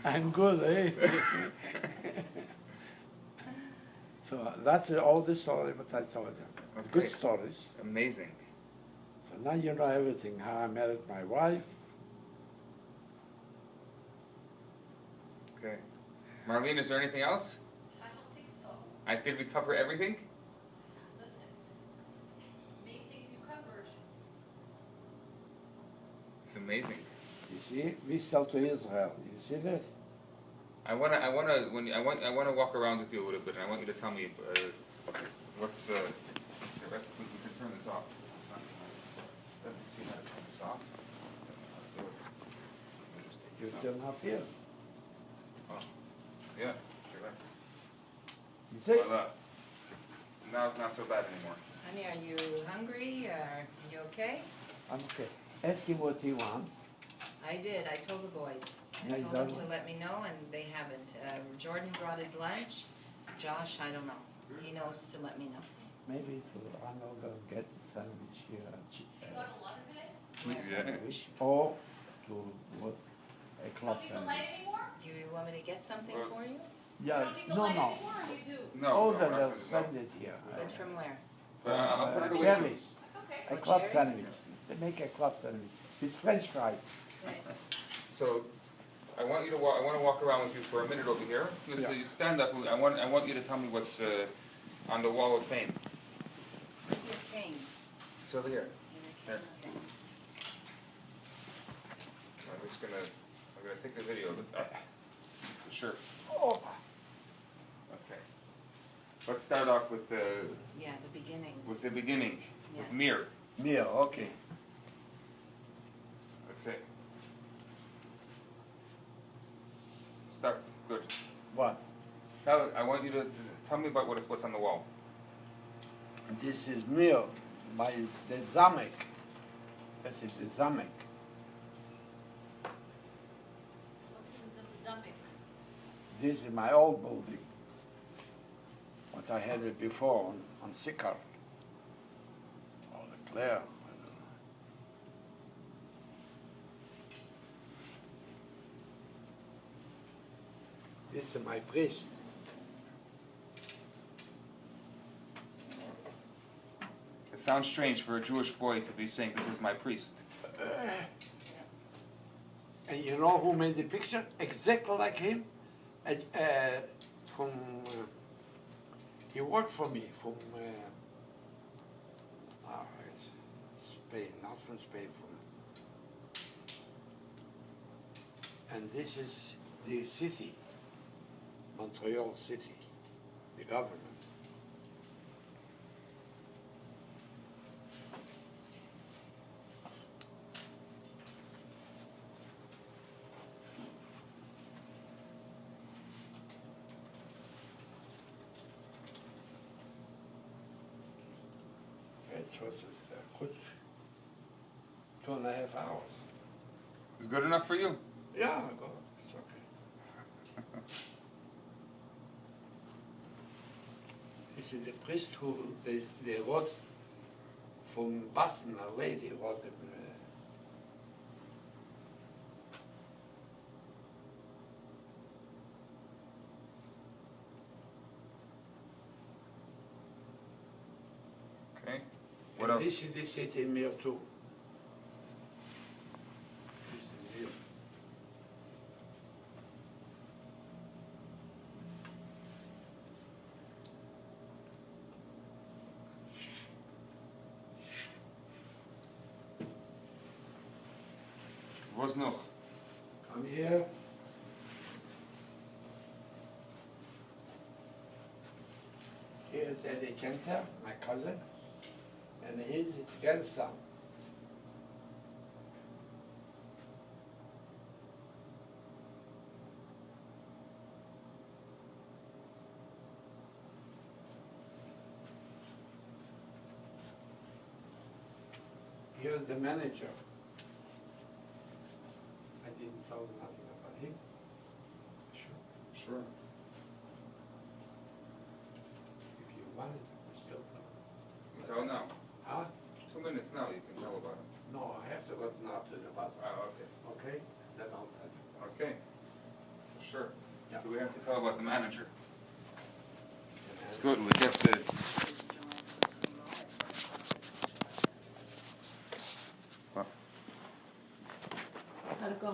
I'm good, eh? So that's all the story what I told you. Okay. Good stories. Amazing. So now you know everything, how I married my wife. Okay. Marlene, is there anything else? I don't think so. Did we cover everything? Listen, main things you covered. It's amazing. You see, we sell to Israel. You see this? I wanna walk around with you a little bit, and I want you to tell me what's. We can turn this off. Let me see how to turn this off. You're still not here. Oh, yeah. You're right. You see? Voila. Now it's not so bad anymore. Honey, are you hungry? Are you okay? I'm okay. Ask him what he wants. I did. I told the boys. Yeah, I you told them done to what? let me know, and they haven't. Jordan brought his lunch. Josh, I don't know. He knows to let me know. Maybe to Arnold will get the sandwich here. You got a lot today? Cheese Yeah. sandwich. Or to what? A You club don't need the sandwich. light anymore? Do you want me to get something Well- for you? You Yeah, don't need the no, light no. anymore, or you do? No. Oh, no, then we're they'll not gonna- send it here. But from where? I'll put it away soon. Cherries. It's okay. A Oh, club cherries? sandwich. They make a club sandwich. It's French fries. Okay. So, I want you to walk. I want to walk around with you for a minute over here. Yeah. You stand up. I want you to tell me what's on the wall of fame. Where's your cane? It's over here. Okay. I'm just gonna. I'm gonna take a video of it. Sure. Oh, Okay. Let's start off with the Yeah, the beginnings. beginning with Yeah. Mir. Mir, okay. Okay. Start. Good. What? I want you to tell me about what's on the wall. This is Mir by the Zamek. This is the Zamek. What's in the Zamek? This is my old building. What I had it before on Sikar. Or the Claire. I don't know. This is my priest. It sounds strange for a Jewish boy to be saying, "This is my priest." And you know who made the picture? Exactly like him. He worked for me from Spain, not from Spain, and this is the city, Montreal city, the government. It was a good 2.5 hours. It's good enough for you? Yeah, go. It's okay. This is the priest who they wrote from Boston, a lady wrote him. Okay. What And else? this is the city in Mir too. This is Mir. Was noch? Come here. Here's Eddie Kenter, my cousin, and here's his grandson. Here's the manager. I didn't tell him nothing about him. Sure. Sure. If you want it, I can still tell. You tell now. Huh? 2 minutes now you can tell about it. No, I have to go now to the bathroom. Oh, okay. Okay? Then I'll tell you. Okay. Sure. Yeah. Do we have to tell about the manager? And It's good. We get the. How'd it go?